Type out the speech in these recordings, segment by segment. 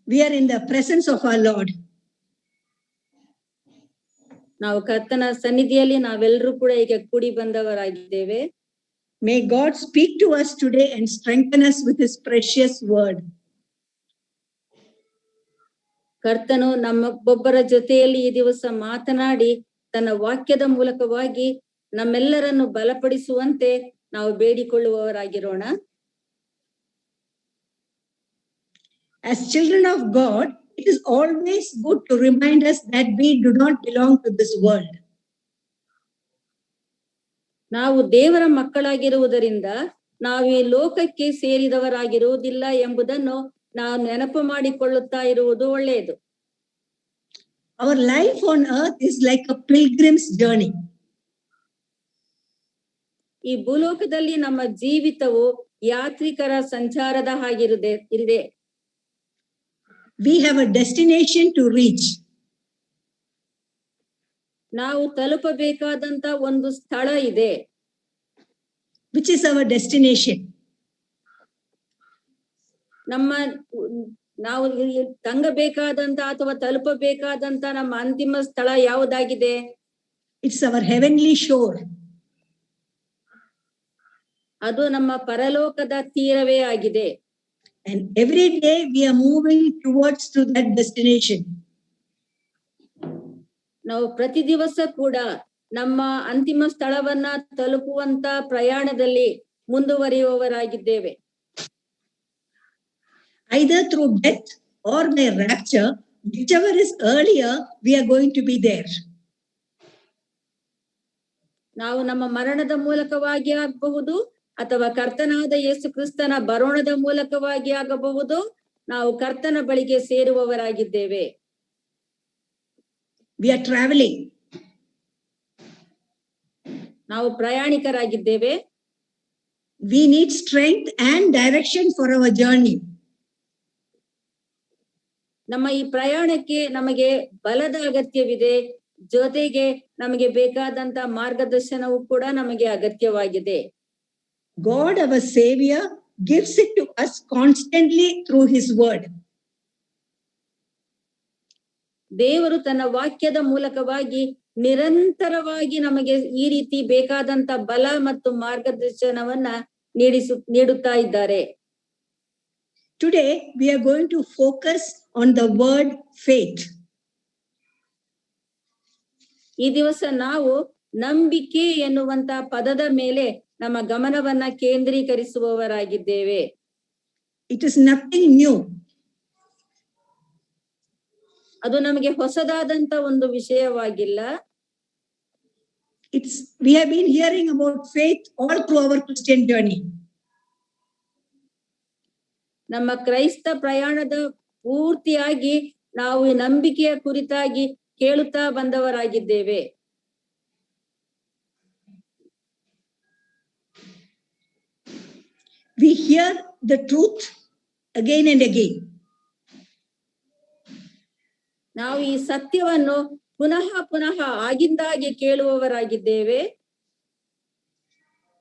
we are in the presence of our Lord. ನಾವು ಕರ್ತನ ಸನ್ನಿಧಿಯಲ್ಲಿ ನಾವೆಲ್ಲರೂ ಕೂಡ ಈಗ ಕೂಡಿ ಬಂದವರಾಗಿದ್ದೇವೆ. May God speak to us today and strengthen us with his precious word. ಕರ್ತನು ನಮ್ಮೊಬ್ಬರ ಜೊತೆಯಲ್ಲಿ ಈ ದಿವಸ ಮಾತನಾಡಿ ತನ್ನ ವಾಕ್ಯದ ಮೂಲಕವಾಗಿ ನಮ್ಮೆಲ್ಲರನ್ನು ಬಲಪಡಿಸುವಂತೆ ನಾವು ಬೇಡಿಕೊಳ್ಳುವವರಾಗಿರೋಣ. As children of God, it is always good to remind us that we do not belong to this world. ನಾವು ದೇವರ ಮಕ್ಕಳಾಗಿರುವುದರಿಂದ ನಾವು ಈ ಲೋಕಕ್ಕೆ ಸೇರಿದವರಾಗಿರುವುದಿಲ್ಲ ಎಂಬುದನ್ನು ನಾವು ನೆನಪು ಮಾಡಿಕೊಳ್ಳುತ್ತಾ ಇರುವುದು ಒಳ್ಳೆಯದು. Our life on earth is like a pilgrim's journey. ಈ ಭೂಲೋಕದಲ್ಲಿ ನಮ್ಮ ಜೀವಿತವು ಯಾತ್ರಿಕರ ಸಂಚಾರದ ಹಾಗಿರುತ್ತದೆ. We have a destination to reach. ನಾವು ತಲುಪಬೇಕಾದಂತ ಒಂದು ಸ್ಥಳ ಇದೆ. Which is our destination? ನಾವು ತಂಗಬೇಕಾದಂತ ಅಥವಾ ತಲುಪಬೇಕಾದಂತ ನಮ್ಮ ಅಂತಿಮ ಸ್ಥಳ ಯಾವುದಾಗಿದೆ? It's our heavenly shore. ಅದು ನಮ್ಮ ಪರಲೋಕದ ತೀರವೇ ಆಗಿದೆ. And every day we are moving towards to that destination. ನಾವು ಪ್ರತಿ ದಿವಸ ಕೂಡ ನಮ್ಮ ಅಂತಿಮ ಸ್ಥಳವನ್ನ ತಲುಪುವಂತ ಪ್ರಯಾಣದಲ್ಲಿ ಮುಂದುವರಿಯುವವರಾಗಿದ್ದೇವೆ. Either through death or by rapture, whichever is earlier, we are going to be there. ನಾವು ನಮ್ಮ ಮರಣದ ಮೂಲಕವಾಗಿ ಆಗಬಹುದು ಅಥವಾ ಕರ್ತನಾದ ಯೇಸು ಕ್ರಿಸ್ತನ ಬರೋಣದ ಮೂಲಕವಾಗಿ ಆಗಬಹುದು, ನಾವು ಕರ್ತನ ಬಳಿಗೆ ಸೇರುವವರಾಗಿದ್ದೇವೆ. We are traveling. ನಾವು ಪ್ರಯಾಣಿಕರಾಗಿದ್ದೇವೆ. We need strength and direction for our journey. ನಮ್ಮ ಈ ಪ್ರಯಾಣಕ್ಕೆ ನಮಗೆ ಬಲದ ಅಗತ್ಯವಿದೆ, ಜೊತೆಗೆ ನಮಗೆ ಬೇಕಾದಂತ ಮಾರ್ಗದರ್ಶನವು ಕೂಡ ನಮಗೆ ಅಗತ್ಯವಾಗಿದೆ. God, our Savior, gives it to us constantly through his word. ದೇವರು ತನ್ನ ವಾಕ್ಯದ ಮೂಲಕವಾಗಿ ನಿರಂತರವಾಗಿ ನಮಗೆ ಈ ರೀತಿ ಬೇಕಾದಂತ ಬಲ ಮತ್ತು ಮಾರ್ಗದರ್ಶನವನ್ನ ನೀಡುತ್ತಾ ಇದ್ದಾರೆ. Today we are going to focus on the word faith. ಈ ದಿವಸ ನಾವು ನಂಬಿಕೆ ಎನ್ನುವಂತ ಪದದ ಮೇಲೆ ನಮ್ಮ ಗಮನವನ್ನ ಕೇಂದ್ರೀಕರಿಸುವವರಾಗಿದ್ದೇವೆ. It is nothing new. ಅದು ನಮಗೆ ಹೊಸದಾದಂತ ಒಂದು ವಿಷಯವಾಗಿಲ್ಲ. We have been hearing about faith all through our Christian journey. ನಮ್ಮ ಕ್ರೈಸ್ತ ಪ್ರಯಾಣದ ಪೂರ್ತಿಯಾಗಿ ನಾವು ಈ ನಂಬಿಕೆಯ ಕುರಿತಾಗಿ ಕೇಳುತ್ತಾ ಬಂದವರಾಗಿದ್ದೇವೆ. We hear the truth again and again. ನಾವು ಈ ಸತ್ಯವನ್ನು ಪುನಃ ಪುನಃ ಆಗಿಂದಾಗೆ ಕೇಳುವವರಾಗಿದ್ದೇವೆ.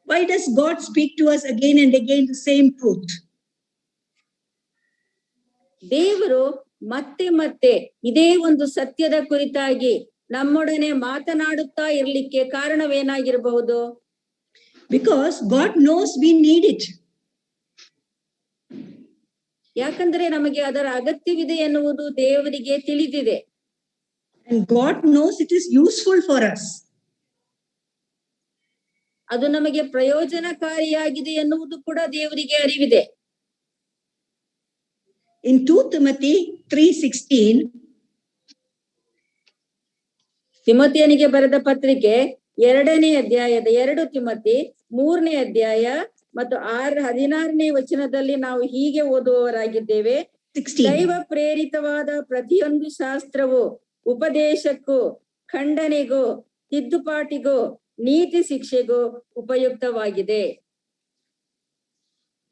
Why does God speak to us again and again the same truth? ದೇವರು ಮತ್ತೆ ಮತ್ತೆ ಇದೇ ಒಂದು ಸತ್ಯದ ಕುರಿತಾಗಿ ನಮ್ಮೊಡನೆ ಮಾತನಾಡುತ್ತಾ ಇರ್ಲಿಕ್ಕೆ ಕಾರಣವೇನಾಗಿರಬಹುದು? Because God knows we need it. ಯಾಕಂದ್ರೆ ನಮಗೆ ಅದರ ಅಗತ್ಯವಿದೆ ಎನ್ನುವುದು ದೇವರಿಗೆ ತಿಳಿದಿದೆ. And God knows it is useful for us. ಅದು ನಮಗೆ ಪ್ರಯೋಜನಕಾರಿಯಾಗಿದೆ ಎನ್ನುವುದು ಕೂಡ ದೇವರಿಗೆ ಅರಿವಿದೆ. In 2 Timothy 3:16, ತಿಮೊಥೆಯನಿಗೆ ಬರೆದ ಪತ್ರಿಕೆ 2ನೇ ಅಧ್ಯಾಯದ 2 ತಿಮೊಥಿ 3ನೇ ಅಧ್ಯಾಯ ಮತ್ತು 16ನೇ ವಚನದಲ್ಲಿ ನಾವು ಹೀಗೆ ಓದುವವರಾಗಿದ್ದೇವೆ. ದೈವ ಪ್ರೇರಿತವಾದ ಪ್ರತಿಯೊಂದು ಶಾಸ್ತ್ರವು ಉಪದೇಶಕ್ಕೂ, ಖಂಡನೆಗೂ, ತಿದ್ದುಪಾಟಿಗೂ, ನೀತಿ ಶಿಕ್ಷೆಗೂ ಉಪಯುಕ್ತವಾಗಿದೆ.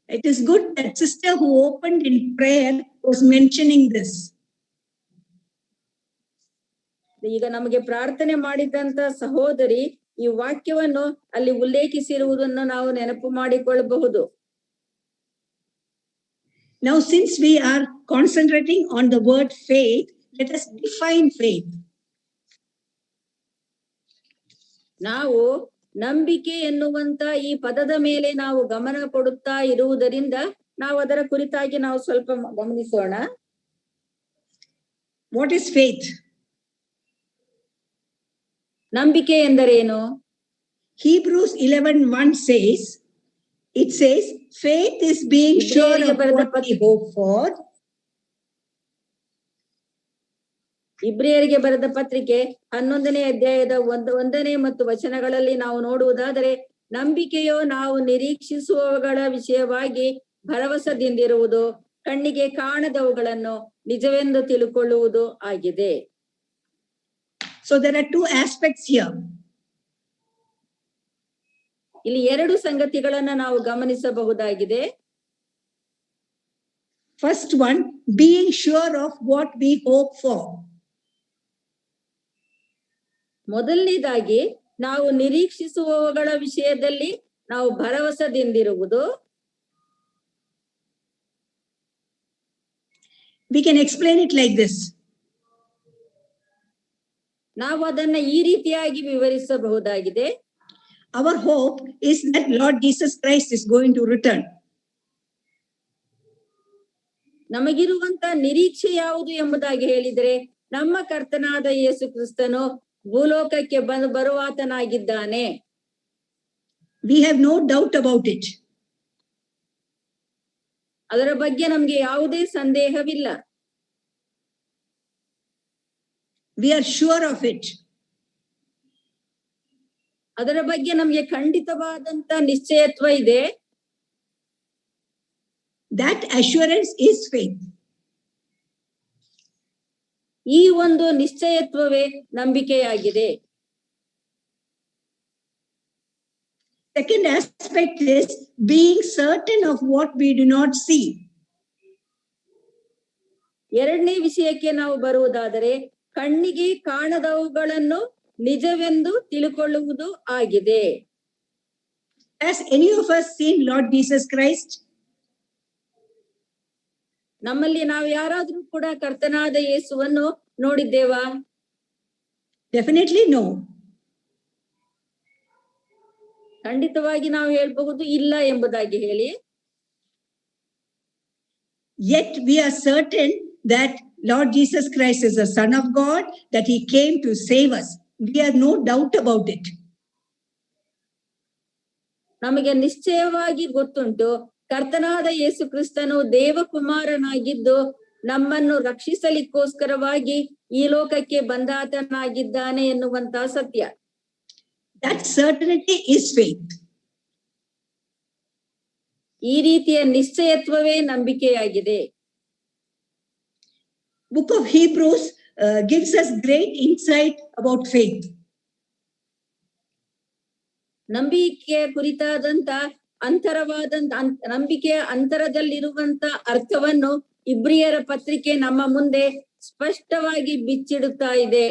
It is good that sister who opened in prayer was mentioning this. ಈಗ ನಮಗೆ ಪ್ರಾರ್ಥನೆ ಮಾಡಿದಂತ ಸಹೋದರಿ ಈ ವಾಕ್ಯವನ್ನು ಅಲ್ಲಿ ಉಲ್ಲೇಖಿಸಿರುವುದನ್ನು ನಾವು ನೆನಪು ಮಾಡಿಕೊಳ್ಳಬಹುದು. Now, since we are concentrating on the word faith, let us define faith. ನಾವು ನಂಬಿಕೆ ಎನ್ನುವಂತ ಈ ಪದದ ಮೇಲೆ ನಾವು ಗಮನ ಕೊಡುತ್ತಾ ಇರುವುದರಿಂದ ನಾವು ಅದರ ಕುರಿತಾಗಿ ನಾವು ಸ್ವಲ್ಪ ಗಮನಿಸೋಣ. What is faith? ನಂಬಿಕೆ ಎಂದರೇನು? Hebrews 11:1 says, it says, faith is being sure of what we hope for. ಇಬ್ರಿಯರಿಗೆ ಬರೆದ ಪತ್ರಿಕೆ 11ನೇ ಅಧ್ಯಾಯದ 1ನೇ ಮತ್ತು ವಚನಗಳಲ್ಲಿ ನಾವು ನೋಡುವುದಾದರೆ, ನಂಬಿಕೆಯೋ ನಾವು ನಿರೀಕ್ಷಿಸುವವುಗಳ ವಿಷಯವಾಗಿ ಭರವಸೆದಿಂದಿರುವುದು, ಕಣ್ಣಿಗೆ ಕಾಣದವುಗಳನ್ನು ನಿಜವೆಂದು ತಿಳುಕೊಳ್ಳುವುದು ಆಗಿದೆ. So there are two aspects here. ಇಲ್ಲಿ ಎರಡು ಸಂಗತಿಗಳನ್ನ ನಾವು ಗಮನಿಸಬಹುದಾಗಿದೆ. First one, being sure of what we hope for. ಮೊದಲನೇದಾಗಿ ನಾವು ನಿರೀಕ್ಷಿಸುವವುಗಳ ವಿಷಯದಲ್ಲಿ ನಾವು ಭರವಸೆದಿಂದಿರುವುದು. We can explain it like this. ನಾವು ಅದನ್ನ ಈ ರೀತಿಯಾಗಿ ವಿವರಿಸಬಹುದಾಗಿದೆ. Our hope is that Lord Jesus Christ is going to return. ನಮಗಿರುವಂತ ನಿರೀಕ್ಷೆ ಯಾವುದು ಎಂಬುದಾಗಿ ಹೇಳಿದ್ರೆ, ನಮ್ಮ ಕರ್ತನಾದ ಯೇಸು ಕ್ರಿಸ್ತನು ಭೂಲೋಕಕ್ಕೆ ಬರುವಾತನಾಗಿದ್ದಾನೆ. We have no doubt about it. ಅದರ ಬಗ್ಗೆ ನಮ್ಗೆ ಯಾವುದೇ ಸಂದೇಹವಿಲ್ಲ. We are sure of it. ಅದರ ಬಗ್ಗೆ ನಮ್ಗೆ ಖಂಡಿತವಾದಂತ ನಿಶ್ಚಯತ್ವ ಇದೆ. That assurance is faith. ಈ ಒಂದು ನಿಶ್ಚಯತ್ವವೇ ನಂಬಿಕೆಯಾಗಿದೆ. Second aspect is being certain of what we do not see. ಎರಡನೇ ವಿಷಯಕ್ಕೆ ನಾವು ಬರುವುದಾದರೆ, ಕಣ್ಣಿಗೆ ಕಾಣದವುಗಳನ್ನು ನಿಜವೆಂದು ತಿಳುಕೊಳ್ಳುವುದು ಆಗಿದೆ. Has any of us seen Lord Jesus Christ? ನಮ್ಮಲ್ಲಿ ನಾವು ಯಾರಾದ್ರೂ ಕೂಡ ಕರ್ತನಾದ ಯೇಸುವನ್ನು ನೋಡಿದ್ದೇವಾ? Definitely no. ಖಂಡಿತವಾಗಿ ನಾವು ಹೇಳಬಹುದು ಇಲ್ಲ ಎಂಬುದಾಗಿ ಹೇಳಿ. Yet we are certain that Lord Jesus Christ is the Son of God, that he came to save us. We have no doubt about it. ನಮಗೆ ನಿಶ್ಚಯವಾಗಿ ಗೊತ್ತುಂಟು, ಕರ್ತನಾದ ಯೇಸು ಕ್ರಿಸ್ತನು ದೇವಕುಮಾರನಾಗಿದ್ದು ನಮ್ಮನ್ನು ರಕ್ಷಿಸಲಿಕ್ಕೋಸ್ಕರವಾಗಿ ಈ ಲೋಕಕ್ಕೆ ಬಂದಾತನಾಗಿದ್ದಾನೆ ಎನ್ನುವಂತ ಸತ್ಯ. That certainty is faith. ಈ ರೀತಿಯ ನಿಶ್ಚಯತ್ವವೇ ನಂಬಿಕೆಯಾಗಿದೆ. Book of Hebrews gives us great insight about faith. ನಂಬಿಕೆಯ ಕುರಿತಾದಂತ ನಂಬಿಕೆಯ ಅಂತರದಲ್ಲಿರುವಂತ ಅರ್ಥವನ್ನು ಇಬ್ರಿಯರ ಪತ್ರಿಕೆ ನಮ್ಮ ಮುಂದೆ ಸ್ಪಷ್ಟವಾಗಿ ಬಿಚ್ಚಿಡುತ್ತಾ ಇದೆ.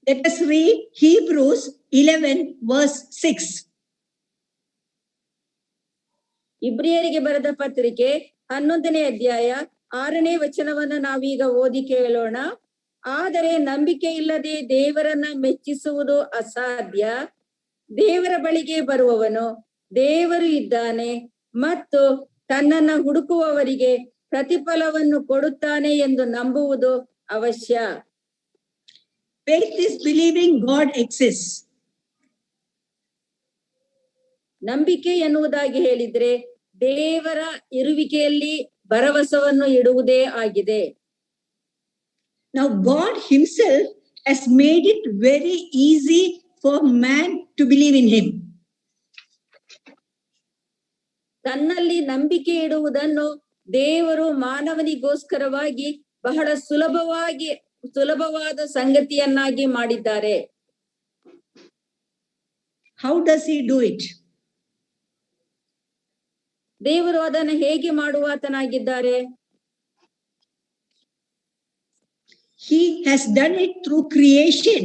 Let us read Hebrews 11 verse 6. ಇಬ್ರಿಯರಿಗೆ ಬರೆದ ಪತ್ರಿಕೆ 11ನೇ ಅಧ್ಯಾಯ 6ನೇ ವಚನವನ್ನ ನಾವೀಗ ಓದಿ ಕೇಳೋಣ. ಆದರೆ ನಂಬಿಕೆ ಇಲ್ಲದೆ ದೇವರನ್ನ ಮೆಚ್ಚಿಸುವುದು ಅಸಾಧ್ಯ. ದೇವರ ಬಳಿಗೆ ಬರುವವನು ದೇವರು ಇದ್ದಾನೆ ಮತ್ತು ತನ್ನನ್ನ ಹುಡುಕುವವರಿಗೆ ಪ್ರತಿಫಲವನ್ನು ಕೊಡುತ್ತಾನೆ ಎಂದು ನಂಬುವುದು ಅವಶ್ಯ. Faith is believing God exists. ನಂಬಿಕೆ ಎನ್ನುವುದಾಗಿ ಹೇಳಿದ್ರೆ ದೇವರ ಇರುವಿಕೆಯಲ್ಲಿ ಭರವಸವನ್ನು ಇಡುವುದೇ ಆಗಿದೆ. Now God himself has made it very easy for man to believe in him. ತನ್ನಲ್ಲಿ ನಂಬಿಕೆ ಇಡುವುದನ್ನು ದೇವರು ಮಾನವನಿಗೋಸ್ಕರವಾಗಿ ಬಹಳ ಸುಲಭವಾದ ಸಂಗತಿಯನ್ನಾಗಿ ಮಾಡಿದ್ದಾರೆ. How does he do it? ದೇವರು ಅದನ್ನು ಹೇಗೆ ಮಾಡುವಾತನಾಗಿದ್ದಾರೆ? He has done it through creation.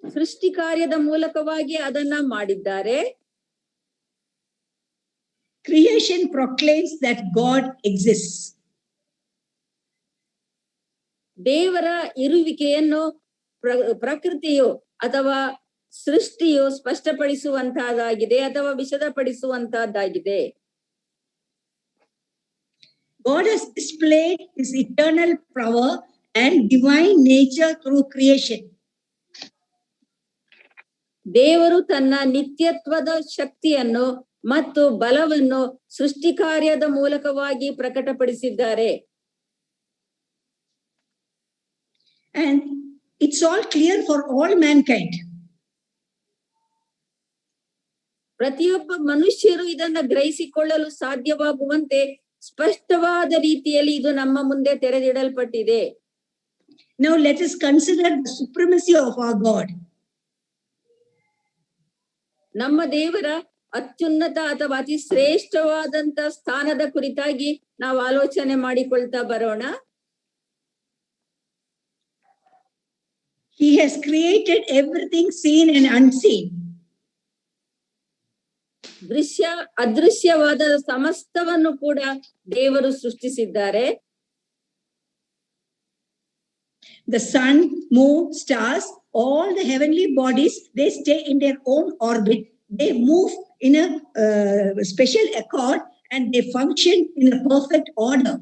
ಸೃಷ್ಟಿ ಕಾರ್ಯದ ಮೂಲಕವಾಗಿ ಅದನ್ನ ಮಾಡಿದ್ದಾರೆ. Creation proclaims that God exists. ದೇವರ ಇರುವಿಕೆಯನ್ನು ಪ್ರಕೃತಿಯು ಅಥವಾ ಸೃಷ್ಟಿಯು ಸ್ಪಷ್ಟಪಡಿಸುವಂತಹದ್ದಾಗಿದೆ ಅಥವಾ ವಿಶದಪಡಿಸುವಂತಹದ್ದಾಗಿದೆ. God has displayed his eternal power and divine nature through creation. ದೇವರು ತನ್ನ ನಿತ್ಯತ್ವದ ಶಕ್ತಿಯನ್ನು ಮತ್ತು ಬಲವನ್ನು ಸೃಷ್ಟಿ ಕಾರ್ಯದ ಮೂಲಕವಾಗಿ ಪ್ರಕಟಪಡಿಸಿದ್ದಾರೆ. And it's all clear for all mankind. ಪ್ರತಿಯೊಬ್ಬ ಮನುಷ್ಯರು ಇದನ್ನ ಗ್ರಹಿಸಿಕೊಳ್ಳಲು ಸಾಧ್ಯವಾಗುವಂತೆ ಸ್ಪಷ್ಟವಾದ ರೀತಿಯಲ್ಲಿ ಇದು ನಮ್ಮ ಮುಂದೆ ತೆರೆದಿಡಲ್ಪಟ್ಟಿದೆ. Now let us consider the supremacy of our God. ನಮ್ಮ ದೇವರ ಅತ್ಯುನ್ನತ ಅಥವಾ ಅತಿ ಶ್ರೇಷ್ಠವಾದಂತ ಸ್ಥಾನದ ಕುರಿತಾಗಿ ನಾವು ಆಲೋಚನೆ ಮಾಡಿಕೊಳ್ತಾ ಬರೋಣ. He has created everything seen and unseen. ದೃಶ್ಯ ಅದೃಶ್ಯವಾದ ಸಮಸ್ತವನ್ನು ಕೂಡ ದೇವರು ಸೃಷ್ಟಿಸಿದ್ದಾರೆ. The sun, moon, stars, all the heavenly bodies, they stay in their own orbit. They move in a special accord and they function in a perfect order.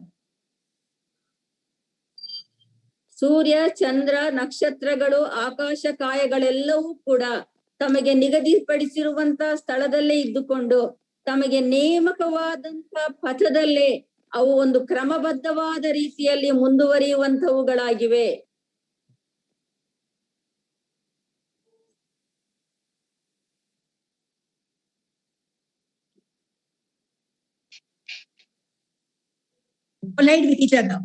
ಸೂರ್ಯ, ಚಂದ್ರ, ನಕ್ಷತ್ರಗಳು, ಆಕಾಶ ಕಾಯಗಳೆಲ್ಲವೂ ಕೂಡ ತಮಗೆ ನಿಗದಿಪಡಿಸಿರುವಂತ ಸ್ಥಳದಲ್ಲೇ ಇದ್ದುಕೊಂಡು ತಮಗೆ ನೇಮಕವಾದಂತ ಪಥದಲ್ಲೇ ಅವು ಒಂದು ಕ್ರಮಬದ್ಧವಾದ ರೀತಿಯಲ್ಲಿ ಮುಂದುವರಿಯುವಂತವುಗಳಾಗಿವೆ. Collide with each other.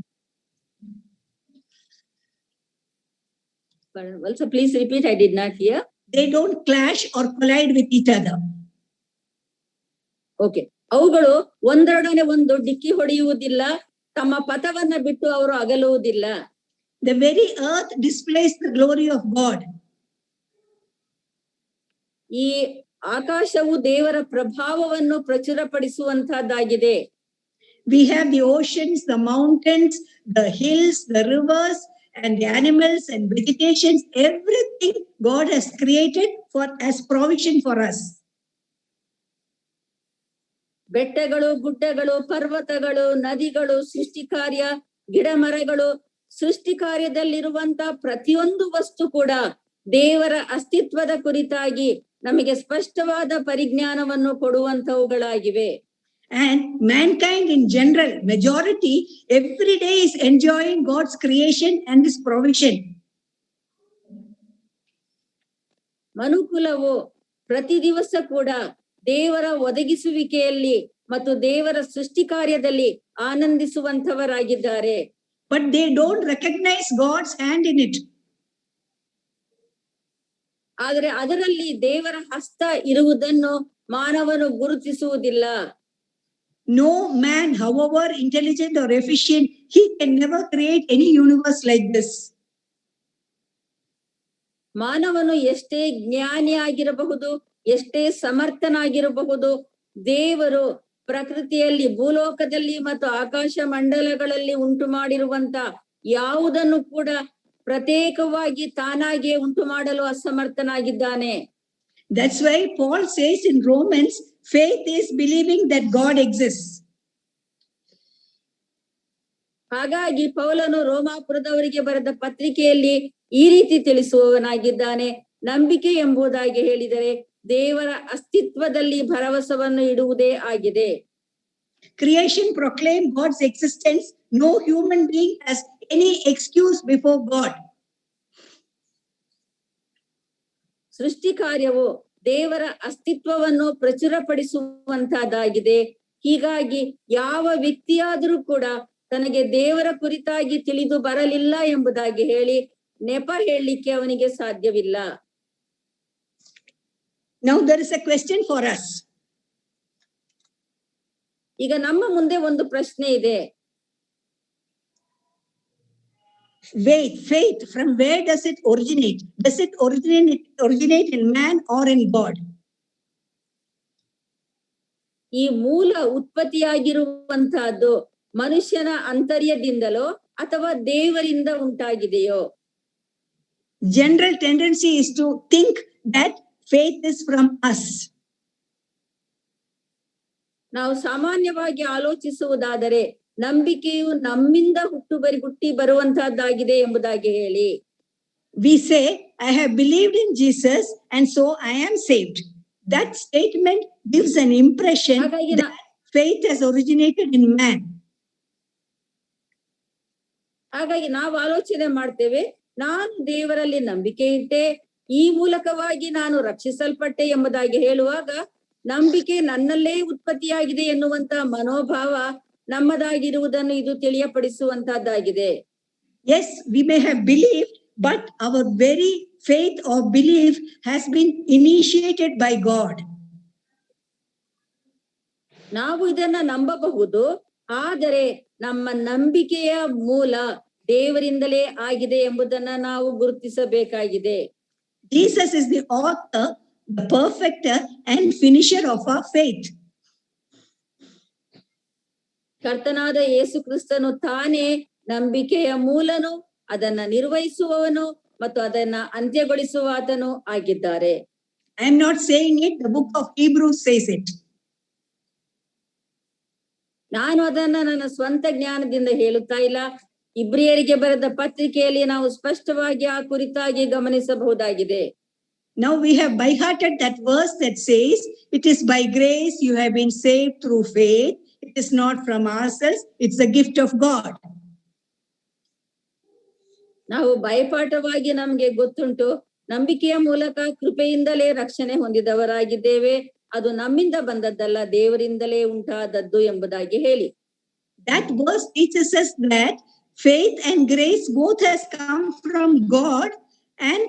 Also, please repeat. I did not hear. They don't clash or collide with each other. Okay. ಅವುಗಳು ಒಂದರೊಡನೆ ಒಂದು ಡಿಕ್ಕಿ ಹೊಡೆಯುವುದಿಲ್ಲ, ತಮ್ಮ ಪಥವನ್ನ ಬಿಟ್ಟು ಅವರು ಅಗಲುವುದಿಲ್ಲ. The very earth displays the glory of God. ಈ ಆಕಾಶವು ದೇವರ ಪ್ರಭಾವವನ್ನು ಪ್ರಚುರಪಡಿಸುವಂತಹದ್ದಾಗಿದೆ. We have the oceans, the mountains, the hills, the rivers, and the animals and vegetations. Everything God has created as provision for us. ಬೆಟ್ಟಗಳು, ಗುಡ್ಡಗಳು, ಪರ್ವತಗಳು, ನದಿಗಳು, ಸೃಷ್ಟಿ ಕಾರ್ಯ, ಗಿಡ ಮರಗಳು, ಸೃಷ್ಟಿ ಕಾರ್ಯದಲ್ಲಿರುವಂತ ಪ್ರತಿಯೊಂದು ವಸ್ತು ಕೂಡ ದೇವರ ಅಸ್ತಿತ್ವದ ಕುರಿತಾಗಿ ನಮಗೆ ಸ್ಪಷ್ಟವಾದ ಪರಿಜ್ಞಾನವನ್ನು ಕೊಡುವಂತವುಗಳಾಗಿವೆ. And mankind in general, majority, every day is enjoying God's creation and His provision. ಮನುಕುಲವು ಪ್ರತಿ ದಿವಸ ಕೂಡ ದೇವರ ಒದಗಿಸುವಿಕೆಯಲ್ಲಿ ಮತ್ತು ದೇವರ ಸೃಷ್ಟಿ ಕಾರ್ಯದಲ್ಲಿ ಆನಂದಿಸುವಂತವರಾಗಿದ್ದಾರೆ. But they don't recognize God's hand in it. ಆದರೆ ಅದರಲ್ಲಿ ದೇವರ ಹಸ್ತ ಇರುವುದನ್ನು ಮಾನವನು ಗುರುತಿಸುವುದಿಲ್ಲ. No man, however intelligent or efficient, he can never create any universe like this. ಮಾನವನು ಎಷ್ಟೇ ಜ್ಞಾನಿಯಾಗಿರಬಹುದು, ಎಷ್ಟೇ ಸಮರ್ಥನಾಗಿರಬಹುದು, ದೇವರು ಪ್ರಕೃತಿಯಲ್ಲಿ, ಭೂಲೋಕದಲ್ಲಿ ಮತ್ತು ಆಕಾಶ ಮಂಡಲಗಳಲ್ಲಿ ಉಂಟು ಮಾಡಿರುವಂತ ಯಾವುದನ್ನು ಕೂಡ ಪ್ರತ್ಯೇಕವಾಗಿ ತಾನಾಗಿಯೇ ಉಂಟು ಮಾಡಲು ಅಸಮರ್ಥನಾಗಿದ್ದಾನೆ. That's why Paul says in Romans, faith is believing that God exists. ಹಾಗಾಗಿ ಪೌಲನು ರೋಮಾಪುರದವರಿಗೆ ಬರೆದ ಪತ್ರಿಕೆಯಲ್ಲಿ ಈ ರೀತಿ ತಿಳಿಸುವವನಾಗಿದ್ದಾನೆ. ನಂಬಿಕೆ ಎಂಬುದಾಗಿ ಹೇಳಿದರೆ ದೇವರ ಅಸ್ತಿತ್ವದಲ್ಲಿ ಭರವಸವನ್ನು ಇಡುವುದೇ ಆಗಿದೆ. Creation proclaims God's existence. No human being has any excuse before God. ಸೃಷ್ಟಿ ಕಾರ್ಯವು ದೇವರ ಅಸ್ತಿತ್ವವನ್ನು ಪ್ರಚುರಪಡಿಸುವಂತಹದ್ದಾಗಿದೆ. ಹೀಗಾಗಿ ಯಾವ ವ್ಯಕ್ತಿಯಾದರೂ ಕೂಡ ತನಗೆ ದೇವರ ಕುರಿತಾಗಿ ತಿಳಿದು ಬರಲಿಲ್ಲ ಎಂಬುದಾಗಿ ಹೇಳಿ ನೆಪ ಹೇಳಲಿಕ್ಕೆ ಅವನಿಗೆ ಸಾಧ್ಯವಿಲ್ಲ. Now there is a question for us. ಈಗ ನಮ್ಮ ಮುಂದೆ ಒಂದು ಪ್ರಶ್ನೆ ಇದೆ. Faith, from where does it originate? Does it originate in man or in God? ಈ ಮೂಲ ಉತ್ಪತ್ತಿಯಾಗಿರುವಂತಹದ್ದು ಮನುಷ್ಯನ ಅಂತರ್ಯದಿಂದಲೋ ಅಥವಾ ದೇವರಿಂದ ಉಂಟಾಗಿದೆಯೋ? General tendency is to think that faith is from us. ನಾವು ಸಾಮಾನ್ಯವಾಗಿ ಆಲೋಚಿಸುವುದಾದರೆ ನಂಬಿಕೆಯು ನಮ್ಮಿಂದ ಹುಟ್ಟಿ ಬರುವಂತಹದ್ದಾಗಿದೆ ಎಂಬುದಾಗಿ ಹೇಳಿ. We say, I have believed in Jesus and so I am saved. That statement gives an impression that faith has originated in man. ಹಾಗಾಗಿ ನಾವು ಆಲೋಚನೆ ಮಾಡ್ತೇವೆ, ನಾನು ದೇವರಲ್ಲಿ ನಂಬಿಕೆ ಇಟ್ಟೆ, ಈ ಮೂಲಕವಾಗಿ ನಾನು ರಕ್ಷಿಸಲ್ಪಟ್ಟೆ ಎಂಬುದಾಗಿ ಹೇಳುವಾಗ ನಂಬಿಕೆ ನನ್ನಲ್ಲೇ ಉತ್ಪತ್ತಿಯಾಗಿದೆ ಎನ್ನುವಂತ ಮನೋಭಾವ ನಮ್ಮದಾಗಿರುವುದನ್ನು ಇದು ತಿಳಿಯಪಡಿಸುವಂತಹದ್ದಾಗಿದೆ. Yes, we may have believed, but our very faith or belief has been initiated by God. ನಾವು ಇದನ್ನ ನಂಬಬಹುದು, ಆದರೆ ನಮ್ಮ ನಂಬಿಕೆಯ ಮೂಲ ದೇವರಿಂದಲೇ ಆಗಿದೆ ಎಂಬುದನ್ನ ನಾವು ಗುರುತಿಸಬೇಕಾಗಿದೆ. Jesus is the author, the perfecter and finisher of our faith. ಕರ್ತನಾದ ಯೇಸು ಕ್ರಿಸ್ತನು ತಾನೇ ನಂಬಿಕೆಯ ಮೂಲನು, ಅದನ್ನ ನಿರ್ವಹಿಸುವವನು ಮತ್ತು ಅದನ್ನ ಅಂತ್ಯಗೊಳಿಸುವ ಆತನು ಆಗಿದ್ದಾರೆ. I am not saying it, the book of Hebrews says it. ನಾನು ಅದನ್ನ ನನ್ನ ಸ್ವಂತ ಜ್ಞಾನದಿಂದ ಹೇಳುತ್ತಾ ಇಲ್ಲ. ಇಬ್ರಿಯರಿಗೆ ಬರೆದ ಪತ್ರಿಕೆಯಲ್ಲಿ ನಾವು ಸ್ಪಷ್ಟವಾಗಿ ಆ ಕುರಿತಾಗಿ ಗಮನಿಸಬಹುದಾಗಿದೆ. Now we have by-hearted that verse that says, it is by grace you have been saved through faith. It is not from ourselves, it's the gift of God. ನಾವು ಬಯಪಾಠವಾಗಿ ನಮ್ಗೆ ಗೊತ್ತುಂಟು, ನಂಬಿಕೆಯ ಮೂಲಕ ಕೃಪೆಯಿಂದಲೇ ರಕ್ಷಣೆ ಹೊಂದಿದವರಾಗಿದ್ದೇವೆ, ಅದು ನಮ್ಮಿಂದ ಬಂದದ್ದಲ್ಲ, ದೇವರಿಂದಲೇ ಉಂಟಾದದ್ದು ಎಂಬುದಾಗಿ ಹೇಳಿ. That verse teaches us that faith and grace both has come from God and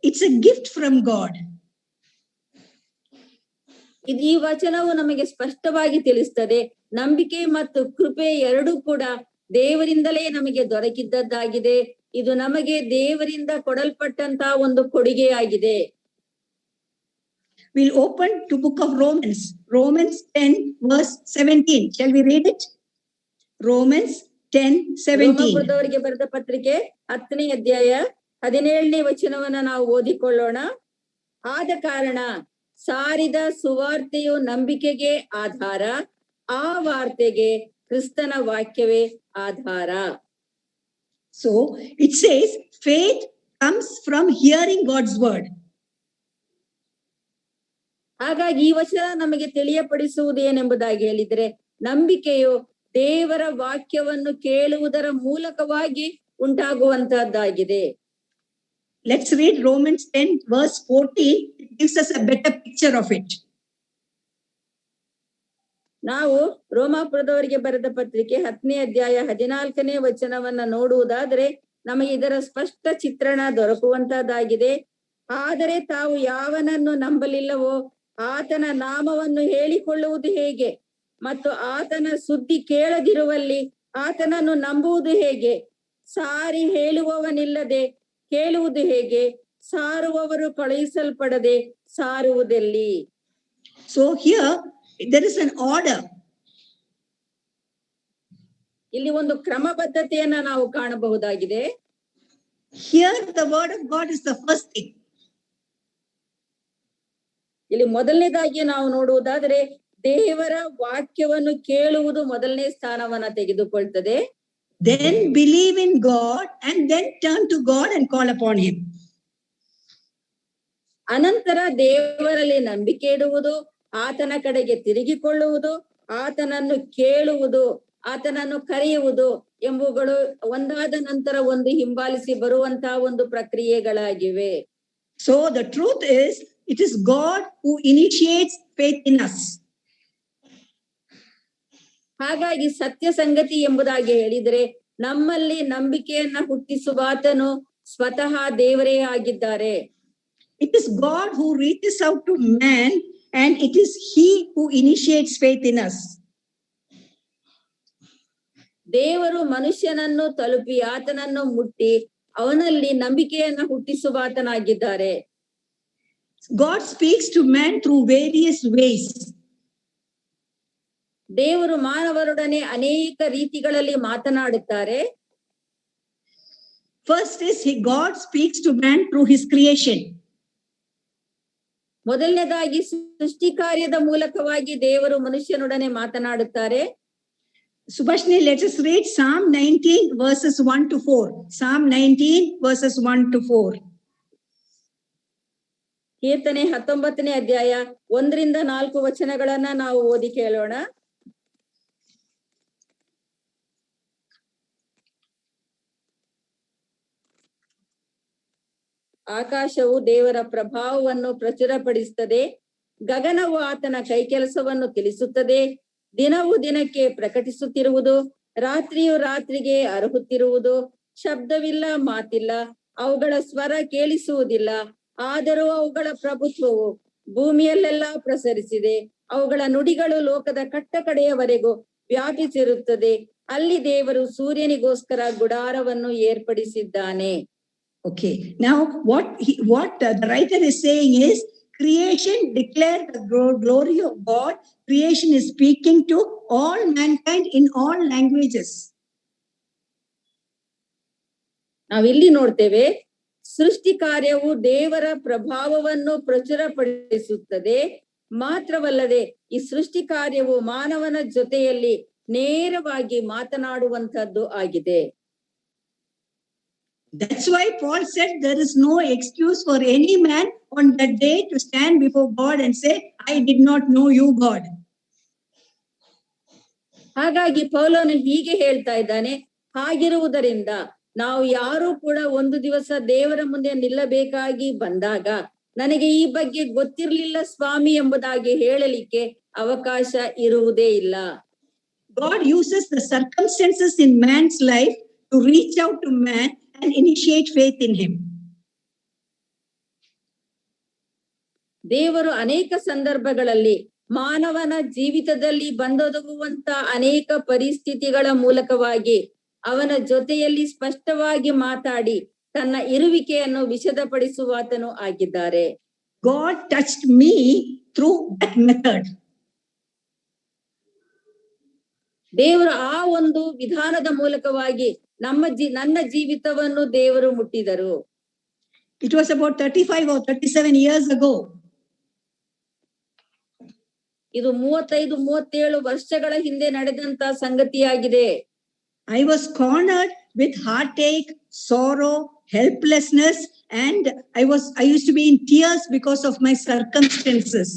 it's a gift from God. ಈ ವಚನವು ನಮಗೆ ಸ್ಪಷ್ಟವಾಗಿ ತಿಳಿಸ್ತದೆ, ನಂಬಿಕೆ ಮತ್ತು ಕೃಪೆ ಎರಡೂ ಕೂಡ ದೇವರಿಂದಲೇ ನಮಗೆ ದೊರಕಿದ್ದದ್ದಾಗಿದೆ. ಇದು ನಮಗೆ ದೇವರಿಂದ ಕೊಡಲ್ಪಟ್ಟಂತ ಒಂದು ಕೊಡುಗೆಯಾಗಿದೆ. We'll open to book of Romans, Romans 10 verse 17. Shall we read it? Romans 10:17. ರೋಮಪುರದವರಿಗೆ ಬರೆದ ಪತ್ರಿಕೆ 10ನೇ ಅಧ್ಯಾಯ 17ನೇ ವಚನವನ್ನ ನಾವು ಓದಿಕೊಳ್ಳೋಣ. ಆದ ಕಾರಣ ಸಾರಿದ ಸುವಾರ್ತೆಯು ನಂಬಿಕೆಗೆ ಆಧಾರ, ಆ ವಾರ್ತೆಗೆ ಕ್ರಿಸ್ತನ ವಾಕ್ಯವೇ ಆಧಾರ. So it says faith comes from hearing God's word. ಹಾಗಾಗಿ ಈ ವಚನ ನಮಗೆ ತಿಳಿಯಪಡಿಸುವುದು ಏನೆಂಬುದಾಗಿ ಹೇಳಿದ್ರೆ, ನಂಬಿಕೆಯು ದೇವರ ವಾಕ್ಯವನ್ನು ಕೇಳುವುದರ ಮೂಲಕವಾಗಿ ಉಂಟಾಗುವಂತಹದ್ದಾಗಿದೆ. Let's read Romans 10 verse 14. It gives us a better picture of it. ನಾವು ರೋಮಾಪುರದವರಿಗೆ ಬರೆದ ಪತ್ರಿಕೆ 10ನೇ ಅಧ್ಯಾಯ 14ನೇ ವಚನವನ್ನ ನೋಡುವುದಾದ್ರೆ ನಮಗೆ ಇದರ ಸ್ಪಷ್ಟ ಚಿತ್ರಣ ದೊರಕುವಂತಹದ್ದಾಗಿದೆ. ಆದರೆ ತಾವು ಯಾವನನ್ನು ನಂಬಲಿಲ್ಲವೋ ಆತನ ನಾಮವನ್ನು ಹೇಳಿಕೊಳ್ಳುವುದು ಹೇಗೆ? ಮತ್ತು ಆತನ ಸುದ್ದಿ ಕೇಳದಿರುವಲ್ಲಿ ಆತನನ್ನು ನಂಬುವುದು ಹೇಗೆ? ಸಾರಿ ಹೇಳುವವನಿಲ್ಲದೆ ಕೇಳುವುದು ಹೇಗೆ? ಸಾರುವವರು ಕಳುಹಿಸಲ್ಪಡದೆ ಸಾರುವುದೆಲ್ಲಿ? So here there is an order. ಇಲ್ಲಿ ಒಂದು ಕ್ರಮಬದ್ಧತೆಯನ್ನ ನಾವು ಕಾಣಬಹುದಾಗಿದೆ. Here the word of God is the first thing. ಇಲ್ಲಿ ಮೊದಲನೇದಾಗಿ ನಾವು ನೋಡುವುದಾದ್ರೆ ದೇವರ ವಾಕ್ಯವನ್ನು ಕೇಳುವುದು ಮೊದಲನೇ ಸ್ಥಾನವನ್ನ ತೆಗೆದುಕೊಳ್ತದೆ. Then believe in God and then turn to God and call upon him. ಅನಂತರ ದೇವರಲ್ಲಿ ನಂಬಿಕೆ ಇಡುವುದು, ಆತನ ಕಡೆಗೆ ತಿರುಗಿಕೊಳ್ಳುವುದು, ಆತನನ್ನು ಕೇಳುವುದು, ಆತನನ್ನು ಕರೆಯುವುದು ಎಂಬುಗಳು ಒಂದಾದ ನಂತರ ಒಂದು ಹಿಂಬಾಲಿಸಿ ಬರುವಂತಹ ಒಂದು ಪ್ರಕ್ರಿಯೆಗಳಾಗಿವೆ. So the truth is, it is God who initiates faith in us. ಹಾಗಾಗಿ ಸತ್ಯ ಸಂಗತಿ ಎಂಬುದಾಗಿ ಹೇಳಿದ್ರೆ ನಮ್ಮಲ್ಲಿ ನಂಬಿಕೆಯನ್ನ ಹುಟ್ಟಿಸುವಾತನು ಸ್ವತಃ ದೇವರೇ ಆಗಿದ್ದಾರೆ. It is God who reaches out to man and it is he who initiates faith in us. ದೇವರು ಮನುಷ್ಯನನ್ನು ತಲುಪಿ ಆತನನ್ನು ಮುಟ್ಟಿ ಅವನಲ್ಲಿ ನಂಬಿಕೆಯನ್ನ ಹುಟ್ಟಿಸುವಾತನಾಗಿದ್ದಾರೆ. God speaks to man through various ways. ದೇವರು ಮಾನವರೊಡನೆ ಅನೇಕ ರೀತಿಗಳಲ್ಲಿ ಮಾತನಾಡುತ್ತಾರೆ. First is God speaks to man through his creation. ಮೊದಲನೇದಾಗಿ ಸೃಷ್ಟಿ ಕಾರ್ಯದ ಮೂಲಕವಾಗಿ ದೇವರು ಮನುಷ್ಯನೊಡನೆ ಮಾತನಾಡುತ್ತಾರೆ. Subhashini, let us read Psalm 19 verses 1 to 4. Psalm 19 verses 1 to 4. ಕೀರ್ತನೆ 19ನೇ ಅಧ್ಯಾಯ 1ರಿಂದ 4 ವಚನಗಳನ್ನ ನಾವು ಓದಿ ಕೇಳೋಣ. ಆಕಾಶವು ದೇವರ ಪ್ರಭಾವವನ್ನು ಪ್ರಚುರಪಡಿಸುತ್ತದೆ, ಗಗನವು ಆತನ ಕೈಕೆಲಸವನ್ನು ತಿಳಿಸುತ್ತದೆ. ದಿನವು ದಿನಕ್ಕೆ ಪ್ರಕಟಿಸುತ್ತಿರುವುದು, ರಾತ್ರಿಯು ರಾತ್ರಿಗೆ ಅರಹುತ್ತಿರುವುದು. ಶಬ್ದವಿಲ್ಲ, ಮಾತಿಲ್ಲ, ಅವುಗಳ ಸ್ವರ ಕೇಳಿಸುವುದಿಲ್ಲ. ಆದರೂ ಅವುಗಳ ಪ್ರಭುತ್ವವು ಭೂಮಿಯಲ್ಲೆಲ್ಲ ಪ್ರಸರಿಸಿದೆ. ಅವುಗಳ ನುಡಿಗಳು ಲೋಕದ ಕಟ್ಟ ಕಡೆಯವರೆಗೂ ವ್ಯಾಪಿಸಿರುತ್ತದೆ. ಅಲ್ಲಿ ದೇವರು ಸೂರ್ಯನಿಗೋಸ್ಕರ ಗುಡಾರವನ್ನು ಏರ್ಪಡಿಸಿದ್ದಾನೆ. Okay, now what the writer is saying is, creation declared the glory of God. Creation is speaking to all mankind in all languages. ನಾವಿಲ್ಲಿ ನೋಡ್ತೇವೆ, ಸೃಷ್ಟಿ ಕಾರ್ಯವು ದೇವರ ಪ್ರಭಾವವನ್ನು ಪ್ರಚುರಪಡಿಸುತ್ತದೆ. ಮಾತ್ರವಲ್ಲದೆ ಈ ಸೃಷ್ಟಿ ಕಾರ್ಯವು ಮಾನವನ ಜೊತೆಯಲ್ಲಿ ನೇರವಾಗಿ ಮಾತನಾಡುವಂತದ್ದು ಆಗಿದೆ. That's why Paul said there is no excuse for any man on that day to stand before God and say, I did not know you, God. ಹಾಗಾಗಿ ಪೌಲನು ಹೀಗೆ ಹೇಳ್ತಾ ಇದ್ದಾನೆ, ಹಾಗಿರುವುದರಿಂದ ನಾವು ಯಾರು ಕೂಡ ಒಂದು ದಿವಸ ದೇವರ ಮುಂದೆ ನಿಲ್ಲಬೇಕಾಗಿ ಬಂದಾಗ ನನಗೆ ಈ ಬಗ್ಗೆ ಗೊತ್ತಿರ್ಲಿಲ್ಲ ಸ್ವಾಮಿ ಎಂಬುದಾಗಿ ಹೇಳಲಿಕ್ಕೆ ಅವಕಾಶ ಇರುವುದೇ ಇಲ್ಲ. God uses the circumstances in man's life to reach out to man and initiate faith in him. ದೇವರು ಅನೇಕ ಸಂದರ್ಭಗಳಲ್ಲಿ ಮಾನವನ ಜೀವಿತದಲ್ಲಿ ಬಂದೊದಗುವಂತ ಅನೇಕ ಪರಿಸ್ಥಿತಿಗಳ ಮೂಲಕವಾಗಿ ಅವನ ಜೊತೆಯಲ್ಲಿ ಸ್ಪಷ್ಟವಾಗಿ ಮಾತಾಡಿ ತನ್ನ ಇರುವಿಕೆಯನ್ನು ವಿಶದಪಡಿಸುವಾತನು ಆಗಿದ್ದಾರೆ. God touched me through that method. ದೇವರು ಆ ಒಂದು ವಿಧಾನದ ಮೂಲಕವಾಗಿ ನನ್ನ ಜೀವಿತವನ್ನು ದೇವರು ಮುಟ್ಟಿದರು. It was about 35 or 37 years ago. ಇದು 35-37 ವರ್ಷಗಳ ಹಿಂದೆ ನಡೆದಂತ ಸಂಗತಿಯಾಗಿದೆ. I was cornered with heartache, sorrow, helplessness, and I used to be in tears because of my circumstances.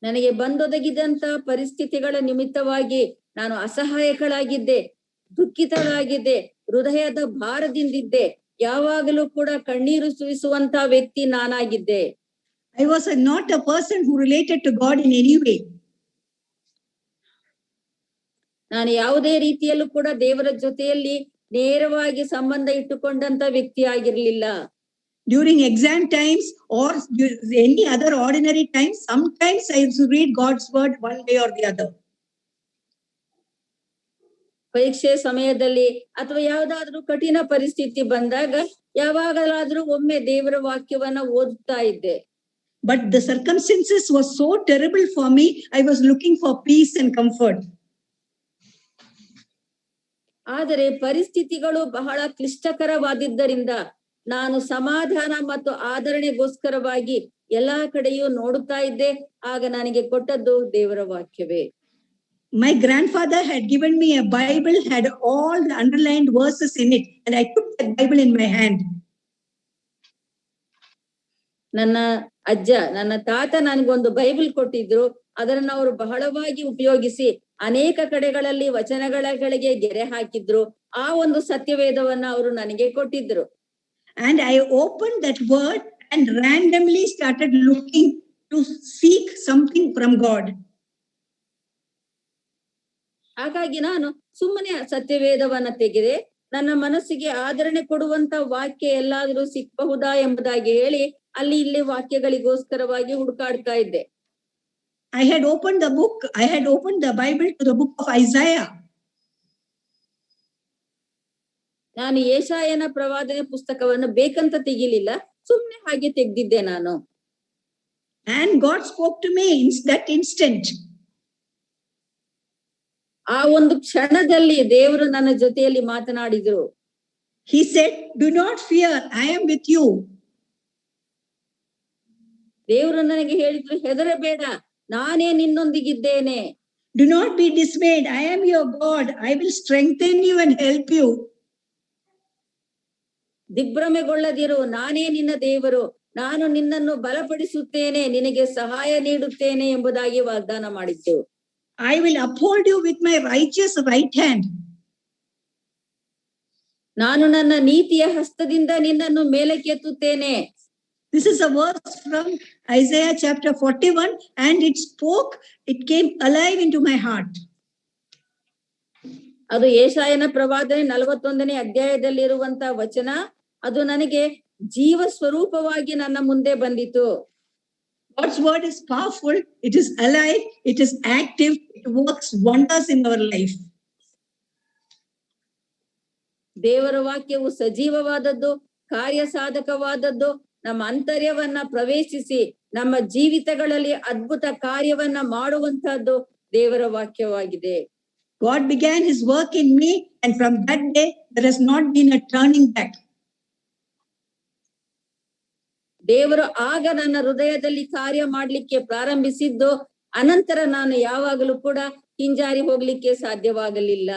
ನನಗೆ ಬಂದೊದಗಿದಂತ ಪರಿಸ್ಥಿತಿಗಳ ನಿಮಿತ್ತವಾಗಿ ನಾನು ಅಸಹಾಯಕಳಾಗಿದ್ದೆ, ದುಃಖಿತಳಾಗಿದ್ದೆ, ಹೃದಯದ ಭಾರದಿಂದಿದ್ದೆ, ಯಾವಾಗಲೂ ಕೂಡ ಕಣ್ಣೀರು ಸುರಿಸುವಂತ ವ್ಯಕ್ತಿ ನಾನಾಗಿದ್ದೆ. I was not a person who related to God in any way. ನಾನು ಯಾವುದೇ ರೀತಿಯಲ್ಲೂ ಕೂಡ ದೇವರ ಜೊತೆಯಲ್ಲಿ ನೇರವಾಗಿ ಸಂಬಂಧ ಇಟ್ಟುಕೊಂಡಂತ ವ್ಯಕ್ತಿ ಆಗಿರ್ಲಿಲ್ಲ. During exam times or any other ordinary times, sometimes I used to read God's word one way or the other. ಪರೀಕ್ಷೆ ಸಮಯದಲ್ಲಿ ಅಥವಾ ಯಾವುದಾದ್ರೂ ಕಠಿಣ ಪರಿಸ್ಥಿತಿ ಬಂದಾಗ ಯಾವಾಗಲಾದ್ರೂ ಒಮ್ಮೆ ದೇವರ ವಾಕ್ಯವನ್ನ ಓದುತ್ತಾ ಇದ್ದೆ. But the circumstances were so terrible for me, I was looking for peace and comfort. ಆದರೆ ಪರಿಸ್ಥಿತಿಗಳು ಬಹಳ ಕ್ಲಿಷ್ಟಕರವಾದಿದ್ದರಿಂದ ನಾನು ಸಮಾಧಾನ ಮತ್ತು ಆದರಣೆಗೋಸ್ಕರವಾಗಿ ಎಲ್ಲಾ ಕಡೆಯೂ ನೋಡುತ್ತಾ ಇದ್ದೆ. ಆಗ ನನಗೆ ಕೊಟ್ಟದ್ದು ದೇವರ ವಾಕ್ಯವೇ. My grandfather had given me a Bible, had all the underlined verses in it, and I took that Bible in my hand. ನನ್ನ ತಾತ ನನಗೊಂದು ಬೈಬಲ್ ಕೊಟ್ಟಿದ್ರು. ಅದನ್ನ ಅವರು ಬಹಳವಾಗಿ ಉಪಯೋಗಿಸಿ ಅನೇಕ ಕಡೆಗಳಲ್ಲಿ ವಚನಗಳಿಗೆ ಗೆರೆ ಹಾಕಿದ್ರು. ಆ ಒಂದು ಸತ್ಯವೇದವನ್ನ ಅವರು ನನಗೆ ಕೊಟ್ಟಿದ್ರು. And I opened that word and randomly started looking to seek something from God. ಹಾಗಾಗಿ ನಾನು ಸುಮ್ಮನೆ ಸತ್ಯವೇದವನ್ನ ತೆಗೆದೆ. ನನ್ನ ಮನಸ್ಸಿಗೆ ಆದರಣೆ ಕೊಡುವಂತ ವಾಕ್ಯ ಎಲ್ಲಾದ್ರೂ ಸಿಕ್ಕಬಹುದಾ ಎಂಬುದಾಗಿ ಹೇಳಿ ಅಲ್ಲಿ ಇಲ್ಲಿ ವಾಕ್ಯಗಳಿಗೋಸ್ಕರವಾಗಿ ಹುಡುಕಾಡ್ತಾ ಇದ್ದೆ. I had opened the Bible to the book of Isaiah. ನಾನು ಯೆಶಾಯನ ಪ್ರವಾದನೆ ಪುಸ್ತಕವನ್ನು ಬೇಕಂತ ತೆಗಿಲಿಲ್ಲ, ಸುಮ್ಮನೆ ಹಾಗೆ ತೆಗ್ದಿದ್ದೆ ನಾನು. And God spoke to me in that instant. ಆ ಒಂದು ಕ್ಷಣದಲ್ಲಿ ದೇವರು ನನ್ನ ಜೊತೆಯಲ್ಲಿ ಮಾತನಾಡಿದ್ರು. He said, "Do not fear, I am with you." ದೇವರು ನನಗೆ ಹೇಳಿದ್ರು, ಹೆದರಬೇಡ, ನಾನೇ ನಿನ್ನೊಂದಿಗಿದ್ದೇನೆ. Do not be dismayed, I am your God. I will strengthen you and help you. ದಿಗ್ಭ್ರಮೆಗೊಳ್ಳದಿರು, ನಾನೇ ನಿನ್ನ ದೇವರು, ನಾನು ನಿನ್ನನ್ನು ಬಲಪಡಿಸುತ್ತೇನೆ, ನಿನಗೆ ಸಹಾಯ ನೀಡುತ್ತೇನೆ ಎಂಬುದಾಗಿ ವಾಗ್ದಾನ ಮಾಡಿದ್ದು. I will uphold you with my righteous right hand. ನಾನು ನನ್ನ ನೀತಿಯ ಹಸ್ತದಿಂದ ನಿನ್ನನ್ನು ಮೇಲಕ್ಕೆತ್ತುತ್ತೇನೆ. This is a verse from Isaiah chapter 41, and it came alive into my heart. ಅದು ಯೆಶಾಯನ ಪ್ರವಾದನೆ 41ನೇ ಅಧ್ಯಾಯದಲ್ಲಿರುವಂತ ವಚನ. ಅದು ನನಗೆ ಜೀವ ಸ್ವರೂಪವಾಗಿ ನನ್ನ ಮುಂದೆ ಬಂದಿತು. God's word is powerful, it is alive, it is active, it works wonders in our life. ದೇವರ ವಾಕ್ಯವು ಸಜೀವವಾದದ್ದು, ಕಾರ್ಯಸಾಧಕವಾದದ್ದು, ನಮ್ಮ ಅಂತರ್ಯವನ್ನ ಪ್ರವೇಶಿಸಿ ನಮ್ಮ ಜೀವಿತಗಳಲ್ಲಿ ಅದ್ಭುತ ಕಾರ್ಯವನ್ನ ಮಾಡುವಂತಹದ್ದು ದೇವರ ವಾಕ್ಯವಾಗಿದೆ. God began his work in me, and from that day there has not been a turning back. ದೇವರು ಆಗ ನನ್ನ ಹೃದಯದಲ್ಲಿ ಕಾರ್ಯ ಮಾಡ್ಲಿಕ್ಕೆ ಪ್ರಾರಂಭಿಸಿದ್ದು, ಅನಂತರ ನಾನು ಯಾವಾಗಲೂ ಕೂಡ ಹಿಂಜಾರಿ ಹೋಗ್ಲಿಕ್ಕೆ ಸಾಧ್ಯವಾಗಲಿಲ್ಲ.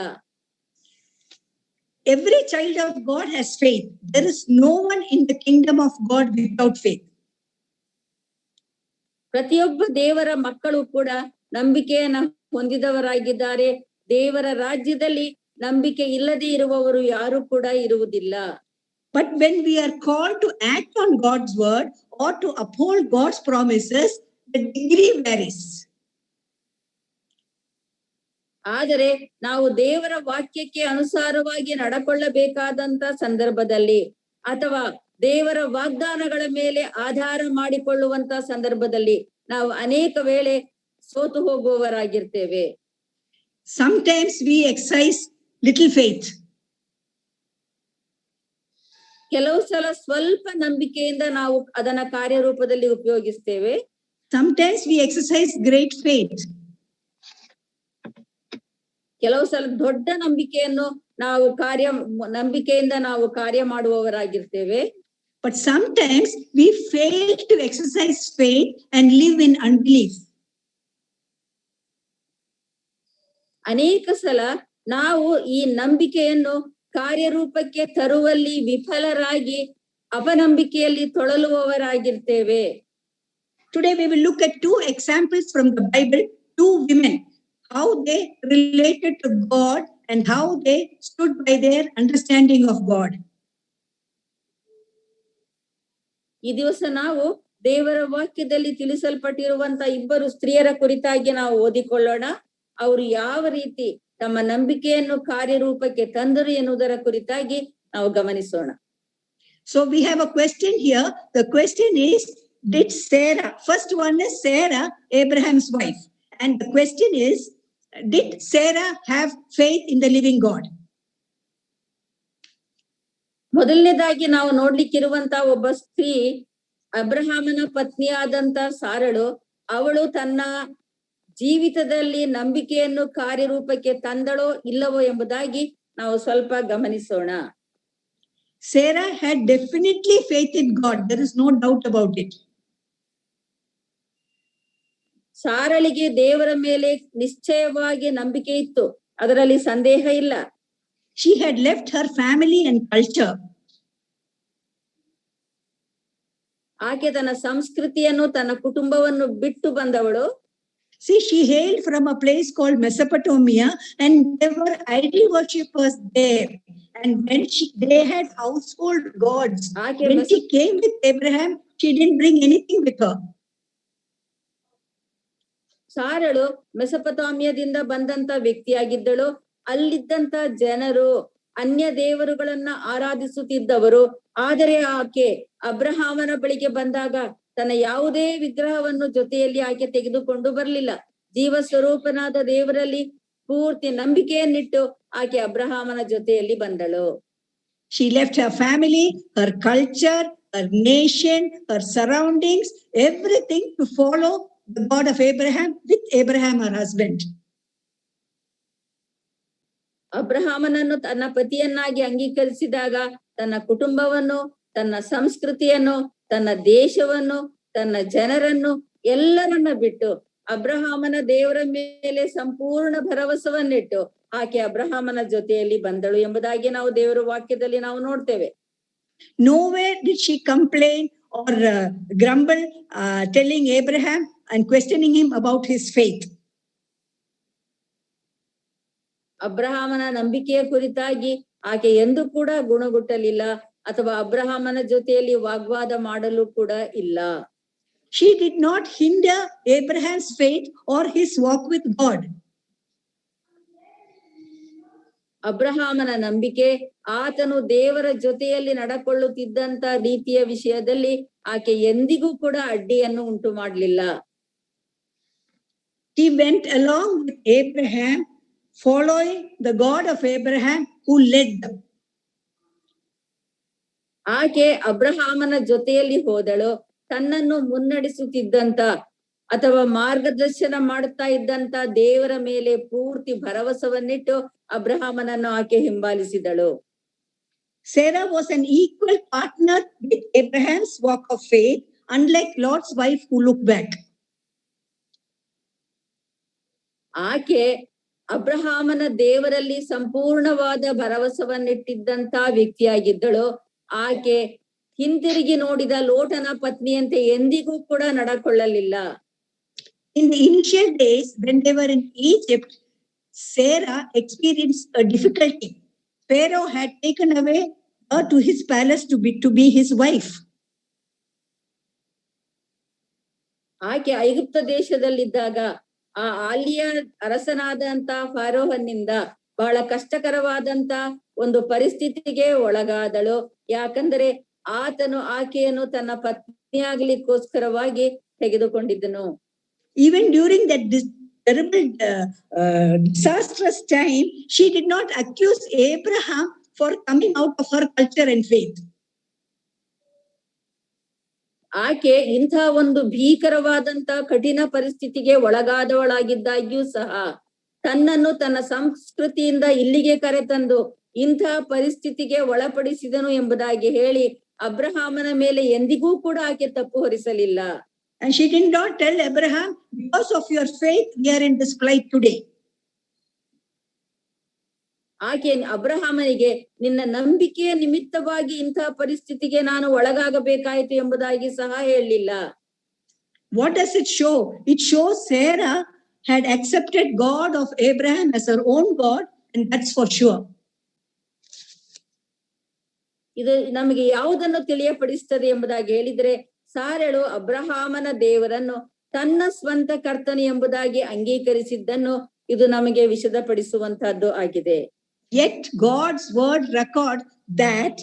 Every child of God has faith. There is no one in the kingdom of God without faith. ಪ್ರತಿಯೊಬ್ಬ ದೇವರ ಮಕ್ಕಳು ಕೂಡ ನಂಬಿಕೆಯನ್ನ ಹೊಂದಿದವರಾಗಿದ್ದಾರೆ. ದೇವರ ರಾಜ್ಯದಲ್ಲಿ ನಂಬಿಕೆ ಇಲ್ಲದೆ ಇರುವವರು ಯಾರು ಕೂಡ ಇರುವುದಿಲ್ಲ. But when we are called to act on God's word or to uphold God's promises, the degree varies. ಆದರೆ ನಾವು ದೇವರ ವಾಕ್ಯಕ್ಕೆ ಅನುಸಾರವಾಗಿ ನಡ್ಕೊಳ್ಳಬೇಕಾದಂತ ಸಂದರ್ಭದಲ್ಲಿ ಅಥವಾ ದೇವರ ವಾಗ್ದಾನಗಳ ಮೇಲೆ ಆಧಾರ ಮಾಡಿಕೊಳ್ಳುವಂತ ಸಂದರ್ಭದಲ್ಲಿ ನಾವು ಅನೇಕ ವೇಳೆ ಸೋತು ಹೋಗುವವರಾಗಿರ್ತೇವೆ. Sometimes we exercise little faith. ಕೆಲವು ಸಲ ಸ್ವಲ್ಪ ನಂಬಿಕೆಯಿಂದ ನಾವು ಅದನ್ನ ಕಾರ್ಯರೂಪದಲ್ಲಿ ಉಪಯೋಗಿಸ್ತೇವೆ. Sometimes we exercise great faith. ಕೆಲವು ಸಲ ದೊಡ್ಡ ನಂಬಿಕೆಯನ್ನು ನಂಬಿಕೆಯಿಂದ ನಾವು ಕಾರ್ಯ ಮಾಡುವವರಾಗಿರ್ತೇವೆ. But sometimes we fail to exercise faith and live in unbelief. ಅನೇಕ ಸಲ ನಾವು ಈ ನಂಬಿಕೆಯನ್ನು ಕಾರ್ಯರೂಪಕ್ಕೆ ತರುವಲ್ಲಿ ವಿಫಲರಾಗಿ ಅಪನಂಬಿಕೆಯಲ್ಲಿ ತೊಳಲುವವರಾಗಿರ್ತೇವೆ. Today we will look at two examples from the Bible, two women, how they related to God and how they stood by their understanding of God. ಈ ದಿವಸ ನಾವು ದೇವರ ವಾಕ್ಯದಲ್ಲಿ ತಿಳಿಸಲ್ಪಟ್ಟಿರುವಂತ ಇಬ್ಬರು ಸ್ತ್ರೀಯರ ಕುರಿತಾಗಿ ನಾವು ಓದಿಕೊಳ್ಳೋಣ. ಅವರು ಯಾವ ರೀತಿ ತಮ್ಮ ನಂಬಿಕೆಯನ್ನು ಕಾರ್ಯರೂಪಕ್ಕೆ ತಂದರು ಎನ್ನುವುದರ ಕುರಿತಾಗಿ ನಾವು ಗಮನಿಸೋಣ. So we have a question here. The question is, did Sarah, first one is Sarah, Abraham's wife. And the question is, did Sarah have faith in the living God? ಮೊದಲನೇದಾಗಿ ನಾವು ನೋಡ್ಲಿಕ್ಕಿರುವಂತ ಒಬ್ಬ ಸ್ತ್ರೀ ಅಬ್ರಹಾಮನ ಪತ್ನಿಯಾದಂತ ಸಾರಳು. ಅವಳು ತನ್ನ ಜೀವಿತದಲ್ಲಿ ನಂಬಿಕೆಯನ್ನು ಕಾರ್ಯರೂಪಕ್ಕೆ ತಂದಳೋ ಇಲ್ಲವೋ ಎಂಬುದಾಗಿ ನಾವು ಸ್ವಲ್ಪ ಗಮನಿಸೋಣ. Sarah had definitely faith in God. There is no doubt about it. ಸಾರಳಿಗೆ ದೇವರ ಮೇಲೆ ನಿಶ್ಚಯವಾಗಿ ನಂಬಿಕೆ ಇತ್ತು, ಅದರಲ್ಲಿ ಸಂದೇಹ ಇಲ್ಲ. She had left her family and culture. ಆಕೆ ತನ್ನ ಸಂಸ್ಕೃತಿಯನ್ನು ತನ್ನ ಕುಟುಂಬವನ್ನು ಬಿಟ್ಟು ಬಂದವಳು. See, she hailed from a place called Mesopotamia, and there were idol worshippers there. And when they had household gods, when she came with Abraham, she didn't bring anything with her. ಸಾರಳು ಮೆಸೊಪೊತಾಮಿಯಾದಿಂದ ಬಂದಂತ ವ್ಯಕ್ತಿಯಾಗಿದ್ದಳು. ಅಲ್ಲಿದ್ದಂತ ಜನರು ಅನ್ಯ ದೇವರುಗಳನ್ನ ಆರಾಧಿಸುತ್ತಿದ್ದವರು. ಆದರೆ ಆಕೆ ಅಬ್ರಹಾಮನ ಬಳಿಗೆ ಬಂದಾಗ ತನ್ನ ಯಾವುದೇ ವಿಗ್ರಹವನ್ನು ಜೊತೆಯಲ್ಲಿ ಆಕೆ ತೆಗೆದುಕೊಂಡು ಬರಲಿಲ್ಲ. ಜೀವ ಸ್ವರೂಪನಾದ ದೇವರಲ್ಲಿ ಪೂರ್ತಿ ನಂಬಿಕೆಯನ್ನಿಟ್ಟು ಆಕೆ ಅಬ್ರಹಾಮನ ಜೊತೆಯಲ್ಲಿ ಬಂದಳು. She left her family, her culture, her nation, her surroundings, everything to follow the God of Abraham with Abraham, her husband. ಅಬ್ರಹಾಮನನ್ನು ತನ್ನ ಪತಿಯನ್ನಾಗಿ ಅಂಗೀಕರಿಸಿದಾಗ ತನ್ನ ಕುಟುಂಬವನ್ನು, ತನ್ನ ಸಂಸ್ಕೃತಿಯನ್ನು, ತನ್ನ ದೇಶವನ್ನು, ತನ್ನ ಜನರನ್ನು ಎಲ್ಲರನ್ನ ಬಿಟ್ಟು ಅಬ್ರಹಾಮನ ದೇವರ ಮೇಲೆ ಸಂಪೂರ್ಣ ಭರವಸವನ್ನಿಟ್ಟು ಆಕೆ ಅಬ್ರಹಾಮನ ಜೊತೆಯಲ್ಲಿ ಬಂದಳು ಎಂಬುದಾಗಿ ನಾವು ದೇವರ ವಾಕ್ಯದಲ್ಲಿ ನಾವು ನೋಡ್ತೇವೆ. Nowhere did she complain or grumble, telling Abraham and questioning him about his faith. ಅಬ್ರಹಾಮನ ನಂಬಿಕೆಯ ಕುರಿತಾಗಿ ಆಕೆ ಎಂದು ಕೂಡ ಗುಣಗುಟ್ಟಲಿಲ್ಲ ಅಥವಾ ಅಬ್ರಹಾಮನ ಜೊತೆಯಲ್ಲಿ ವಾಗ್ವಾದ ಮಾಡಲು ಕೂಡ ಇಲ್ಲ. She did not hinder Abraham's faith or his walk with God. ಅಬ್ರಹಾಮನ ನಂಬಿಕೆ, ಆತನು ದೇವರ ಜೊತೆಯಲ್ಲಿ ನಡಕೊಳ್ಳುತ್ತಿದ್ದಂತ ರೀತಿಯ ವಿಷಯದಲ್ಲಿ ಆಕೆ ಎಂದಿಗೂ ಕೂಡ ಅಡ್ಡಿಯನ್ನು ಉಂಟು ಮಾಡಲಿಲ್ಲ. He went along with Abraham, following the God of Abraham who led them. ಆಕೆ ಅಬ್ರಹಾಮನ ಜೊತೆಯಲ್ಲಿ ಹೋದಳು. ತನ್ನನ್ನು ಮುನ್ನಡೆಸುತ್ತಿದ್ದಂತ ಅಥವಾ ಮಾರ್ಗದರ್ಶನ ಮಾಡುತ್ತಾ ಇದ್ದಂತ ದೇವರ ಮೇಲೆ ಪೂರ್ತಿ ಭರವಸವನ್ನಿಟ್ಟು ಅಬ್ರಹಾಮನನ್ನು ಆಕೆ ಹಿಂಬಾಲಿಸಿದಳು. Sarah was an equal partner with Abraham's walk of faith, unlike Lot's wife who looked back. ಆಕೆ ಅಬ್ರಹಾಮನ ದೇವರಲ್ಲಿ ಸಂಪೂರ್ಣವಾದ ಭರವಸವನ್ನಿಟ್ಟಿದ್ದಂತ ವ್ಯಕ್ತಿಯಾಗಿದ್ದಳು. ಆಕೆ ಹಿಂತಿರುಗಿ ನೋಡಿದ ಲೋಟನ ಪತ್ನಿಯಂತೆ ಎಂದಿಗೂ ಕೂಡ ನಡಕೊಳ್ಳಲಿಲ್ಲ. In the initial days, when they were in Egypt, Sarah experienced a difficulty. Pharaoh had taken away her to his palace to be his wife. ಆಕೆ ಐಗುಪ್ತ ದೇಶದಲ್ಲಿದ್ದಾಗ ಆ ಅಲ್ಲಿಯ ಅರಸನಾದಂತ ಫಾರೋಹನಿಂದ ಬಹಳ ಕಷ್ಟಕರವಾದಂತ ಒಂದು ಪರಿಸ್ಥಿತಿಗೆ ಒಳಗಾದಳು. ಯಾಕಂದರೆ ಆತನು ಆಕೆಯನ್ನು ತನ್ನ ಪತ್ನಿಯಾಗಲಿಕ್ಕೋಸ್ಕರವಾಗಿ ತೆಗೆದುಕೊಂಡಿದ್ದನು. Even during that terrible disastrous time, she did not accuse Abraham for coming out of her culture and faith. ಆಕೆ ಇಂಥ ಒಂದು ಭೀಕರವಾದಂತ ಕಠಿಣ ಪರಿಸ್ಥಿತಿಗೆ ಒಳಗಾದವಳಾಗಿದ್ದಾಗ್ಯೂ ಸಹ ತನ್ನನ್ನು ತನ್ನ ಸಂಸ್ಕೃತಿಯಿಂದ ಇಲ್ಲಿಗೆ ಕರೆತಂದು ಇಂಥ ಪರಿಸ್ಥಿತಿಗೆ ಒಳಪಡಿಸಿದನು ಎಂಬುದಾಗಿ ಹೇಳಿ ಅಬ್ರಹಾಮನ ಮೇಲೆ ಎಂದಿಗೂ ಕೂಡ ಆಕೆ ತಪ್ಪು ಹೊರಿಸಲಿಲ್ಲ. And she did not tell Abraham, because of your faith, we are in this plight today. ಆಕೆ ಅಬ್ರಹಾಮನಿಗೆ ನಿನ್ನ ನಂಬಿಕೆಯ ನಿಮಿತ್ತವಾಗಿ ಇಂಥ ಪರಿಸ್ಥಿತಿಗೆ ನಾನು ಒಳಗಾಗಬೇಕಾಯಿತು ಎಂಬುದಾಗಿ ಸಹ ಹೇಳಲಿಲ್ಲ. What does it show? It shows Sarah had accepted God of Abraham as her own God, and that's for sure. ಇದು ನಮಗೆ ಯಾವುದನ್ನು ತಿಳಿಯಪಡಿಸ್ತದೆ ಎಂಬುದಾಗಿ ಹೇಳಿದ್ರೆ, ಸಾರಳು ಅಬ್ರಹಾಮನ ದೇವರನ್ನು ತನ್ನ ಸ್ವಂತ ಕರ್ತನು ಎಂಬುದಾಗಿ ಅಂಗೀಕರಿಸಿದ್ದನ್ನು ಇದು ನಮಗೆ ವಿಶದಪಡಿಸುವಂತಹದ್ದು ಆಗಿದೆ. Yet God's word records that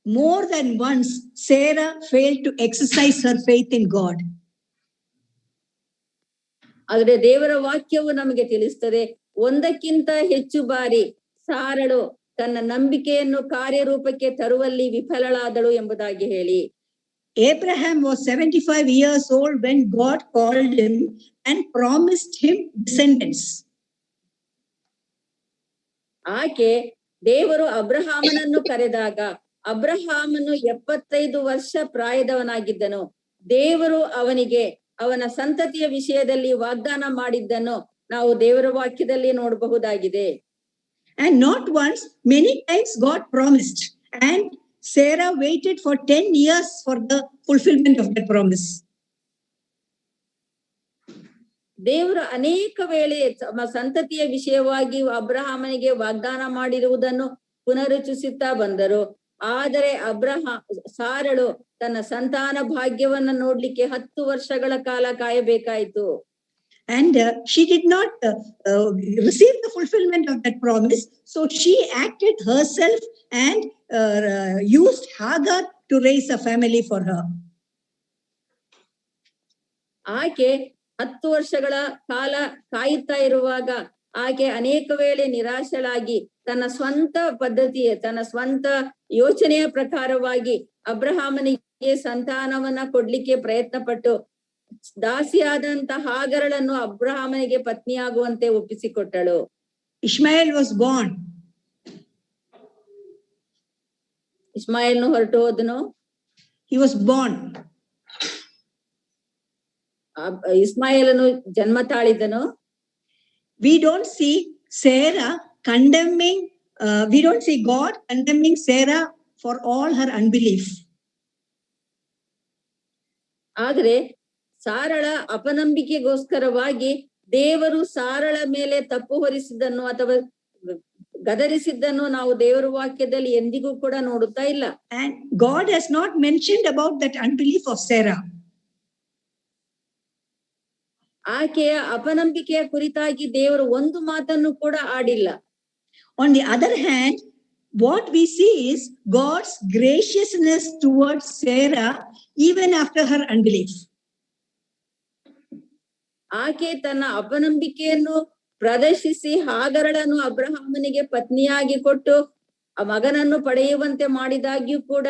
more than once Sarah failed to exercise her faith in God. ಆದರೆ ದೇವರ ವಾಕ್ಯವು ನಮಗೆ ತಿಳಿಸ್ತದೆ, ಒಂದಕ್ಕಿಂತ ಹೆಚ್ಚು ಬಾರಿ ಸಾರಳು ತನ್ನ ನಂಬಿಕೆಯನ್ನು ಕಾರ್ಯರೂಪಕ್ಕೆ ತರುವಲ್ಲಿ ವಿಫಲಳಾದಳು ಎಂಬುದಾಗಿ ಹೇಳಿ. Abraham was 75 years old when God called him and promised him descendants. ಆಕೆ ದೇವರು ಅಬ್ರಹಾಮನನ್ನು ಕರೆದಾಗ ಅಬ್ರಹಾಮನು 75 ವರ್ಷ ಪ್ರಾಯದವನಾಗಿದ್ದನು. ದೇವರು ಅವನಿಗೆ ಅವನ ಸಂತತಿಯ ವಿಷಯದಲ್ಲಿ ವಾಗ್ದಾನ ಮಾಡಿದ್ದನ್ನು ನಾವು ದೇವರ ವಾಕ್ಯದಲ್ಲಿ ನೋಡಬಹುದಾಗಿದೆ. And not once, many times God promised, and Sarah waited for 10 years for the fulfillment of that promise. ದೇವರು ಅನೇಕ ವೇಳೆ ತಮ್ಮ ಸಂತತಿಯ ವಿಷಯವಾಗಿ ಅಬ್ರಹಾಮನಿಗೆ ವಾಗ್ದಾನ ಮಾಡಿರುವುದನ್ನು ಪುನರುಚ್ಚಿಸುತ್ತಾ ಬಂದರು. ಆದರೆ ಸಾರಳು ತನ್ನ ಸಂತಾನ ಭಾಗ್ಯವನ್ನ ನೋಡ್ಲಿಕ್ಕೆ 10 ವರ್ಷಗಳ ಕಾಲ ಕಾಯಬೇಕಾಯಿತು. And she did not receive the fulfillment of that promise. So she acted herself and used Hagar to raise a family for her. ಆಕೆ 10 ವರ್ಷಗಳ ಕಾಲ ಕಾಯುತ್ತಾ ಇರುವಾಗ ಆಕೆ ಅನೇಕ ವೇಳೆ ನಿರಾಶಳಾಗಿ ತನ್ನ ಸ್ವಂತ ಪದ್ಧತಿಯ ತನ್ನ ಸ್ವಂತ ಯೋಚನೆಯ ಪ್ರಕಾರವಾಗಿ ಅಬ್ರಹಾಮನಿಗೆ ಸಂತಾನವನ್ನ ಕೊಡ್ಲಿಕ್ಕೆ ಪ್ರಯತ್ನ ಪಟ್ಟು ದಾಸಿಯಾದಂತ ಹಾಗರಳನ್ನು ಅಬ್ರಹಾಮನಿಗೆ ಪತ್ನಿಯಾಗುವಂತೆ ಒಪ್ಪಿಸಿಕೊಟ್ಟಳು. Ishmael was born, ಇಸ್ಮಾಯೇಲ್ನು ಹೊರಟು ಹೋದನು. He was born. ಇಸ್ಮಾಯೇಲನು ಜನ್ಮ ತಾಳಿದನು. We don't see Sarah condemning, we don't see God condemning Sarah for all her unbelief. ಆದ್ರೆ ಸಾರಳ ಅಪನಂಬಿಕೆಗೋಸ್ಕರವಾಗಿ ದೇವರು ಸಾರಳ ಮೇಲೆ ತಪ್ಪು ಹೊರಿಸಿದ್ದನ್ನು ಅಥವಾ ಗದರಿಸಿದ್ದನ್ನು ನಾವು ದೇವರ ವಾಕ್ಯದಲ್ಲಿ ಎಂದಿಗೂ ಕೂಡ ನೋಡುತ್ತಾ ಇಲ್ಲ. And God has not mentioned about that unbelief of Sarah. ಆಕೆಯ ಅಪನಂಬಿಕೆಯ ಕುರಿತಾಗಿ ದೇವರು ಒಂದು ಮಾತನ್ನು ಕೂಡ ಆಡಿಲ್ಲ. On the other hand, what we see is God's graciousness towards Sarah even after her unbelief. ಆಕೆ ತನ್ನ ಅಪನಂಬಿಕೆಯನ್ನು ಪ್ರದರ್ಶಿಸಿ ಹಾಗರಳನ್ನು ಅಬ್ರಹಾಮನಿಗೆ ಪತ್ನಿಯಾಗಿ ಕೊಟ್ಟು ಆ ಮಗನನ್ನು ಪಡೆಯುವಂತೆ ಮಾಡಿದಾಗ್ಯೂ ಕೂಡ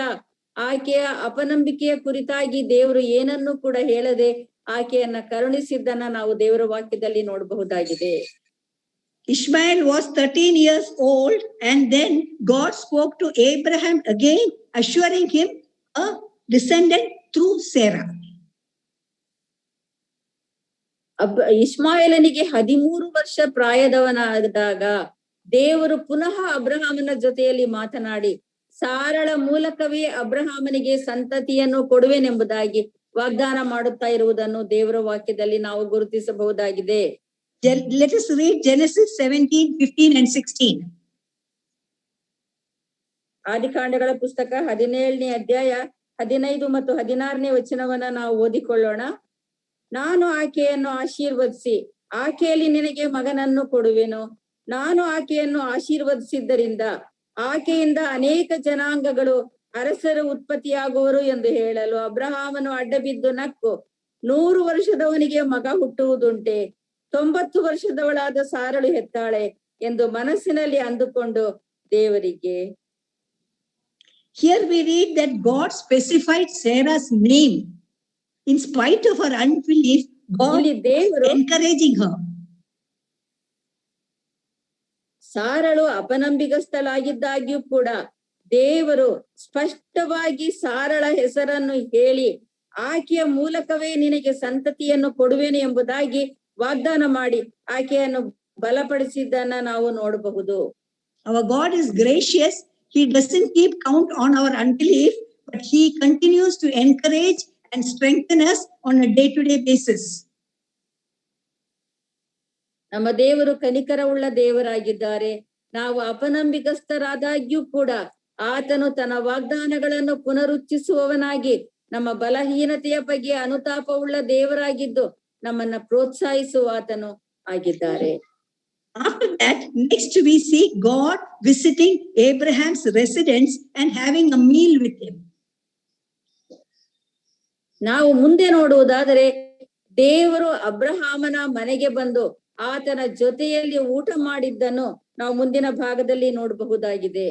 ಆಕೆಯ ಅಪನಂಬಿಕೆಯ ಕುರಿತಾಗಿ ದೇವರು ಏನನ್ನು ಕೂಡ ಹೇಳದೆ ಆಕೆಯನ್ನ ಕರುಣಿಸಿದ್ದನ್ನ ನಾವು ದೇವರ ವಾಕ್ಯದಲ್ಲಿ ನೋಡಬಹುದಾಗಿದೆ. Ishmael was 13 years old, and then God spoke to Abraham again, assuring him a descendant through Sarah. ಇಷ್ಮಾಯೇಲನಿಗೆ 13 ವರ್ಷ ಪ್ರಾಯದವನಾದಾಗ ದೇವರು ಪುನಃ ಅಬ್ರಹಾಮನ ಜೊತೆಯಲ್ಲಿ ಮಾತನಾಡಿ ಸಾರಳ ಮೂಲಕವೇ ಅಬ್ರಹಾಮನಿಗೆ ಸಂತತಿಯನ್ನು ಕೊಡುವೆನೆಂಬುದಾಗಿ ವಾಗ್ದಾನ ಮಾಡುತ್ತಾ ಇರುವುದನ್ನು ದೇವರ ವಾಕ್ಯದಲ್ಲಿ ನಾವು ಗುರುತಿಸಬಹುದಾಗಿದೆ. Let us read Genesis 17, 15 and 16. ಆದಿಕಾಂಡಗಳ ಪುಸ್ತಕ 17ನೇ ಅಧ್ಯಾಯ 15 ಮತ್ತು 16ನೇ ವಚನವನ್ನ ನಾವು ಓದಿಕೊಳ್ಳೋಣ. ನಾನು ಆಕೆಯನ್ನು ಆಶೀರ್ವದಿಸಿ ಆಕೆಯಲ್ಲಿ ನಿನಗೆ ಮಗನನ್ನು ಕೊಡುವೆನು. ನಾನು ಆಕೆಯನ್ನು ಆಶೀರ್ವದಿಸಿದ್ದರಿಂದ ಆಕೆಯಿಂದ ಅನೇಕ ಜನಾಂಗಗಳು ಅರಸರು ಉತ್ಪತ್ತಿಯಾಗುವರು ಎಂದು ಹೇಳಲು ಅಬ್ರಹಾಮನು ಅಡ್ಡಬಿದ್ದು ನಕ್ಕು 100 ವರ್ಷದವನಿಗೆ ಮಗ ಹುಟ್ಟುವುದುಂಟೆ, 90 ವರ್ಷದವಳಾದ ಸಾರಳು ಹೆತ್ತಾಳೆ ಎಂದು ಮನಸ್ಸಿನಲ್ಲಿ ಅಂದುಕೊಂಡು ದೇವರಿಗೆ. Here we read that God specified Sarah's name. In spite of her unbelief, God was encouraging her. ಸಾರಳು ಅಪನಂಬಿಗಸ್ತಳಾಗಿದ್ದಾಗ್ಯೂ ಕೂಡ ದೇವರು ಸ್ಪಷ್ಟವಾಗಿ ಸಾರಳ ಹೆಸರನ್ನು ಹೇಳಿ ಆಕೆಯ ಮೂಲಕವೇ ನಿನಗೆ ಸಂತತಿಯನ್ನು ಕೊಡುವೆನು ಎಂಬುದಾಗಿ ವಾಗ್ದಾನ ಮಾಡಿ ಆಕೆಯನ್ನು ಬಲಪಡಿಸಿದ್ದನ್ನ ನಾವು ನೋಡಬಹುದು. Our God is gracious. He doesn't keep count on our unbelief, but he continues to encourage and strengthen us on a day-to-day basis. ನಮ್ಮ ದೇವರು ಕನಿಕರವುಳ್ಳ ದೇವರಾಗಿದ್ದಾರೆ. ನಾವು ಅಪನಂಬಿಕಸ್ಥರಾದಾಗ್ಯೂ ಕೂಡ ಆತನು ತನ್ನ ವಾಗ್ದಾನಗಳನ್ನು ಪುನರುಚ್ಚಿಸುವವನಾಗಿ ನಮ್ಮ ಬಲಹೀನತೆಯ ಬಗ್ಗೆ ಅನುತಾಪವುಳ್ಳ ದೇವರಾಗಿದ್ದು ನಮ್ಮನ್ನ ಪ್ರೋತ್ಸಾಹಿಸುವ ಆತನು ಆಗಿದ್ದಾರೆ. After that, next we see God visiting Abraham's residence and having a meal with him. ನಾವು ಮುಂದೆ ನೋಡುವುದಾದರೆ ದೇವರು ಅಬ್ರಹಾಮನ ಮನೆಗೆ ಬಂದು ಆತನ ಜೊತೆಯಲ್ಲಿ ಊಟ ಮಾಡಿದ್ದನ್ನು ನಾವು ಮುಂದಿನ ಭಾಗದಲ್ಲಿ ನೋಡಬಹುದಾಗಿದೆ.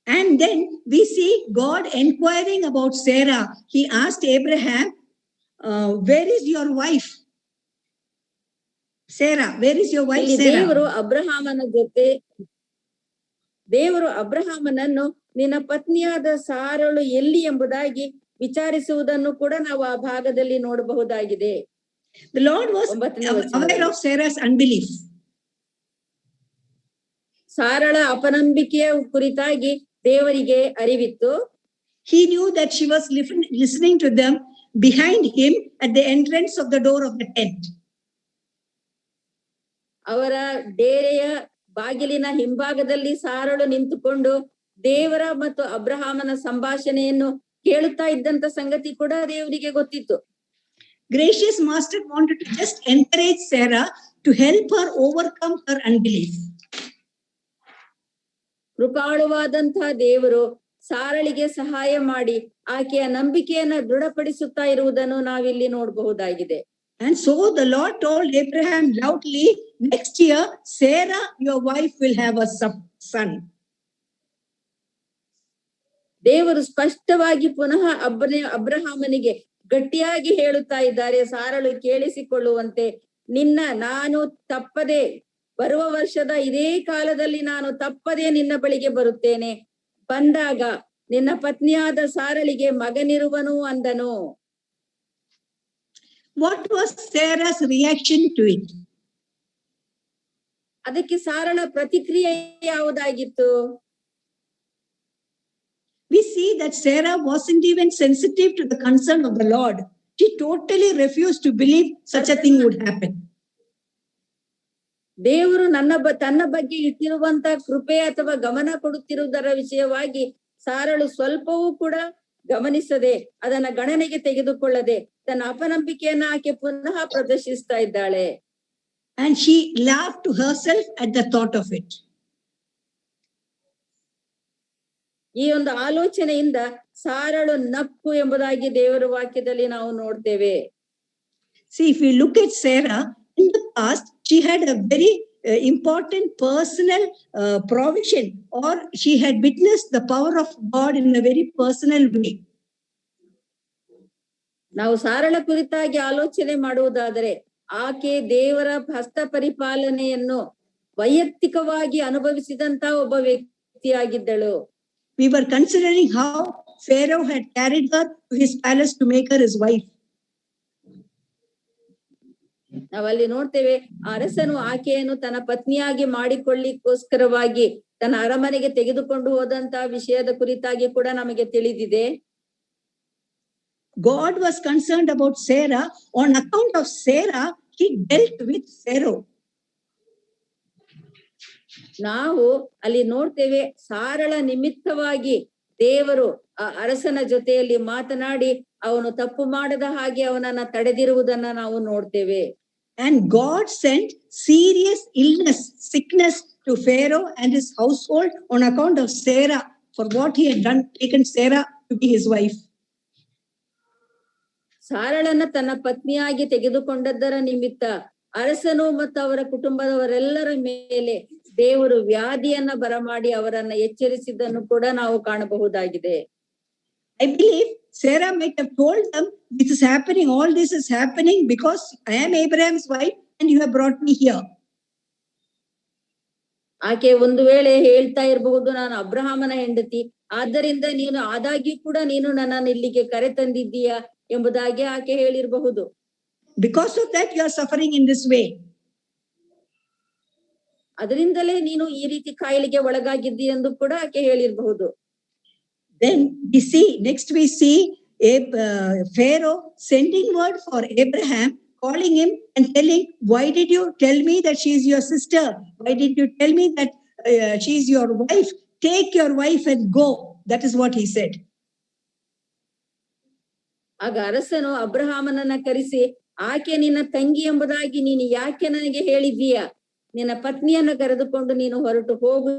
And then we see God inquiring about Sarah. He asked Abraham, where is your wife? Sarah, where is your wife Sarah? ದೇವರು ಅಬ್ರಹಾಮನನ್ನು ನಿನ್ನ ಪತ್ನಿಯಾದ ಸಾರಳು ಎಲ್ಲಿ ಎಂಬುದಾಗಿ ವಿಚಾರಿಸುವುದನ್ನು ಕೂಡ ನಾವು ಆ ಭಾಗದಲ್ಲಿ ನೋಡಬಹುದಾಗಿದೆ. The Lord was aware of Sarah's unbelief. ಸಾರಳ ಅಪನಂಬಿಕೆಯ ಕುರಿತಾಗಿ ದೇವರಿಗೆ ಅರಿವಿತ್ತು. He knew that she was listening to them behind him at the entrance of the door of the tent. ಅವರ ಡೇರೆಯ ಬಾಗಿಲಿನ ಹಿಂಭಾಗದಲ್ಲಿ ಸಾರಳು ನಿಂತುಕೊಂಡು ದೇವರ ಮತ್ತು ಅಬ್ರಹಾಮನ ಸಂಭಾಷಣೆಯನ್ನು ಕೇಳುತ್ತಾ ಇದ್ದಂತ ಸಂಗತಿ ಕೂಡ ದೇವರಿಗೆ ಗೊತ್ತಿತ್ತು. Gracious Master wanted to just encourage Sarah to help her overcome her unbelief. ಕೃಪಾಳುವಾದಂತಹ ದೇವರು ಸಾರಳಿಗೆ ಸಹಾಯ ಮಾಡಿ ಆಕೆಯ ನಂಬಿಕೆಯನ್ನ ದೃಢಪಡಿಸುತ್ತಾ ಇರುವುದನ್ನು ನಾವಿಲ್ಲಿ ನೋಡಬಹುದಾಗಿದೆ. And so the Lord told Abraham loudly, next year, Sarah, your wife, will have a son. ದೇವರು ಸ್ಪಷ್ಟವಾಗಿ ಪುನಃ ಅಬ್ರಹಾಮನಿಗೆ ಗಟ್ಟಿಯಾಗಿ ಹೇಳುತ್ತಾ ಇದ್ದಾರೆ, ಸಾರಳು ಕೇಳಿಸಿಕೊಳ್ಳುವಂತೆ, ನಾನು ತಪ್ಪದೆ ಬರುವ ವರ್ಷದ ಇದೇ ಕಾಲದಲ್ಲಿ ನಾನು ತಪ್ಪದೆ ನಿನ್ನ ಬಳಿಗೆ ಬರುತ್ತೇನೆ. ಬಂದಾಗ ನಿನ್ನ ಪತ್ನಿಯಾದ ಸಾರಳಿಗೆ ಮಗನಿರುವನು ಅಂದನು. What was Sarah's reaction to it? ಅದಕ್ಕೆ ಸಾರಳ ಪ್ರತಿಕ್ರಿಯೆ ಯಾವುದಾಗಿತ್ತು? We see that Sarah wasn't even sensitive to the concern of the Lord. She totally refused to believe such a thing would happen. ದೇವರು ತನ್ನ ಬಗ್ಗೆ ಇಟ್ಟಿರುವಂತ ಕೃಪೆ ಅಥವಾ ಗಮನ ಕೊಡುತ್ತಿರುವುದರ ವಿಷಯವಾಗಿ ಸಾರಳು ಸ್ವಲ್ಪವೂ ಕೂಡ ಗಮನಿಸದೆ, ಅದನ್ನ ಗಣನೆಗೆ ತೆಗೆದುಕೊಳ್ಳದೆ ತನ್ನ ಅಪನಂಬಿಕೆಯನ್ನ ಆಕೆ ಪುನಃ ಪ್ರದರ್ಶಿಸ್ತಾ ಇದ್ದಾಳೆ. And she laughed to herself at the thought of it. ಈ ಒಂದು ಆಲೋಚನೆಯಿಂದ ಸಾರಳು ನಕ್ಕು ಎಂಬುದಾಗಿ ದೇವರ ವಾಕ್ಯದಲ್ಲಿ ನಾವು ನೋಡ್ತೇವೆ. See, if we look at Sarah, in the past, she had a very important personal provision, or she had witnessed the power of God in a very personal way. ನಾವು ಸಾರಳ ಕುರಿತಾಗಿ ಆಲೋಚನೆ ಮಾಡುವುದಾದರೆ ಆಕೆ ದೇವರ ಹಸ್ತ ಪರಿಪಾಲನೆಯನ್ನು ವೈಯಕ್ತಿಕವಾಗಿ ಅನುಭವಿಸಿದಂತ ಒಬ್ಬ ವ್ಯಕ್ತಿಯಾಗಿದ್ದಳು. We were considering how Pharaoh had carried her to his palace to make her his wife. ನಾವಲ್ಲಿ ನೋಡ್ತೇವೆ, ಅರಸನು ಆಕೆಯನ್ನು ತನ್ನ ಪತ್ನಿಯಾಗಿ ಮಾಡಿಕೊಳ್ಳಿಕ್ಕೋಸ್ಕರವಾಗಿ ತನ್ನ ಅರಮನೆಗೆ ತೆಗೆದುಕೊಂಡು ಹೋದಂತ ವಿಷಯದ ಕುರಿತಾಗಿ ಕೂಡ ನಮಗೆ ತಿಳಿದಿದೆ. God was concerned about Sarah. On account of Sarah, he dealt with Pharaoh. ನಾವು ಅಲ್ಲಿ ನೋಡ್ತೇವೆ, ಸಾರಳ ನಿಮಿತ್ತವಾಗಿ ದೇವರು ಆ ಅರಸನ ಜೊತೆಯಲ್ಲಿ ಮಾತನಾಡಿ ಅವನು ತಪ್ಪು ಮಾಡದ ಹಾಗೆ ಅವನನ್ನ ತಡೆದಿರುವುದನ್ನ ನಾವು ನೋಡ್ತೇವೆ. And God sent serious illness, sickness to Pharaoh and his household on account of Sarah, for what he had done, taken Sarah to be his wife. ಸಾರಳನ್ನ ತನ್ನ ಪತ್ನಿಯಾಗಿ ತೆಗೆದುಕೊಂಡದ್ದರ ನಿಮಿತ್ತ ಅರಸನು ಮತ್ತು ಅವರ ಕುಟುಂಬದವರೆಲ್ಲರ ಮೇಲೆ ದೇವರು ವ್ಯಾಧಿಯನ್ನ ಬರಮಾಡಿ ಅವರನ್ನ ಎಚ್ಚರಿಸಿದ್ದನ್ನು ಕೂಡ ನಾವು ಕಾಣಬಹುದಾಗಿದೆ. I believe Sarah might have told them, this is happening, all this is happening because I am Abraham's wife and you have brought me here. ಆಕೆ ಒಂದು ವೇಳೆ ಹೇಳ್ತಾ ಇರಬಹುದು, ನಾನು ಅಬ್ರಹಾಮನ ಹೆಂಡತಿ, ಆದ್ದರಿಂದ ನೀನು ಆದಾಗ್ಯೂ ಕೂಡ ನೀನು ನನ್ನನ್ನು ಇಲ್ಲಿಗೆ ಕರೆ ತಂದಿದ್ದೀಯಾ ಎಂಬುದಾಗಿ ಆಕೆ ಹೇಳಿರಬಹುದು. Because of that you are suffering in this way. ಅದರಿಂದಲೇ ನೀನು ಈ ರೀತಿ ಕಾಯಿಲೆಗೆ ಒಳಗಾಗಿದ್ದಿ ಎಂದು ಕೂಡ ಆಕೆ ಹೇಳಿರಬಹುದು. Then next we see Pharaoh sending word for Abraham, calling him and telling, why did you tell me that she is your sister? Why did you tell me that she is your wife? Take your wife and go. That is what he said. ಆಗ ಅರಸನು ಅಬ್ರಹಾಮನನ್ನ ಕರೆಸಿ, ಆಕೆ ನಿನ್ನ ತಂಗಿ ಎಂಬುದಾಗಿ ನೀನು ಯಾಕೆ ನನಗೆ ಹೇಳಿದ್ದೀಯಾ? ನಿನ್ನ ಪತ್ನಿಯನ್ನ ಕರೆದುಕೊಂಡು ನೀನು ಹೊರಟು ಹೋಗು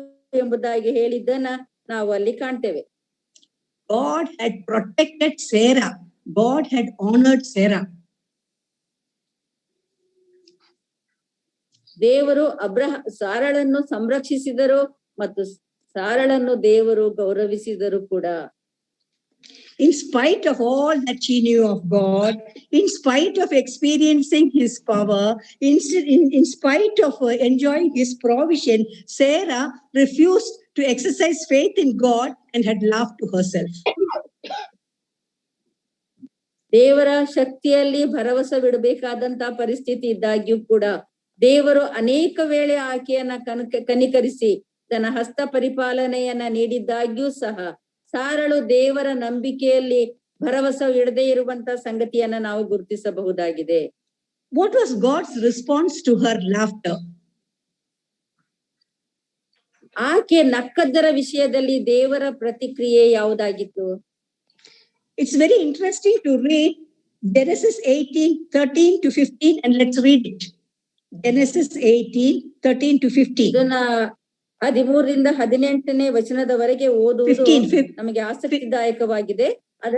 ಎಂಬುದಾಗಿ ಹೇಳಿದ್ದನ್ನ ನಾವು ಅಲ್ಲಿ ಕಾಣ್ತೇವೆ. God had protected Sarah. God had honored Sarah. ದೇವರು ಸಾರಳನ್ನು ಸಂರಕ್ಷಿಸಿದರು ಮತ್ತು ಸಾರಳನ್ನು ದೇವರು ಗೌರವಿಸಿದರು ಕೂಡ. In spite of all that she knew of God, in spite of experiencing his power, in spite of enjoying his provision, Sarah refused to exercise faith in God and had laughed to herself. ದೇವರ ಶಕ್ತಿಯಲ್ಲಿ ಭರವಸೆ ಬಿಡಬೇಕಾದಂತ ಪರಿಸ್ಥಿತಿ ಇದ್ದಾಗ್ಯೂ ಕೂಡ ದೇವರು ಅನೇಕ ವೇಳೆ ಆಕೆಯನ್ನ ಕನಿಕರಿಸಿ ತನ್ನ ಹಸ್ತ ಪರಿಪಾಲನೆಯನ್ನ ನೀಡಿದ್ದಾಗ್ಯೂ ಸಹ ಸಾರಳು ದೇವರ ನಂಬಿಕೆಯಲ್ಲಿ ಭರವಸೆ ಇಡದೇ ಇರುವಂತ ಸಂಗತಿಯನ್ನ ನಾವು ಗುರುತಿಸಬಹುದಾಗಿದೆ. What was God's response to her laughter? ಆಕೆ ನಕ್ಕದ್ದರ ವಿಷಯದಲ್ಲಿ ದೇವರ ಪ್ರತಿಕ್ರಿಯೆ ಯಾವುದಾಗಿತ್ತು? It's very interesting to read Genesis 18:13 to 15, and let's read it. Genesis 18:13 to 15. ಇದನ್ನ 13ರಿಂದ 18ನೇ ವಚನದವರೆಗೆ ಓದುವುದು ನಮಗೆ ಆಸಕ್ತಿದಾಯಕವಾಗಿದೆ.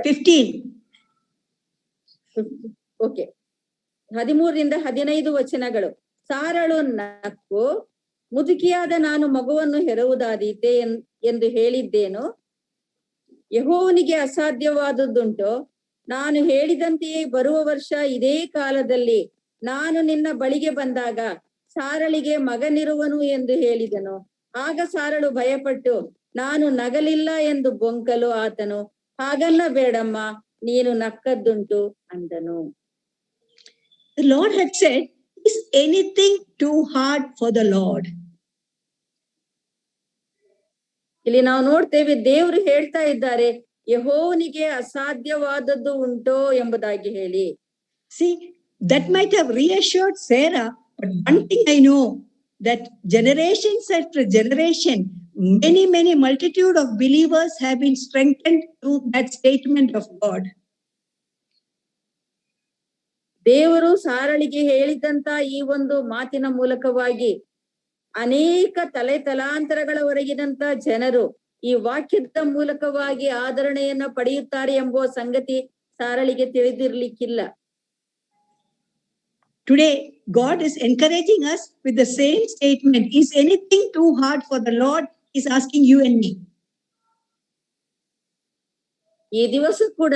15. ಓಕೆ, 13ರಿಂದ 15 ವಚನಗಳು. ಸಾರಳು ನಕ್ಕು, ಮುದುಕಿಯಾದ ನಾನು ಮಗುವನ್ನು ಹೆರುವುದಾದೀತೆ ಎಂದು ಹೇಳಿದ್ದೇನು? ಯೆಹೋವನಿಗೆ ಅಸಾಧ್ಯವಾದದ್ದುಂಟು? ನಾನು ಹೇಳಿದಂತೆಯೇ ಬರುವ ವರ್ಷ ಇದೇ ಕಾಲದಲ್ಲಿ ನಾನು ನಿನ್ನ ಬಳಿಗೆ ಬಂದಾಗ ಸಾರಳಿಗೆ ಮಗನಿರುವನು ಎಂದು ಹೇಳಿದನು. ಆಗ ಸಾರಳು ಭಯಪಟ್ಟು ನಾನು ನಗಲಿಲ್ಲ ಎಂದು ಬೊಂಕಲು ಆತನು, ಹಾಗನ್ನ ಬೇಡಮ್ಮ, ನೀನು ನಕ್ಕದ್ದುಂಟು ಅಂದನು. The Lord had said, is anything too hard for the Lord? ಇಲ್ಲಿ ನಾವು ನೋಡ್ತೇವೆ, ದೇವರು ಹೇಳ್ತಾ ಇದ್ದಾರೆ, ಯೆಹೋವನಿಗೆ ಅಸಾಧ್ಯವಾದದ್ದು ಉಂಟೋ ಎಂಬುದಾಗಿ ಹೇಳಿ. See, that might have reassured Sarah, but one thing I know, that generations after generation, many multitude of believers have been strengthened through that statement of God. ದೇವರು ಸಾರಳಿಗೆ ಹೇಳಿದಂತ ಈ ಒಂದು ಮಾತಿನ ಮೂಲಕವಾಗಿ ಅನೇಕ ತಲಾಂತರಗಳವರೆಗಿನಂತ ಜನರು ಈ ವಾಕ್ಯದ ಮೂಲಕವಾಗಿ ಆದರಣೆಯನ್ನ ಪಡೆಯುತ್ತಾರೆ ಎಂಬುವ ಸಂಗತಿ ಸಾರಳಿಗೆ ತಿಳಿದಿರ್ಲಿಕ್ಕಿಲ್ಲ. Today, God is encouraging us with the same statement. Is anything too hard for the Lord? He's asking you and me. ಈ ದಿವಸ ಕೂಡ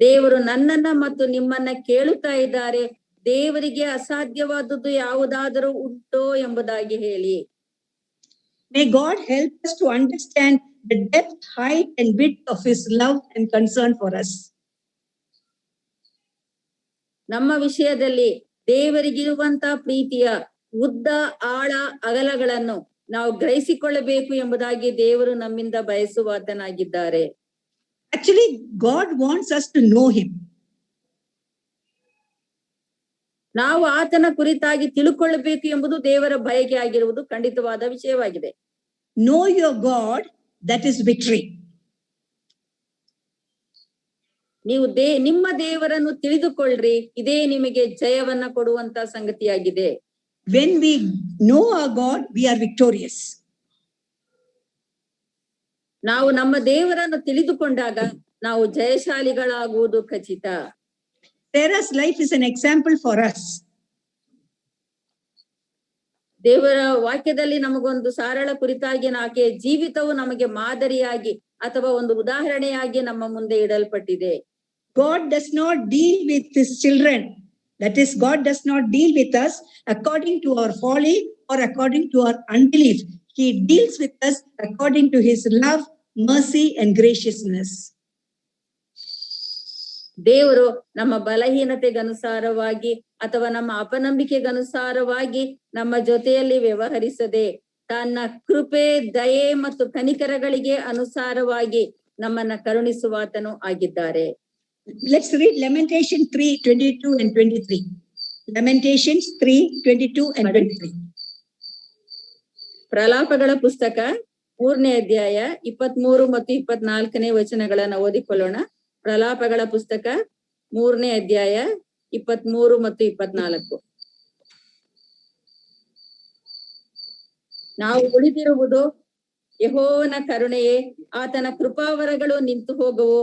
ದೇವರು ನನ್ನನ್ನ ಮತ್ತು ನಿಮ್ಮನ್ನ ಕೇಳುತ್ತಾ ಇದ್ದಾರೆ, ದೇವರಿಗೆ ಅಸಾಧ್ಯವಾದದ್ದು ಯಾವುದಾದರೂ ಉಂಟೋ ಎಂಬುದಾಗಿ ಹೇಳಿ. May God help us to understand the depth, height, and width of His love and concern for us. ನಮ್ಮ ವಿಷಯದಲ್ಲಿ ದೇವರಿಗಿರುವಂತ ಪ್ರೀತಿಯ ಉದ್ದ, ಆಳ, ಅಗಲಗಳನ್ನು ನಾವು ಗ್ರಹಿಸಿಕೊಳ್ಳಬೇಕು ಎಂಬುದಾಗಿ ದೇವರು ನಮ್ಮಿಂದ ಬಯಸುವಾತನಾಗಿದ್ದಾರೆ. Actually, God wants us to know Him. ನಾವು ಆತನ ಕುರಿತಾಗಿ ತಿಳುಕೊಳ್ಳಬೇಕು ಎಂಬುದು ದೇವರ ಬಯಕೆ ಆಗಿರುವುದು ಖಂಡಿತವಾದ ವಿಷಯವಾಗಿದೆ. Know your God, that is victory. ನೀವು ನಿಮ್ಮ ದೇವರನ್ನು ತಿಳಿದುಕೊಳ್ಳ್ರಿ, ಇದೇ ನಿಮಗೆ ಜಯವನ್ನ ಕೊಡುವಂತ ಸಂಗತಿಯಾಗಿದೆ. When we know our God, we are victorious. ನಾವು ನಮ್ಮ ದೇವರನ್ನು ತಿಳಿದುಕೊಂಡಾಗ ನಾವು ಜಯಶಾಲಿಗಳಾಗುವುದು ಖಚಿತ. Sarah's life is an example for us. ದೇವರ ವಾಕ್ಯದಲ್ಲಿ ನಮಗೊಂದು ಸಾರಳ ಕುರಿತಾಗಿ ಆಕೆಯ ಜೀವಿತವು ನಮಗೆ ಮಾದರಿಯಾಗಿ ಅಥವಾ ಒಂದು ಉದಾಹರಣೆಯಾಗಿ ನಮ್ಮ ಮುಂದೆ ಇಡಲ್ಪಟ್ಟಿದೆ. God does not deal with His children. That is, God does not deal with us according to our folly or according to our unbelief. He deals with us according to His love, mercy, and graciousness. ದೇವರು ನಮ್ಮ ಬಲಹೀನತೆಗನುಸಾರವಾಗಿ ಅಥವಾ ನಮ್ಮ ಅಪನಂಬಿಕೆಗನುಸಾರವಾಗಿ ನಮ್ಮ ಜೊತೆಯಲ್ಲಿ ವ್ಯವಹರಿಸದೆ ತನ್ನ ಕೃಪೆ, ದಯೆ ಮತ್ತು ಕನಿಕರಗಳಿಗೆ ಅನುಸಾರವಾಗಿ ನಮ್ಮನ್ನ ಕರುಣಿಸುವಾತನು ಆಗಿದ್ದಾರೆ. Let's read Lamentation 3:22 and 23. Lamentations 3:22 and 23. ಪ್ರಲಾಪಗಳ ಪುಸ್ತಕ 3ನೇ ಅಧ್ಯಾಯ 23 ಮತ್ತು 24ನೇ ವಚನಗಳನ್ನ ಓದಿಕೊಳ್ಳೋಣ. ಪ್ರಲಾಪಗಳ ಪುಸ್ತಕ 3ನೇ ಅಧ್ಯಾಯ 23 ಮತ್ತು 24. ನಾವು ಉಳಿದಿರುವುದು ಯೆಹೋವನ ಕರುಣೆಯೇ, ಆತನ ಕೃಪಾವರಗಳು ನಿಂತು ಹೋಗುವು,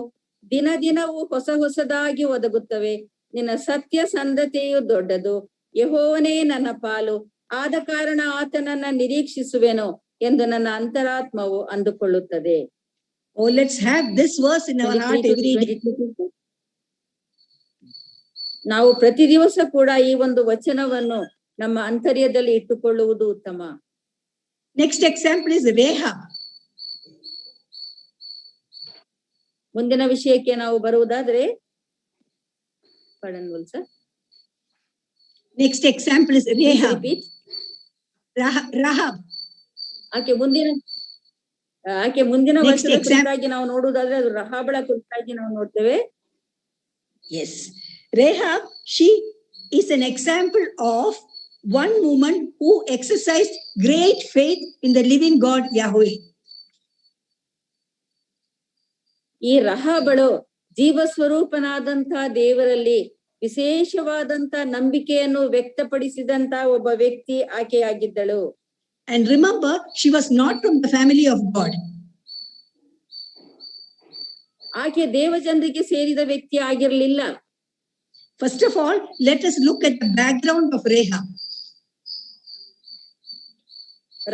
ದಿನ ದಿನವೂ ಹೊಸದಾಗಿ ಒದಗುತ್ತವೆ. ನಿನ್ನ ಸತ್ಯಸಂಧತೆಯು ದೊಡ್ಡದು, ಯೆಹೋವನೇ ನನ್ನ ಪಾಲು, ಆದ ಕಾರಣ ಆತನನ್ನ ನಿರೀಕ್ಷಿಸುವೆನು ಎಂದು ನನ್ನ ಅಂತರಾತ್ಮವು ಅಂದುಕೊಳ್ಳುತ್ತದೆ. Oh, let's have this verse in our heart every day. ನಾವು ಪ್ರತಿ ದಿವಸ ಕೂಡ ಈ ಒಂದು ವಚನವನ್ನು ನಮ್ಮ ಅಂತರ್ಯದಲ್ಲಿ ಇಟ್ಟುಕೊಳ್ಳುವುದು ಉತ್ತಮ. Next example is Rahab. ಮುಂದಿನ ವಿಷಯಕ್ಕೆ ನಾವು ಬರುವುದಾದ್ರೆ, Next example is Rahab. Rahab. ಆಕೆ ಮುಂದಿನ ವರ್ಷದ ಕುರಿತಾಗಿ ನಾವು ನೋಡುವುದಾದ್ರೆ ಅದು ರಹಾಬಳ ಕುರಿತಾಗಿ ನಾವು ನೋಡ್ತೇವೆ. Yes, Rahab, she is an example of one woman who exercised great faith in the living God Yahweh. ಈ ರಹಾಬಳು ಜೀವ ಸ್ವರೂಪನಾದಂತ ದೇವರಲ್ಲಿ ವಿಶೇಷವಾದಂತ ನಂಬಿಕೆಯನ್ನು ವ್ಯಕ್ತಪಡಿಸಿದಂತ ಒಬ್ಬ ವ್ಯಕ್ತಿ ಆಕೆಯಾಗಿದ್ದಳು. And remember, she was not from the family of God. ಆಕೆ ದೇವಜನರಿಗೆ ಸೇರಿದ ವ್ಯಕ್ತಿ ಆಗಿರಲಿಲ್ಲ. First of all, let us look at the background of Rahab.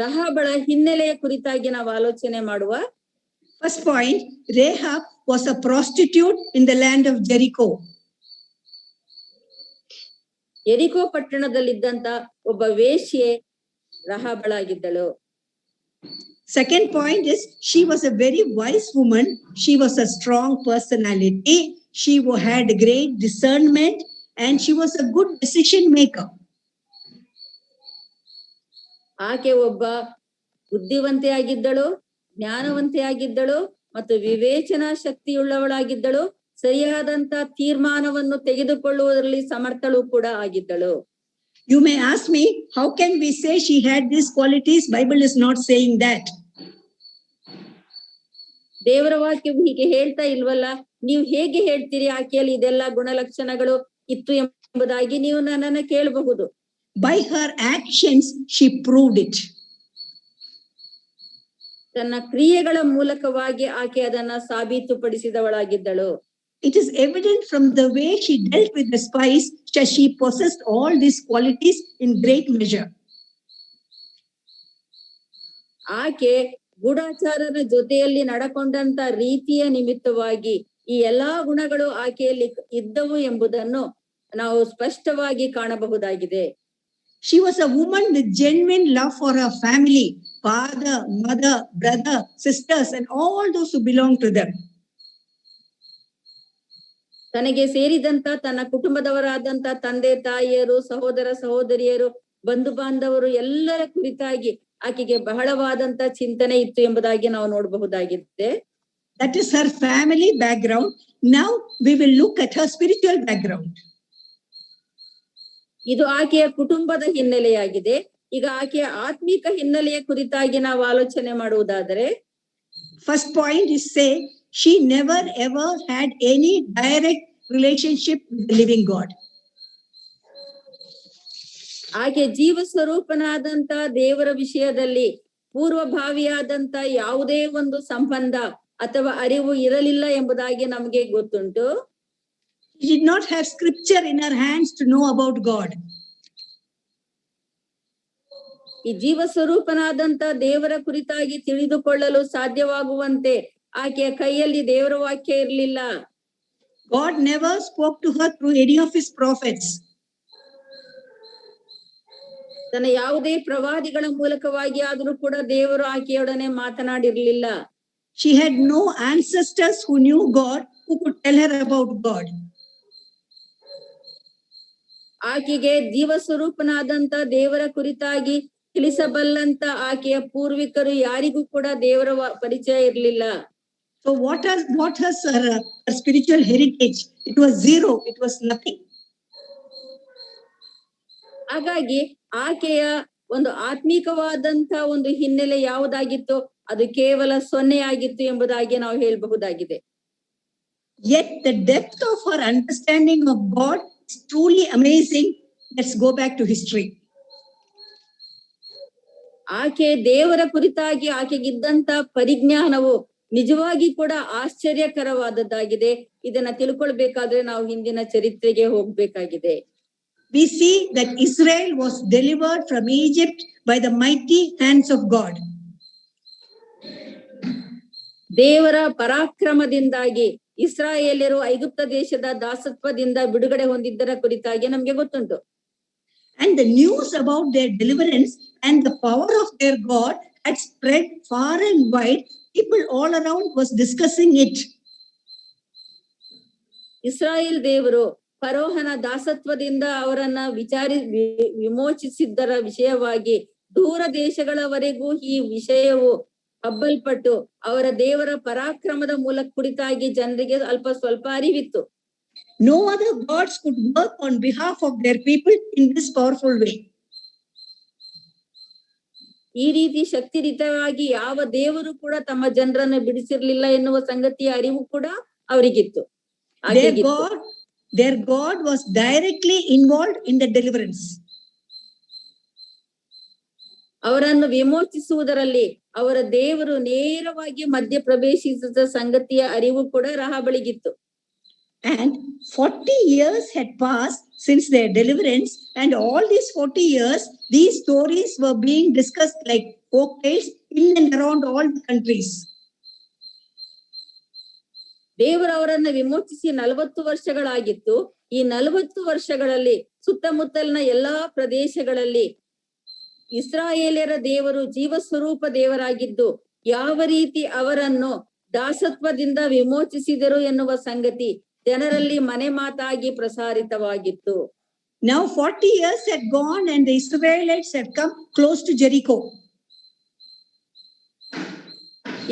ರಹಾಬಳ ಹಿನ್ನೆಲೆಯ ಕುರಿತಾಗಿ ನಾವು ಆಲೋಚನೆ ಮಾಡುವ. First point, Rahab was a prostitute in the land of Jericho. ಯೆರಿಕೋ ಪಟ್ಟಣದಲ್ಲಿದ್ದಂತ ಒಬ್ಬ ವೇಶ್ಯೆ ರಹಾಬಳಾಗಿದ್ದಳು. Second point is she was a very wise woman. She was a strong personality. She had great discernment and she was a good decision maker. ಆಕೆ ಒಬ್ಬ ಬುದ್ಧಿವಂತೆಯಾಗಿದ್ದಳು, ಜ್ಞಾನವಂತೆಯಾಗಿದ್ದಳು ಮತ್ತು ವಿವೇಚನಾ ಶಕ್ತಿಯುಳ್ಳವಳಾಗಿದ್ದಳು. ಸರಿಯಾದಂತ ತೀರ್ಮಾನವನ್ನು ತೆಗೆದುಕೊಳ್ಳುವುದರಲ್ಲಿ ಸಮರ್ಥಳು ಕೂಡ ಆಗಿದ್ದಳು. You may ask me, how can we say she had these qualities? Bible is not saying that. ದೇವರ ವಾಕ್ಯವು ಹೀಗೆ ಹೇಳ್ತಾ ಇಲ್ವಲ್ಲ, ನೀವು ಹೇಗೆ ಹೇಳ್ತೀರಿ ಆಕೆಯಲ್ಲಿ ಇದೆಲ್ಲ ಗುಣಲಕ್ಷಣಗಳು ಇತ್ತು ಎಂಬುದಾಗಿ ನೀವು ನನ್ನನ್ನ ಕೇಳಬಹುದು. By her actions she proved it. ತನ್ನ ಕ್ರಿಯೆಗಳ ಮೂಲಕವಾಗಿ ಆಕೆ ಅದನ್ನ ಸಾಬೀತುಪಡಿಸಿದವಳಾಗಿದ್ದಳು. It is evident from the way she dealt with the spies that she possessed all these qualities in great measure. ಆಕೆ ಗೂಢಚಾರರ ಜೊತೆಯಲ್ಲಿ ನಡಕೊಂಡಂತ ರೀತಿಯ ನಿಮಿತ್ತವಾಗಿ ಈ ಎಲ್ಲಾ ಗುಣಗಳು ಆಕೆಯಲ್ಲಿ ಇದ್ದವು ಎಂಬುದನ್ನು ನಾವು ಸ್ಪಷ್ಟವಾಗಿ ಕಾಣಬಹುದಾಗಿದೆ. She was a woman with genuine love for her family, father, mother, brother, sisters, and all those who belong to them. ತನಗೆ ಸೇರಿದಂತ ತನ್ನ ಕುಟುಂಬದವರಾದಂತ ತಂದೆ ತಾಯಿಯರು, ಸಹೋದರ ಸಹೋದರಿಯರು, ಬಂಧು ಬಾಂಧವರು ಎಲ್ಲರ ಕುರಿತಾಗಿ ಆಕೆಗೆ ಬಹಳವಾದಂತ ಚಿಂತನೆ ಇತ್ತು ಎಂಬುದಾಗಿ ನಾವು ನೋಡಬಹುದಾಗಿದೆ. That is her family background. Now we will look at her spiritual background. ಇದು ಆಕೆಯ ಕುಟುಂಬದ ಹಿನ್ನೆಲೆಯಾಗಿದೆ. ಈಗ ಆಕೆಯ ಆತ್ಮಿಕ ಹಿನ್ನೆಲೆಯ ಕುರಿತಾಗಿ ನಾವು ಆಲೋಚನೆ ಮಾಡುವುದಾದರೆ, first point is say she never ever had any direct relationship with the living God. ಆಕೆ ಜೀವ ಸ್ವರೂಪನಾದಂತ ದೇವರ ವಿಷಯದಲ್ಲಿ ಪೂರ್ವಭಾವಿಯಾದಂತ ಯಾವುದೇ ಒಂದು ಸಂಬಂಧ ಅಥವಾ ಅರಿವು ಇರಲಿಲ್ಲ ಎಂಬುದಾಗಿ ನಮಗೆ ಗೊತ್ತುಂಟು. She did not have scripture in her hands to know about God. ಈ ಜೀವ ಸ್ವರೂಪನಾದಂತ ದೇವರ ಕುರಿತಾಗಿ ತಿಳಿದುಕೊಳ್ಳಲು ಸಾಧ್ಯವಾಗುವಂತೆ ಆಕೆಯ ಕೈಯಲ್ಲಿ ದೇವರ ವಾಕ್ಯ ಇರಲಿಲ್ಲ. God never spoke to her through any of his prophets. ತನ್ನ ಯಾವುದೇ ಪ್ರವಾದಿಗಳ ಮೂಲಕವಾಗಿ ಆದರೂ ಕೂಡ ದೇವರು ಆಕೆಯೊಡನೆ ಮಾತನಾಡಿರ್ಲಿಲ್ಲ. She had no ancestors who knew God, who could tell her about God. ಆಕೆಗೆ ಜೀವ ಸ್ವರೂಪನಾದಂತ ದೇವರ ಕುರಿತಾಗಿ ತಿಳಿಸಬಲ್ಲಂತ ಆಕೆಯ ಪೂರ್ವಿಕರು ಯಾರಿಗೂ ಕೂಡ ದೇವರ ಪರಿಚಯ ಇರಲಿಲ್ಲ. So what was her spiritual heritage? It was zero. It was nothing. ಹಾಗಾಗಿ ಆಕೆಯ ಒಂದು ಆತ್ಮಿಕವಾದಂತ ಒಂದು ಹಿನ್ನೆಲೆ ಯಾವುದಾಗಿತ್ತು, ಅದು ಕೇವಲ 0 ಆಗಿತ್ತು ಎಂಬುದಾಗಿ ನಾವು ಹೇಳಬಹುದಾಗಿದೆ. Yet the depth of her understanding of God is truly amazing. Let's go back to history. ಆಕೆ ದೇವರ ಕುರಿತಾಗಿ ಆಕೆಗಿದ್ದಂತ ಪರಿಜ್ಞಾನವು ನಿಜವಾಗಿ ಕೂಡ ಆಶ್ಚರ್ಯಕರವಾದದ್ದಾಗಿದೆ. ಇದನ್ನ ತಿಳ್ಕೊಳ್ಬೇಕಾದ್ರೆ ನಾವು ಹಿಂದಿನ ಚರಿತ್ರೆಗೆ ಹೋಗ್ಬೇಕಾಗಿದೆ. We see that Israel was delivered from Egypt by the mighty hands of God. ದೇವರ ಪರಾಕ್ರಮದಿಂದಾಗಿ ಇಸ್ರಾಯೇಲ್ಯರು ಐಗುಪ್ತ ದೇಶದ ದಾಸತ್ವದಿಂದ ಬಿಡುಗಡೆ ಹೊಂದಿದ್ದರ ಕುರಿತಾಗಿ ನಮ್ಗೆ ಗೊತ್ತುಂಟು. And the news about their deliverance and the power of their God had spread far and wide. People all around was discussing it. Israel ದೇವರು ಫರೋಹನ ದಾಸತ್ವದಿಂದ ಅವರನ್ನ ವಿಮೋಚಿಸಿದ್ದರ ವಿಷಯವಾಗಿ ದೂರ ದೇಶಗಳವರೆಗೂ ಈ ವಿಷಯವು ಹಬ್ಬಲ್ಪಟ್ಟು ಅವರ ದೇವರ ಪರಾಕ್ರಮದ ಮೂಲಕ ಕುರಿತಾಗಿ ಜನರಿಗೆ ಅಲ್ಪ ಸ್ವಲ್ಪ ಅರಿವಿತ್ತು. No other gods could work on behalf of their people in this powerful way. ಈ ರೀತಿ ಶಕ್ತಿರಿತವಾಗಿ ಯಾವ ದೇವರು ಕೂಡ ತಮ್ಮ ಜನರನ್ನು ಬಿಡಿಸಿರ್ಲಿಲ್ಲ ಎನ್ನುವ ಸಂಗತಿಯ ಅರಿವು ಕೂಡ ಅವರಿಗಿತ್ತು. Their God was directly involved in the deliverance. ಅವರನ್ನು ವಿಮೋಚಿಸುವುದರಲ್ಲಿ ಅವರ ದೇವರು ನೇರವಾಗಿ ಮಧ್ಯ ಪ್ರವೇಶಿಸಿದ ಸಂಗತಿಯ ಅರಿವು ಕೂಡ ರಾಹಾಬಳಿಗಿತ್ತು. And 40 years had passed since their deliverance, and all these 40 years, these stories were being discussed like folk tales in and around all the countries. ದೇವರವರನ್ನ ವಿಮೋಚಿಸಿ 40 ವರ್ಷಗಳಾಗಿತ್ತು. ಈ 40 ವರ್ಷಗಳಲ್ಲಿ ಸುತ್ತಮುತ್ತಲಿನ ಎಲ್ಲಾ ಪ್ರದೇಶಗಳಲ್ಲಿ ಇಸ್ರಾಯೇಲ್ಯರ ದೇವರು ಜೀವ ಸ್ವರೂಪ ದೇವರಾಗಿದ್ದು ಯಾವ ರೀತಿ ಅವರನ್ನು ದಾಸತ್ವದಿಂದ ವಿಮೋಚಿಸಿದರು ಎನ್ನುವ ಸಂಗತಿ ಜನರಲ್ಲಿ ಮನೆ ಮಾತಾಗಿ ಪ್ರಸಾರಿತವಾಗಿತ್ತು. Now 40 years had gone and the Israelites had come close to Jericho.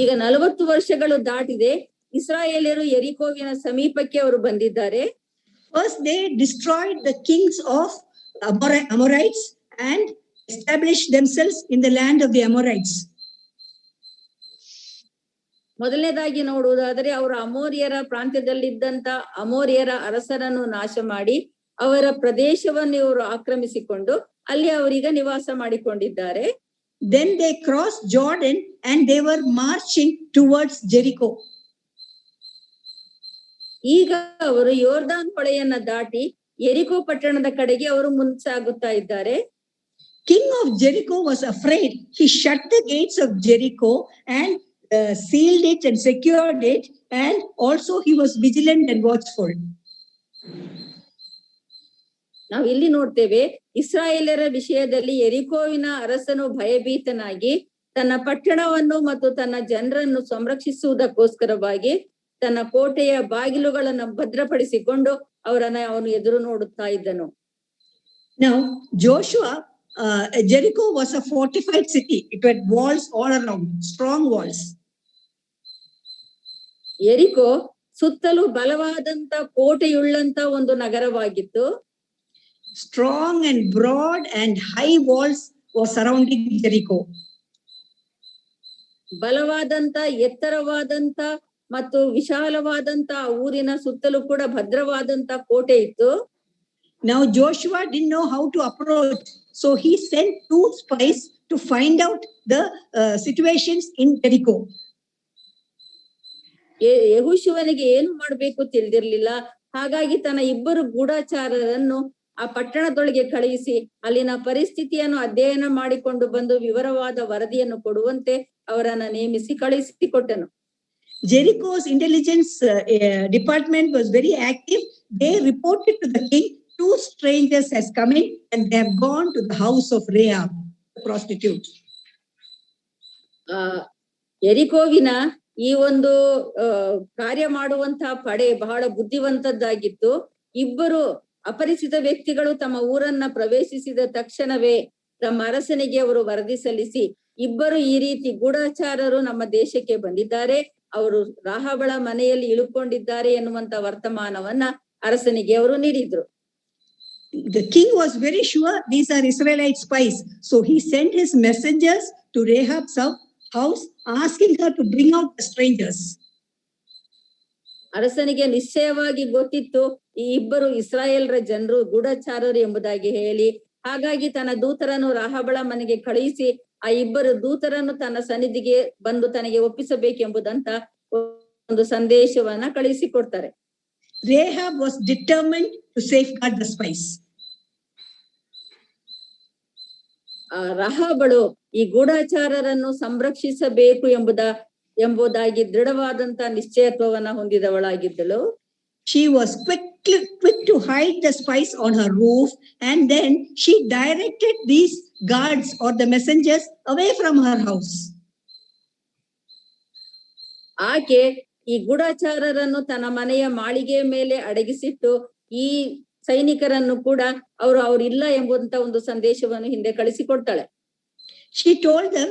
ಈಗ 40 ವರ್ಷಗಳು ದಾಟಿದೆ, ಇಸ್ರಾಯೇಲ್ಯರು ಯೆರಿಕೋವಿನ ಸಮೀಪಕ್ಕೆ ಅವರು ಬಂದಿದ್ದಾರೆ. First they destroyed the kings of Amorites and established themselves in the land of the Amorites. ಮೊದಲನೇದಾಗಿ ನೋಡುವುದಾದರೆ ಅವರು ಅಮೋರಿಯರ ಪ್ರಾಂತ್ಯದಲ್ಲಿದ್ದಂತ ಅಮೋರಿಯರ ಅರಸರನ್ನು ನಾಶ ಮಾಡಿ ಅವರ ಪ್ರದೇಶವನ್ನು ಇವರು ಆಕ್ರಮಿಸಿಕೊಂಡು ಅಲ್ಲಿ ಅವರೀಗ ನಿವಾಸ ಮಾಡಿಕೊಂಡಿದ್ದಾರೆ. Then they crossed Jordan and they were marching towards Jericho. ಈಗ ಅವರು ಯೋರ್ದಾನ್ ಹೊಳೆಯನ್ನ ದಾಟಿ ಯೆರಿಕೋ ಪಟ್ಟಣದ ಕಡೆಗೆ ಅವರು ಮುಂಸಾಗುತ್ತಾ ಇದ್ದಾರೆ. King of Jericho was afraid. He shut the gates of Jericho and sealed it and secured it, and also he was vigilant and watchful. ನಾವು ಇಲ್ಲಿ ನೋಡ್ತೇವೆ, ಇಸ್ರಾಯೇಲರ ವಿಷಯದಲ್ಲಿ ಯೆರಿಕೋವಿನ ಅರಸನು ಭಯಭೀತನಾಗಿ ತನ್ನ ಪಟ್ಟಣವನ್ನು ಮತ್ತು ತನ್ನ ಜನರನ್ನು ಸಂರಕ್ಷಿಸುವುದಕ್ಕೋಸ್ಕರವಾಗಿ ತನ್ನ ಕೋಟೆಯ ಬಾಗಿಲುಗಳನ್ನು ಭದ್ರಪಡಿಸಿಕೊಂಡು ಅವನು ಎದುರು ನೋಡುತ್ತಾ ಇದ್ದನು. Now Joshua, Jericho was a fortified city. It had walls all around, strong walls. ಯೆರಿಕೋ ಸುತ್ತಲೂ ಬಲವಾದಂತ ಕೋಟೆಯುಳ್ಳಂತ ಒಂದು ನಗರವಾಗಿತ್ತು. Strong and broad and high walls were surrounding Jericho. ಬಲವಾದಂತ ಎತ್ತರವಾದಂತ ಮತ್ತು ವಿಶಾಲವಾದಂತ ಊರಿನ ಸುತ್ತಲೂ ಕೂಡ ಭದ್ರವಾದಂತ ಕೋಟೆ ಇತ್ತು. Now Joshua didn't know how to approach, so he sent 2 spies to find out the situations in Jericho. ಯೆಹೋಶುವನಿಗೆ ಏನು ಮಾಡಬೇಕು ತಿಳಿದಿರ್ಲಿಲ್ಲ. ಹಾಗಾಗಿ ತನ್ನ 2 ಗೂಢಚಾರರನ್ನು ಆ ಪಟ್ಟಣದೊಳಗೆ ಕಳುಹಿಸಿ ಅಲ್ಲಿನ ಪರಿಸ್ಥಿತಿಯನ್ನು ಅಧ್ಯಯನ ಮಾಡಿಕೊಂಡು ಬಂದು ವಿವರವಾದ ವರದಿಯನ್ನು ಕೊಡುವಂತೆ ಅವರನ್ನ ನೇಮಿಸಿ ಕಳುಹಿಸಿಕೊಟ್ಟನು. Jericho's intelligence department was very active. They reported to the king, 2 strangers has come in and they have gone to the house of Rahab, the prostitute. ಯೆರಿಕೋವಿನ ಈ ಒಂದು ಕಾರ್ಯ ಮಾಡುವಂತಹ ಪಡೆ ಬಹಳ ಬುದ್ಧಿವಂತದ್ದಾಗಿತ್ತು. 2 ಅಪರಿಚಿತ ವ್ಯಕ್ತಿಗಳು ತಮ್ಮ ಊರನ್ನ ಪ್ರವೇಶಿಸಿದ ತಕ್ಷಣವೇ ತಮ್ಮ ಅರಸನಿಗೆ ಅವರು ವರದಿ ಸಲ್ಲಿಸಿ, 2 ಈ ರೀತಿ ಗೂಢಚಾರರು ನಮ್ಮ ದೇಶಕ್ಕೆ ಬಂದಿದ್ದಾರೆ, ಅವರು ರಾಹಾಬಳ ಮನೆಯಲ್ಲಿ ಇಳುಕೊಂಡಿದ್ದಾರೆ ಎನ್ನುವಂತ ವರ್ತಮಾನವನ್ನ ಅರಸನಿಗೆ ಅವರು ನೀಡಿದ್ರು. The king was very sure these are Israelite spies, so he sent his messengers to Rahab's house asking her to bring out the strangers. ಅರಸನಿಗೆ ನಿಶ್ಚಯವಾಗಿ ಗೊತ್ತಿತ್ತು ಈ 2 ಇಸ್ರಾಯೇಲ್ರ ಜನರು ಗೂಢಚಾರರು ಎಂಬುದಾಗಿ ಹೇಳಿ, ಹಾಗಾಗಿ ತನ್ನ ದೂತರನ್ನು ರಾಹಾಬಳ ಮನೆಗೆ ಕಳುಹಿಸಿ ಆ 2 ದೂತರನ್ನು ತನ್ನ ಸನ್ನಿಧಿಗೆ ಬಂದು ತನಗೆ ಒಪ್ಪಿಸಬೇಕೆಂಬುದಂತ ಒಂದು ಸಂದೇಶವನ್ನ ಕಳುಹಿಸಿಕೊಡ್ತಾರೆ. Rahab was determined to safeguard the spies. ರಾಹಾಬಳು ಈ ಗೂಢಚಾರರನ್ನು ಸಂರಕ್ಷಿಸಬೇಕು ಎಂಬುದಾಗಿ ದೃಢವಾದಂತ ನಿಶ್ಚಯತ್ವವನ್ನ ಹೊಂದಿದವಳಾಗಿದ್ದಳು. She was quick to hide the spies on her roof, and then she directed these guards or the messengers away from her house. ಆಕೆ ಈ ಗೂಢಚಾರರನ್ನು ತನ್ನ ಮನೆಯ ಮಾಳಿಗೆಯ ಮೇಲೆ ಅಡಗಿಸಿಟ್ಟು ಈ ಸೈನಿಕರನ್ನು ಕೂಡ ಅವರು ಇಲ್ಲ ಎಂಬಂತ ಒಂದು ಸಂದೇಶವನ್ನು ಹಿಂದೆ ಕಳಿಸಿಕೊಡ್ತಾಳೆ. She told the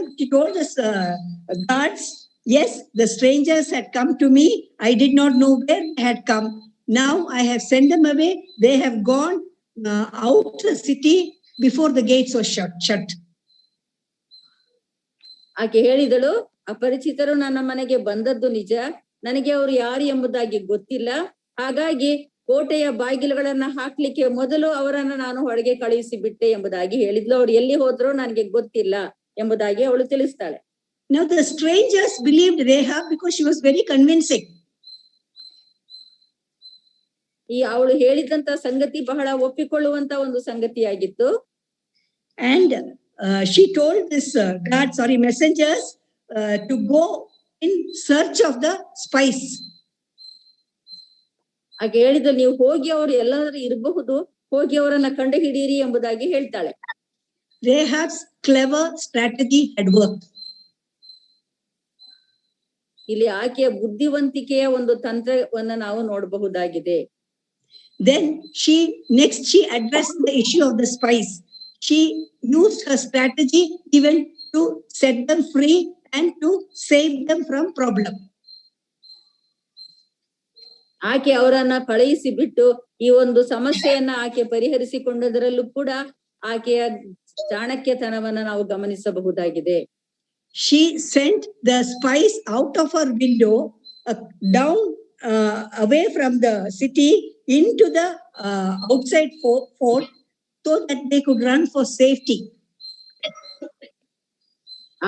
guards, yes, the strangers had come to me. I did not know where they had come. Now I have sent them away. They have gone out the city before the gates were shut. ಆಕೆ ಹೇಳಿದಳು, ಅಪರಿಚಿತರು ನನ್ನ ಮನೆಗೆ ಬಂದದ್ದು ನಿಜ, ನನಗೆ ಅವರು ಯಾರು ಎಂಬುದಾಗಿ ಗೊತ್ತಿಲ್ಲ, ಹಾಗಾಗಿ ಕೋಟೆಯ ಬಾಗಿಲುಗಳನ್ನ ಹಾಕ್ಲಿಕ್ಕೆ ಮೊದಲು ಅವರನ್ನ ನಾನು ಹೊರಗೆ ಕಳುಹಿಸಿ ಬಿಟ್ಟೆ ಎಂಬುದಾಗಿ ಹೇಳಿದ್ಲು. ಅವ್ರು ಎಲ್ಲಿ ಹೋದ್ರೋ ನನಗೆ ಗೊತ್ತಿಲ್ಲ ಎಂಬುದಾಗಿ ಅವಳು ತಿಳಿಸ್ತಾಳೆ. Now the strangers believed Rahab because she was very convincing. ಈ ಅವಳು ಹೇಳಿದಂತ ಸಂಗತಿ ಬಹಳ ಒಪ್ಪಿಕೊಳ್ಳುವಂತ ಒಂದು ಸಂಗತಿಯಾಗಿತ್ತು. And she told this messengers to go in search of the spies. ಆಕೆ ಹೇಳಿದ್ರು, ನೀವು ಹೋಗಿ ಅವರು ಎಲ್ಲಾದ್ರೂ ಇರಬಹುದು, ಹೋಗಿ ಅವರನ್ನ ಕಂಡು ಹಿಡಿಯಿರಿ ಎಂಬುದಾಗಿ ಹೇಳ್ತಾಳೆ. Rahab's clever strategy had worked. ಇಲ್ಲಿ ಆಕೆಯ ಬುದ್ಧಿವಂತಿಕೆಯ ಒಂದು ತಂತ್ರವನ್ನ ನಾವು ನೋಡಬಹುದಾಗಿದೆ. Then she addressed the issue of the spies. She used her strategy even to set them free and to save them from problem. ಆಕೆ ಅವರನ್ನ ಕಳುಹಿಸಿ ಬಿಟ್ಟು ಈ ಒಂದು ಸಮಸ್ಯೆಯನ್ನ ಆಕೆ ಪರಿಹರಿಸಿಕೊಂಡದರಲ್ಲೂ ಕೂಡ ಆಕೆಯ ಚಾಣಕ್ಯತನವನ್ನ ನಾವು ಗಮನಿಸಬಹುದಾಗಿದೆ. She sent the spies out of her window down away from the city into the outside fort so that they could run for safety.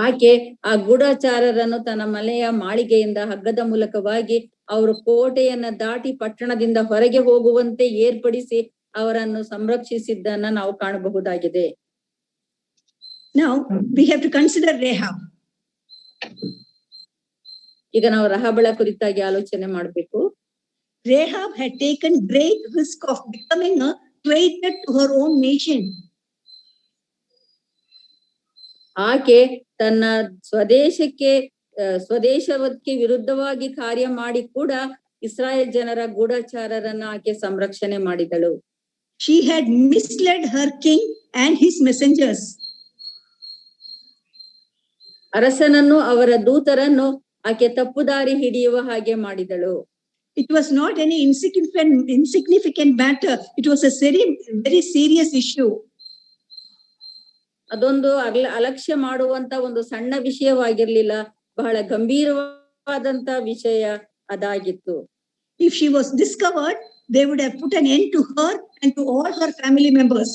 ಆಕೆ ಆ ಗೂಢಚಾರರನ್ನು ತನ್ನ ಮನೆಯ ಮಾಳಿಗೆಯಿಂದ ಹಗ್ಗದ ಮೂಲಕವಾಗಿ ಅವರು ಕೋಟೆಯನ್ನ ದಾಟಿ ಪಟ್ಟಣದಿಂದ ಹೊರಗೆ ಹೋಗುವಂತೆ ಏರ್ಪಡಿಸಿ ಅವರನ್ನು ಸಂರಕ್ಷಿಸಿದ್ದನ್ನ ನಾವು ಕಾಣಬಹುದಾಗಿದೆ. Now we have to consider Rahab. ಈಗ ನಾವು ರಹಾಬಳ ಕುರಿತಾಗಿ ಆಲೋಚನೆ ಮಾಡಬೇಕು. Rahab had taken great risk of becoming a traitor to her own nation. ಆಕೆ ತನ್ನ ಸ್ವದೇಶಕ್ಕೆ ವಿರುದ್ಧವಾಗಿ ಕಾರ್ಯ ಮಾಡಿ ಕೂಡ ಇಸ್ರಾಯೇಲ್ ಜನರ ಗೂಢಚಾರರನ್ನ ಆಕೆ ಸಂರಕ್ಷಣೆ ಮಾಡಿದಳು. She had misled her king and his messengers. ಅರಸನನ್ನು ಅವರ ದೂತರನ್ನು ಆಕೆ ತಪ್ಪುದಾರಿ ಹಿಡಿಯುವ ಹಾಗೆ ಮಾಡಿದಳು. It was not any insignificant matter. It was a very serious issue. ಅದೊಂದು ಅಲಕ್ಷ್ಯ ಮಾಡುವಂತ ಒಂದು ಸಣ್ಣ ವಿಷಯವಾಗಿರ್ಲಿಲ್ಲ, ಬಹಳ ಗಂಭೀರವಾದಂತ ವಿಷಯ ಅದಾಗಿತ್ತು. If she was discovered, they would have put an end to her and to all her family members.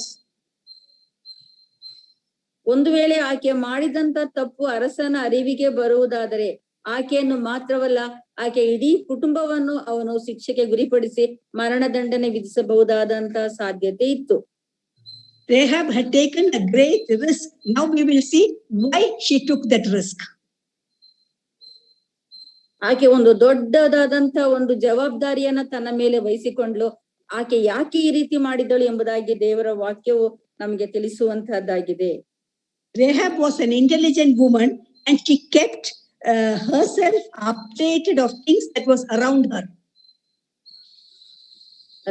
ಒಂದು ವೇಳೆ ಆಕೆ ಮಾಡಿದಂತ ತಪ್ಪು ಅರಸನ ಅರಿವಿಗೆ ಬರುವುದಾದರೆ ಆಕೆಯನ್ನು ಮಾತ್ರವಲ್ಲ, ಆಕೆ ಇಡೀ ಕುಟುಂಬವನ್ನು ಅವನು ಶಿಕ್ಷೆಗೆ ಗುರಿಪಡಿಸಿ ಮರಣದಂಡನೆ ವಿಧಿಸಬಹುದಾದಂತ ಸಾಧ್ಯತೆ ಇತ್ತು. Rahab had taken a great risk. Now we will see why she took that risk. ಆಕೆ ಒಂದು ದೊಡ್ಡದಾದಂತ ಒಂದು ಜವಾಬ್ದಾರಿಯನ್ನ ತನ್ನ ಮೇಲೆ ವಹಿಸಿಕೊಂಡ್ಲು. ಆಕೆ ಯಾಕೆ ಈ ರೀತಿ ಮಾಡಿದಳು ಎಂಬುದಾಗಿ ದೇವರ ವಾಕ್ಯವು ನಮಗೆ ತಿಳಿಸುವಂತಹದ್ದಾಗಿದೆ. Rahab was an intelligent woman and she kept herself updated of things that was around her.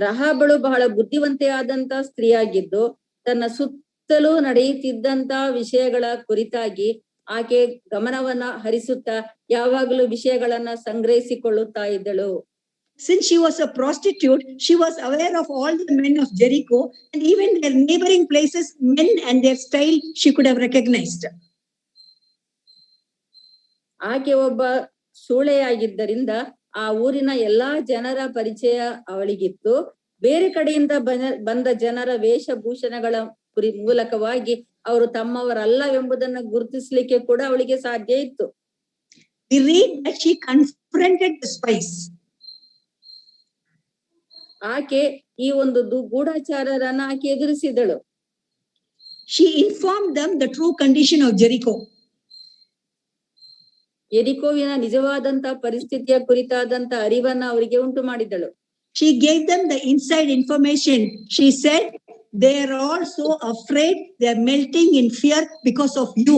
ರಹಾಬಳು ಬಹಳ ಬುದ್ಧಿವಂತೆಯಾದಂತ ಸ್ತ್ರೀಯಾಗಿದ್ದು ತನ್ನ ಸುತ್ತಲೂ ನಡೆಯುತ್ತಿದ್ದಂತ ವಿಷಯಗಳ ಕುರಿತಾಗಿ ಆಕೆ ಗಮನವನ್ನ ಹರಿಸುತ್ತಾ ಯಾವಾಗಲೂ ವಿಷಯಗಳನ್ನ ಸಂಗ್ರಹಿಸಿಕೊಳ್ಳುತ್ತಾ ಇದ್ದಳು. Since she was a prostitute, she was aware of all the men of Jericho and even their neighboring places, men and their style she could have recognized. ಆಕೆ ಒಬ್ಬ ಸೂಳೆಯಾಗಿದ್ದರಿಂದ ಆ ಊರಿನ ಎಲ್ಲಾ ಜನರ ಪರಿಚಯ ಅವಳಿಗಿತ್ತು. ಬೇರೆ ಕಡೆಯಿಂದ ಬಂದ ಜನರ ವೇಷಭೂಷಣಗಳ ಮೂಲಕವಾಗಿ ಅವರು ತಮ್ಮವರಲ್ಲವೆಂಬುದನ್ನು ಗುರುತಿಸಲಿಕ್ಕೆ ಕೂಡ ಅವಳಿಗೆ ಸಾಧ್ಯ ಇತ್ತು. We read that she confronted the spies. ಆಕೆ ಈ ಒಂದು ಗೂಢಚಾರರನ್ನ ಆಕೆ ಎದುರಿಸಿದಳು. She informed them the true condition of Jericho. ಯೆರಿಕೋವಿನ ನಿಜವಾದಂತ ಪರಿಸ್ಥಿತಿಯ ಕುರಿತಾದಂತ ಅರಿವನ್ನ ಅವರಿಗೆ ಉಂಟು ಮಾಡಿದಳು. She gave them the inside information. She said, they are all so afraid, they are melting in fear because of you.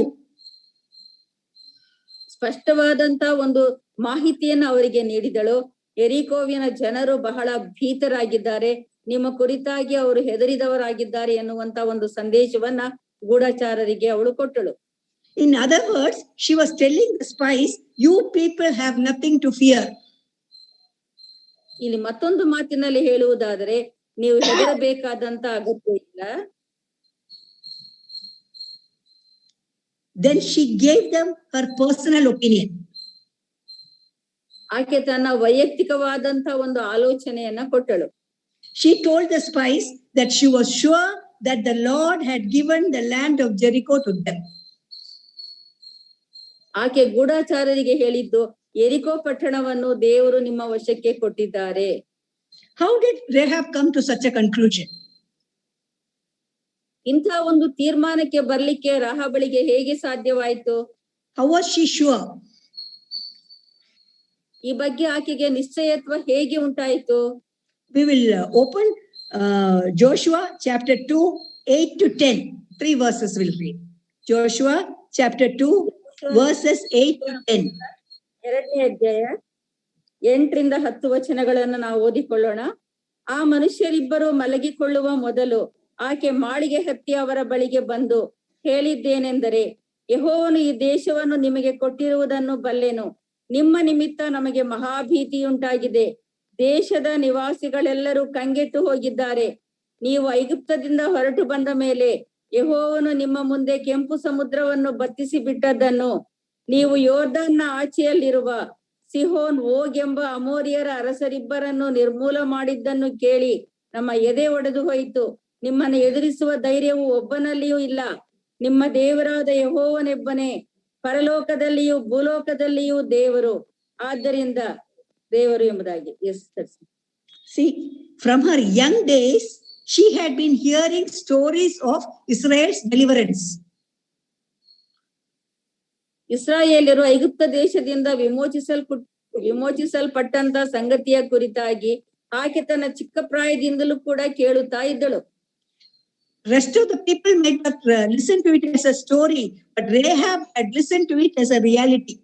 ಸ್ಪಷ್ಟವಾದಂತ ಒಂದು ಮಾಹಿತಿಯನ್ನ ಅವರಿಗೆ ನೀಡಿದಳು. ಯೆರಿಕೋವಿನ ಜನರು ಬಹಳ ಭೀತರಾಗಿದ್ದಾರೆ, ನಿಮ್ಮ ಕುರಿತಾಗಿ ಅವರು ಹೆದರಿದವರಾಗಿದ್ದಾರೆ ಎನ್ನುವಂತ ಒಂದು ಸಂದೇಶವನ್ನ ಗೂಢಚಾರರಿಗೆ ಅವಳು ಕೊಟ್ಟಳು. In other words, she was telling the spies, you people have nothing to fear. ಇಲ್ಲಿ ಮತ್ತೊಂದು ಮಾತಿನಲ್ಲಿ ಹೇಳುವುದಾದರೆ, ನೀವು ಹೆದರಬೇಕಾದಂತ ಅಗತ್ಯ ಇಲ್ಲ. Then she gave them her personal opinion. ಆಕೆ ತನ್ನ ವೈಯಕ್ತಿಕವಾದಂತ ಒಂದು ಆಲೋಚನೆಯನ್ನ ಕೊಟ್ಟಳು. She told the spies that she was sure that the Lord had given the land of Jericho to them. ಆಕೆ ಗೂಢಚಾರರಿಗೆ ಹೇಳಿದ್ದು, ಯೆರಿಕೋ ಪಟ್ಟಣವನ್ನು ದೇವರು ನಿಮ್ಮ ವಶಕ್ಕೆ ಕೊಟ್ಟಿದ್ದಾರೆ. How did Rahab come to such a conclusion? ಇಂಥ ಒಂದು ತೀರ್ಮಾನಕ್ಕೆ ಬರ್ಲಿಕ್ಕೆ ರಹಾಬಳಿಗೆ ಹೇಗೆ ಸಾಧ್ಯವಾಯಿತು? How was she sure? ಈ ಬಗ್ಗೆ ಆಕೆಗೆ ನಿಶ್ಚಯತ್ವ ಹೇಗೆ ಉಂಟಾಯಿತು? We will open Joshua chapter 2 8 to 10. 3 verses will read. Joshua chapter 2, verses 8 to 10. 2ನೇ ಅಧ್ಯಾಯ 8ರಿಂದ 10 ವಚನಗಳನ್ನು ನಾವು ಓದಿಕೊಳ್ಳೋಣ. ಆ ಮನುಷ್ಯರಿಬ್ಬರು ಮಲಗಿಕೊಳ್ಳುವ ಮೊದಲು ಆಕೆ ಮಾಳಿಗೆ ಹತ್ತಿ ಅವರ ಬಳಿಗೆ ಬಂದು ಹೇಳಿದ್ದೇನೆಂದರೆ, ಯೆಹೋವನು ಈ ದೇಶವನ್ನು ನಿಮಗೆ ಕೊಟ್ಟಿರುವುದನ್ನು ಬಲ್ಲೆನು. ನಿಮ್ಮ ನಿಮಿತ್ತ ನಮಗೆ ಮಹಾಭೀತಿಯುಂಟಾಗಿದೆ. ದೇಶದ ನಿವಾಸಿಗಳೆಲ್ಲರೂ ಕಂಗೆಟ್ಟು ಹೋಗಿದ್ದಾರೆ. ನೀವು ಐಗುಪ್ತದಿಂದ ಹೊರಟು ಬಂದ ಮೇಲೆ ಯೆಹೋವನು ನಿಮ್ಮ ಮುಂದೆ ಕೆಂಪು ಸಮುದ್ರವನ್ನು ಬತ್ತಿಸಿ ಬಿಟ್ಟದ್ದನ್ನು, ನೀವು ಯೋರ್ದನ್ನ ಆಚೆಯಲ್ಲಿರುವ ಸಿಹೋನ್, ಓಗ್ ಎಂಬ ಅಮೋರಿಯರ ಅರಸರಿಬ್ಬರನ್ನು ನಿರ್ಮೂಲ ಮಾಡಿದ್ದನ್ನು ಕೇಳಿ ನಮ್ಮ ಎದೆ ಒಡೆದು ಹೋಯಿತು. ನಿಮ್ಮನ್ನು ಎದುರಿಸುವ ಧೈರ್ಯವು ಒಬ್ಬನಲ್ಲಿಯೂ ಇಲ್ಲ. ನಿಮ್ಮ ದೇವರಾದ ಯೆಹೋವನೆಬ್ಬನೇ ಪರಲೋಕದಲ್ಲಿಯೂ ಭೂಲೋಕದಲ್ಲಿಯೂ ದೇವರು. ಆದ್ದರಿಂದ ದೇವರು ಎಂಬುದಾಗಿ. See, from her young days, she had been hearing stories of Israel's deliverance. ಇಸ್ರಾಯೇಲ್ಯರು ಐಗುಪ್ತ ದೇಶದಿಂದ ವಿಮೋಚಿಸಲ್ಪಟ್ಟಂತ ಸಂಗತಿಯ ಕುರಿತಾಗಿ ಆಕೆ ತನ್ನ ಚಿಕ್ಕ ಪ್ರಾಯದಿಂದಲೂ ಕೂಡ ಕೇಳುತ್ತಾ ಇದ್ದಳು. Rest of the people might not listen to it as a story, but Rahab had listened to it as a reality.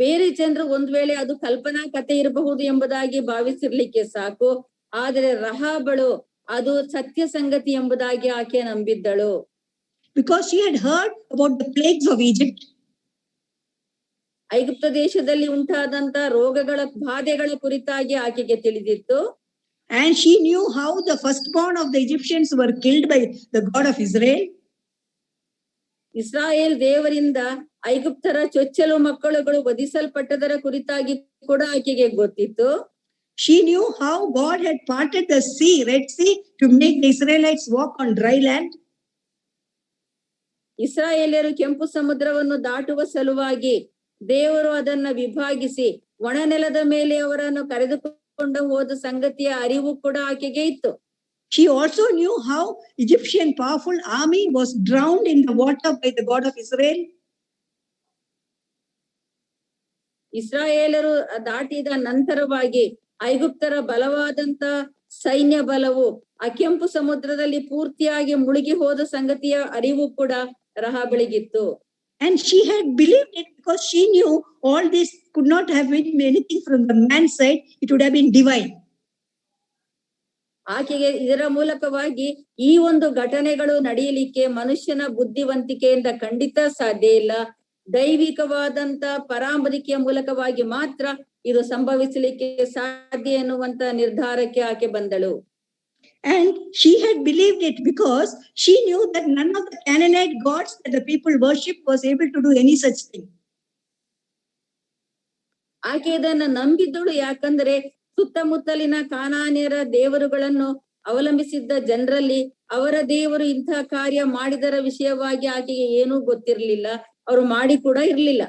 ಬೇರೆ ಜನರು ಒಂದ್ ವೇಳೆ ಅದು ಕಲ್ಪನಾ ಕಥೆ ಇರಬಹುದು ಎಂಬುದಾಗಿ ಭಾವಿಸಿರ್ಲಿಕ್ಕೆ ಸಾಕು, ಆದರೆ ರಹಾಬಳು ಅದು ಸತ್ಯ ಸಂಗತಿ ಎಂಬುದಾಗಿ ಆಕೆ ನಂಬಿದ್ದಳು. Because she had heard about the plagues of Egypt. ಐಗುಪ್ತ ದೇಶದಲ್ಲಿ ಉಂಟಾದಂತ ರೋಗಗಳ ಬಾಧೆಗಳ ಕುರಿತಾಗಿ ಆಕೆಗೆ ತಿಳಿದಿತ್ತು. And she knew how the firstborn of the Egyptians were killed by the God of Israel. Israel ದೇವರಿಂದ ಐಗುಪ್ತರ ಚೊಚ್ಚಲು ಮಕ್ಕಳುಗಳು ವಧಿಸಲ್ಪಟ್ಟದರ ಕುರಿತಾಗಿ ಕೂಡ ಆಕೆಗೆ ಗೊತ್ತಿತ್ತು. She knew how God had parted the sea, Red Sea, to make the Israelites walk on dry land. ಇಸ್ರಾಯೇಲ್ಯರು ಕೆಂಪು ಸಮುದ್ರವನ್ನು ದಾಟುವ ಸಲುವಾಗಿ ದೇವರು ಅದನ್ನ ವಿಭಾಗಿಸಿ ಒಣ ನೆಲದ ಮೇಲೆ ಅವರನ್ನು ಕರೆದುಕೊಂಡು ಹೋದ ಸಂಗತಿಯ ಅರಿವು ಕೂಡ ಆಕೆಗೆ ಇತ್ತು. She also knew how Egyptian powerful army was drowned in the water by the God of Israel. ಇಸ್ರಾಯೇಲರು ದಾಟಿದ ನಂತರವಾಗಿ ಐಗುಪ್ತರ ಬಲವಾದಂತ ಸೈನ್ಯ ಬಲವು ಆ ಕೆಂಪು ಸಮುದ್ರದಲ್ಲಿ ಪೂರ್ತಿಯಾಗಿ ಮುಳುಗಿ ಹೋದ ಸಂಗತಿಯ ಅರಿವು ಕೂಡ ರಹಾಬಳಿಗಿತ್ತು. And she had believed it because she knew all this could not have been anything from the man's side. It would have been divine. ಆಕೆಗೆ ಇದರ ಮೂಲಕವಾಗಿ ಈ ಒಂದು ಘಟನೆಗಳು ನಡೆಯಲಿಕ್ಕೆ ಮನುಷ್ಯನ ಬುದ್ಧಿವಂತಿಕೆಯಿಂದ ಖಂಡಿತ ಸಾಧ್ಯ ಇಲ್ಲ. ದೈವಿಕವಾದಂತ ಪರಾಂಬರಿಕೆಯ ಮೂಲಕವಾಗಿ ಮಾತ್ರ ಇದು ಸಂಭವಿಸಲಿಕ್ಕೆ ಸಾಧ್ಯ ಎನ್ನುವಂತ ನಿರ್ಧಾರಕ್ಕೆ ಆಕೆ ಬಂದಳು. And she had believed it because she knew that none of the Canaanite gods that the people worship was able to do any such thing. ಆಕೆ ಇದನ್ನ ನಂಬಿದ್ದಳು. ಯಾಕಂದ್ರೆ ಸುತ್ತಮುತ್ತಲಿನ ಕಾನಾನ್ಯರ ದೇವರುಗಳನ್ನು ಅವಲಂಬಿಸಿದ್ದ ಜನರಲ್ಲಿ ಅವರ ದೇವರು ಇಂಥ ಕಾರ್ಯ ಮಾಡಿದರ ವಿಷಯವಾಗಿ ಆಕೆಗೆ ಏನೂ ಗೊತ್ತಿರಲಿಲ್ಲ, ಅವರು ಮಾಡಿ ಕೂಡ ಇರಲಿಲ್ಲ.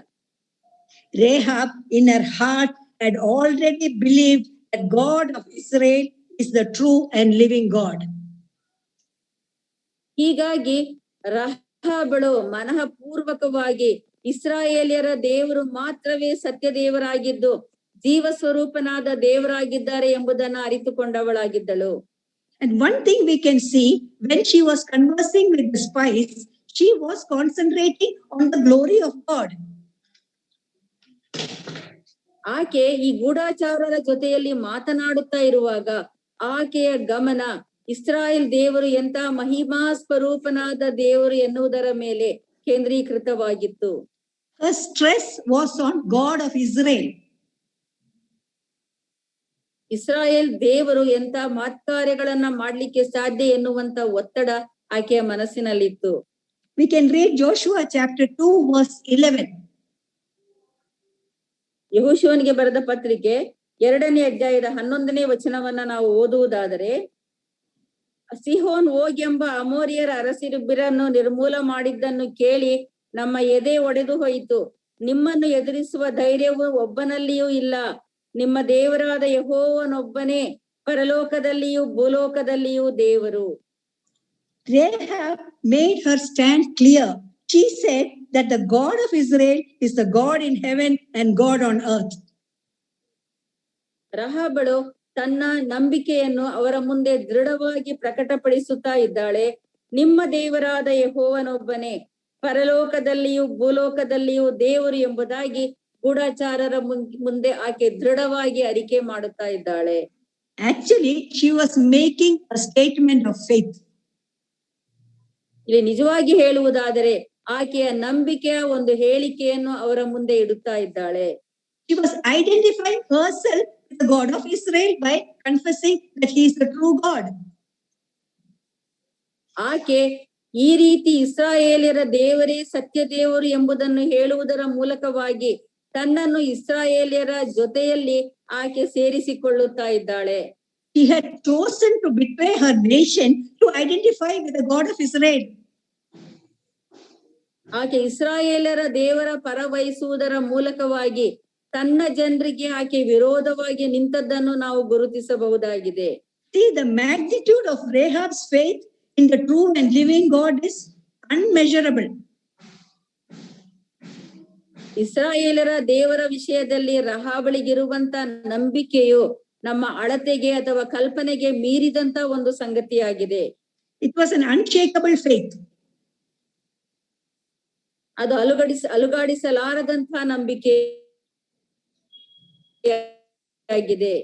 Rahab in her heart had already believed that God of Israel is the true and living God. ಹೀಗಾಗಿ ರಹಾಬಳು ಮನಃಪೂರ್ವಕವಾಗಿ ಇಸ್ರಾಯೇಲ್ಯರ ದೇವರು ಮಾತ್ರವೇ ಸತ್ಯ ದೇವರಾಗಿದ್ದು ಜೀವ ಸ್ವರೂಪನಾದ ದೇವರಾಗಿದ್ದಾರೆ ಎಂಬುದನ್ನು ಅರಿತುಕೊಂಡವಳಾಗಿದ್ದಳು. And one thing we can see, when she was conversing with the spies, she was concentrating on the glory of God. ಆಕೆ ಈ ಗೂಢಾಚಾರರ ಜೊತೆಯಲ್ಲಿ ಮಾತನಾಡುತ್ತಾ ಇರುವಾಗ ಆಕೆಯ ಗಮನ ಇಸ್ರಾಯೇಲ್ ದೇವರು ಎಂತ ಮಹಿಮಾ ಸ್ವರೂಪನಾದ ದೇವರು ಎನ್ನುವುದರ ಮೇಲೆ ಕೇಂದ್ರೀಕೃತವಾಗಿತ್ತು. Her stress was on God of Israel. Israel ದೇವರು ಎಂತ ಮಹತ್ಕಾರ್ಯಗಳನ್ನ ಮಾಡ್ಲಿಕ್ಕೆ ಸಾಧ್ಯ ಎನ್ನುವಂತ ಒತ್ತಡ ಆಕೆಯ ಮನಸ್ಸಿನಲ್ಲಿತ್ತು. We can read Joshua chapter 2 verse 11. ಯೆಹೋಶುವನಿಗೆ ಬರೆದ ಪತ್ರಿಕೆ 2ನೇ ಅಧ್ಯಾಯದ 11ನೇ ವಚನವನ್ನ ನಾವು ಓದುವುದಾದರೆ, ಸಿಹೋನ್, ಓಗ್ ಎಂಬ ಅಮೋರಿಯರ ಅರಸರಿಬ್ಬರನ್ನು ನಿರ್ಮೂಲ ಮಾಡಿದ್ದನ್ನು ಕೇಳಿ ನಮ್ಮ ಎದೆ ಒಡೆದು ಹೋಯಿತು. ನಿಮ್ಮನ್ನು ಎದುರಿಸುವ ಧೈರ್ಯವು ಒಬ್ಬನಲ್ಲಿಯೂ ಇಲ್ಲ. ನಿಮ್ಮ ದೇವರಾದ ಯೆಹೋವನೊಬ್ಬನೇ ಪರಲೋಕದಲ್ಲಿಯೂ ಭೂಲೋಕದಲ್ಲಿಯೂ ದೇವರು. Rahab made her stand clear. She said that the God of Israel is the God in heaven and God on earth. ರಹಾಬಳು ತನ್ನ ನಂಬಿಕೆಯನ್ನು ಅವರ ಮುಂದೆ ದೃಢವಾಗಿ ಪ್ರಕಟಪಡಿಸುತ್ತಾ ಇದ್ದಾಳೆ. ನಿಮ್ಮ ದೇವರಾದ ಯೆಹೋವನೊಬ್ಬನೇ, ಪರಲೋಕದಲ್ಲಿಯೂ ಭೂಲೋಕದಲ್ಲಿಯೂ ದೇವರು ಎಂಬುದಾಗಿ ಗೂಢಚಾರರ ಮುಂದೆ ಆಕೆ ದೃಢವಾಗಿ ಅರಿಕೆ ಮಾಡುತ್ತಾ ಇದ್ದಾಳೆ. Actually, she was making a statement of faith. ಇಲ್ಲಿ ನಿಜವಾಗಿ ಹೇಳುವುದಾದರೆ ಆಕೆಯ ನಂಬಿಕೆಯ ಒಂದು ಹೇಳಿಕೆಯನ್ನು ಅವರ ಮುಂದೆ ಇಡುತ್ತಾ ಇದ್ದಾಳೆ. She was identifying herself with the God of Israel by confessing that he is the true God. ಆಕೆ ಈ ರೀತಿ ಇಸ್ರಾಯೇಲ್ಯರ ದೇವರೇ ಸತ್ಯ ದೇವರು ಎಂಬುದನ್ನು ಹೇಳುವುದರ ಮೂಲಕವಾಗಿ ತನ್ನನ್ನು ಇಸ್ರಾಯೇಲ್ಯರ ಜೊತೆಯಲ್ಲಿ ಆಕೆ ಸೇರಿಸಿಕೊಳ್ಳುತ್ತಾ ಇದ್ದಾಳೆ. She had chosen to betray her nation to identify with the God of Israel. ಆಕೆ ಇಸ್ರಾಯೇಲರ ದೇವರ ಪರ ವಹಿಸುವುದರ ಮೂಲಕವಾಗಿ ತನ್ನ ಜನರಿಗೆ ಆಕೆ ವಿರೋಧವಾಗಿ ನಿಂತದ್ದನ್ನು ನಾವು ಗುರುತಿಸಬಹುದಾಗಿದೆ. See, the magnitude of Rahab's faith in the true and living God is unmeasurable. ಇಸ್ರಾಯೇಲರ ದೇವರ ವಿಷಯದಲ್ಲಿ ರಹಾಬಳಿಗಿರುವಂತ ನಂಬಿಕೆಯು ನಮ್ಮ ಅಳತೆಗೆ ಅಥವಾ ಕಲ್ಪನೆಗೆ ಮೀರಿದಂತ ಒಂದು ಸಂಗತಿಯಾಗಿದೆ. It was an unshakable faith. ಅದು ಅಲುಗಾಡಿಸಲಾರದಂತಹ ನಂಬಿಕೆ ಆಗಿದೆ.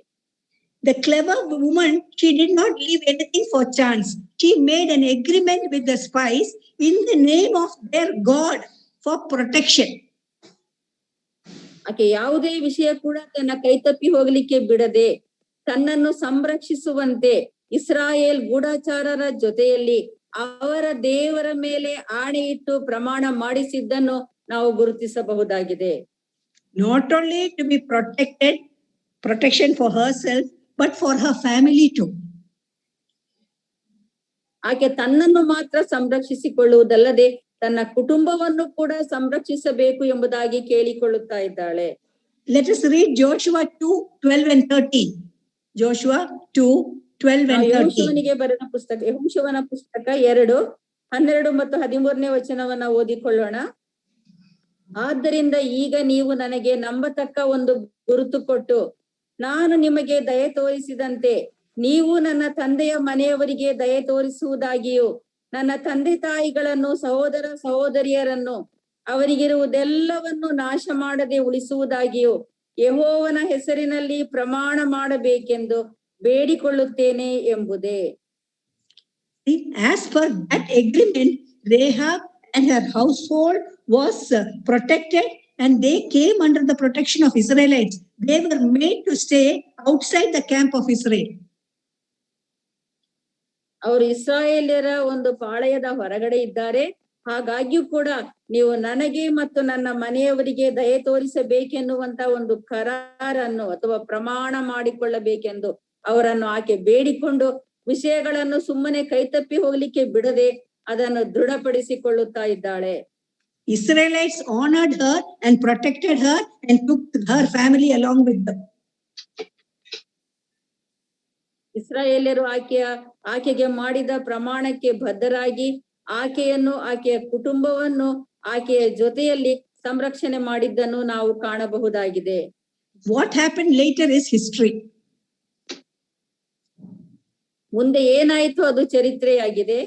The clever woman, she did not leave anything for chance. She made an agreement with the spies in the name of their God for protection. ಆಕೆ ಯಾವುದೇ ವಿಷಯ ಕೂಡ ತನ್ನ ಕೈತಪ್ಪಿ ಹೋಗ್ಲಿಕ್ಕೆ ಬಿಡದೆ ತನ್ನನ್ನು ಸಂರಕ್ಷಿಸುವಂತೆ ಇಸ್ರಾಯೇಲ್ ಗೂಢಚಾರರ ಜೊತೆಯಲ್ಲಿ ಅವರ ದೇವರ ಮೇಲೆ ಆಣೆ ಇಟ್ಟು ಪ್ರಮಾಣ ಮಾಡಿಸಿದ್ದನ್ನು ನಾವು ಗುರುತಿಸಬಹುದಾಗಿದೆ. Not only to be protection for herself, but for her family too. ಆಕೆ ತನ್ನನ್ನು ಮಾತ್ರ ಸಂರಕ್ಷಿಸಿಕೊಳ್ಳುವುದಲ್ಲದೆ ತನ್ನ ಕುಟುಂಬವನ್ನು ಕೂಡ ಸಂರಕ್ಷಿಸಬೇಕು ಎಂಬುದಾಗಿ ಕೇಳಿಕೊಳ್ಳುತ್ತಾ ಇದ್ದಾಳೆ. Let us read Joshua 2:12 and 13. Joshua 2:12 and 13. ಯೆಹೋಶುವನಿಗೆ ಬರೆದ ಪುಸ್ತಕ ಯೆಹೋಶುವನ ಪುಸ್ತಕ 2:12 ಮತ್ತು 13ನೇ ವಚನವನ್ನ ಓದಿಕೊಳ್ಳೋಣ. ಆದ್ದರಿಂದ ಈಗ ನೀವು ನನಗೆ ನಂಬತಕ್ಕ ಒಂದು ಗುರುತು ಕೊಟ್ಟು ನಾನು ನಿಮಗೆ ದಯೆ ತೋರಿಸಿದಂತೆ ನೀವು ನನ್ನ ತಂದೆಯ ಮನೆಯವರಿಗೆ ದಯೆ ತೋರಿಸುವುದಾಗಿಯೂ ನನ್ನ ತಂದೆ ತಾಯಿಗಳನ್ನು ಸಹೋದರ ಸಹೋದರಿಯರನ್ನು ಅವರಿಗಿರುವುದೆಲ್ಲವನ್ನು ನಾಶ ಮಾಡದೆ ಉಳಿಸುವುದಾಗಿಯೂ ಯೆಹೋವನ ಹೆಸರಿನಲ್ಲಿ ಪ್ರಮಾಣ ಮಾಡಬೇಕೆಂದು ಬೇಡಿಕೊಳ್ಳುತ್ತೇನೆ ಎಂಬುದೇ. As per that agreement, Rahab and her household was protected, and they came under the protection of Israelites. They were made to stay outside the camp of Israel. ಅವರು ಇಸ್ರಾಯೇಲ್ಯರ ಒಂದು ಪಾಳೆಯದ ಹೊರಗಡೆ ಇದ್ದಾರೆ. ಹಾಗಾಗಿಯೂ ಕೂಡ ನೀವು ನನಗೆ ಮತ್ತು ನನ್ನ ಮನೆಯವರಿಗೆ ದಯೆ ತೋರಿಸಬೇಕೆನ್ನುವಂತ ಒಂದು ಕರಾರನ್ನು ಅಥವಾ ಪ್ರಮಾಣ ಮಾಡಿಕೊಳ್ಳಬೇಕೆಂದು ಅವರನ್ನು ಆಕೆ ಬೇಡಿಕೊಂಡು ವಿಷಯಗಳನ್ನು ಸುಮ್ಮನೆ ಕೈತಪ್ಪಿ ಹೋಗ್ಲಿಕ್ಕೆ ಬಿಡದೆ ಅದನ್ನು ದೃಢಪಡಿಸಿಕೊಳ್ಳುತ್ತಾ ಇದ್ದಾಳೆ. Israelites honored her and protected her and took her family along with them. ಇಸ್ರಾಯೇಲ್ಯರು ಆಕೆಗೆ ಮಾಡಿದ ಪ್ರಮಾಣಕ್ಕೆ ಬದ್ಧರಾಗಿ ಆಕೆಯನ್ನು ಆಕೆಯ ಕುಟುಂಬವನ್ನು ಆಕೆಯ ಜೊತೆಯಲ್ಲಿ ಸಂರಕ್ಷಣೆ ಮಾಡಿದ್ದನ್ನು ನಾವು ಕಾಣಬಹುದಾಗಿದೆ. What happened later is history. ಮುಂದೆ ಏನಾಯ್ತು ಅದು ಚರಿತ್ರೆಯಾಗಿದೆ.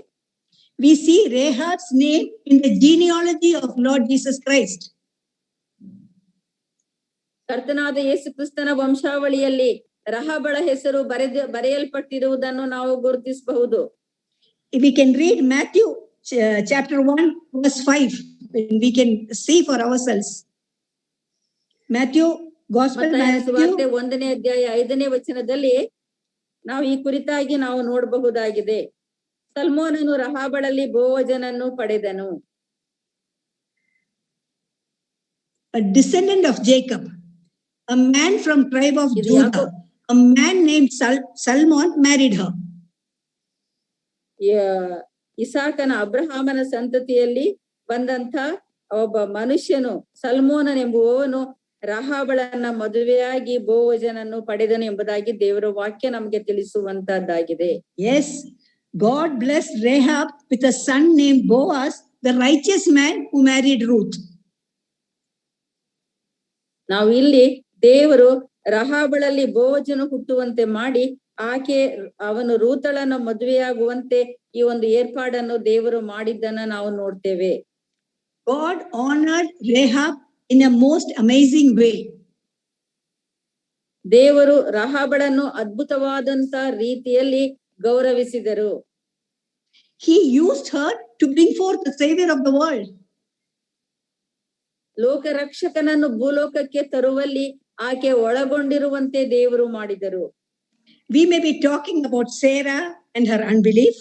We see Rahab's name in the genealogy of Lord Jesus Christ. ಕರ್ತನಾದ ಯೇಸು ಕ್ರಿಸ್ತನ ವಂಶಾವಳಿಯಲ್ಲಿ ರಹಾಬಳ ಹೆಸರು ಬರೆಯಲ್ಪಟ್ಟಿರುವುದನ್ನು ನಾವು ಗುರುತಿಸಬಹುದು. We can read Matthew chapter 1 verse 5. We can see for ourselves. Matthew Gospel Matthew 1ನೇ ಅಧ್ಯಾಯ 5ನೇ ವಚನದಲ್ಲಿ ನಾವು ಈ ಕುರಿತಾಗಿ ನಾವು ನೋಡಬಹುದಾಗಿದೆ. ಸಲ್ಮೋನನು ರಹಾಬಳಲ್ಲಿ ಬೋವಜನನ್ನು ಪಡೆದನು. A descendant of Jacob, a man from tribe of Judah, a man named Salmon married her. ಇಸಾಕನ ಅಬ್ರಹಾಮನ ಸಂತತಿಯಲ್ಲಿ ಬಂದಂತ ಒಬ್ಬ ಮನುಷ್ಯನು ಸಲ್ಮೋನನೆಂಬುವವನು ರಹಾಬಳನ್ನ ಮದುವೆಯಾಗಿ ಬೋವಜನನ್ನು ಪಡೆದನು ಎಂಬುದಾಗಿ ದೇವರ ವಾಕ್ಯ ನಮಗೆ ತಿಳಿಸುವಂತದ್ದಾಗಿದೆ. Yes, God blessed Rahab with a son named Boaz, the righteous man who married Ruth. ನಾವು ಇಲ್ಲಿ ದೇವರು ರಹಾಬಳಲ್ಲಿ ಬೋವಜನು ಹುಟ್ಟುವಂತೆ ಮಾಡಿ ಅವನು ರೂತಳನ ಮದುವೆಯಾಗುವಂತೆ ಈ ಒಂದು ಏರ್ಪಾಡನ್ನು ದೇವರು ಮಾಡಿದ್ದನ್ನ ನಾವು ನೋಡ್ತೇವೆ. God honored Rahab in a most amazing way. ದೇವರು ರಹಾಬಳನ್ನು ಅದ್ಭುತವಾದಂತ ರೀತಿಯಲ್ಲಿ ಗೌರವಿಸಿದರು. He used her to bring forth the savior of the world. ಲೋಕ ರಕ್ಷಕನನ್ನು ಭೂಲೋಕಕ್ಕೆ ತರುವಲ್ಲಿ ಆಕೆ ಒಳಗೊಂಡಿರುವಂತೆ ದೇವರು ಮಾಡಿದರು. We may be talking about Sarah and her unbelief.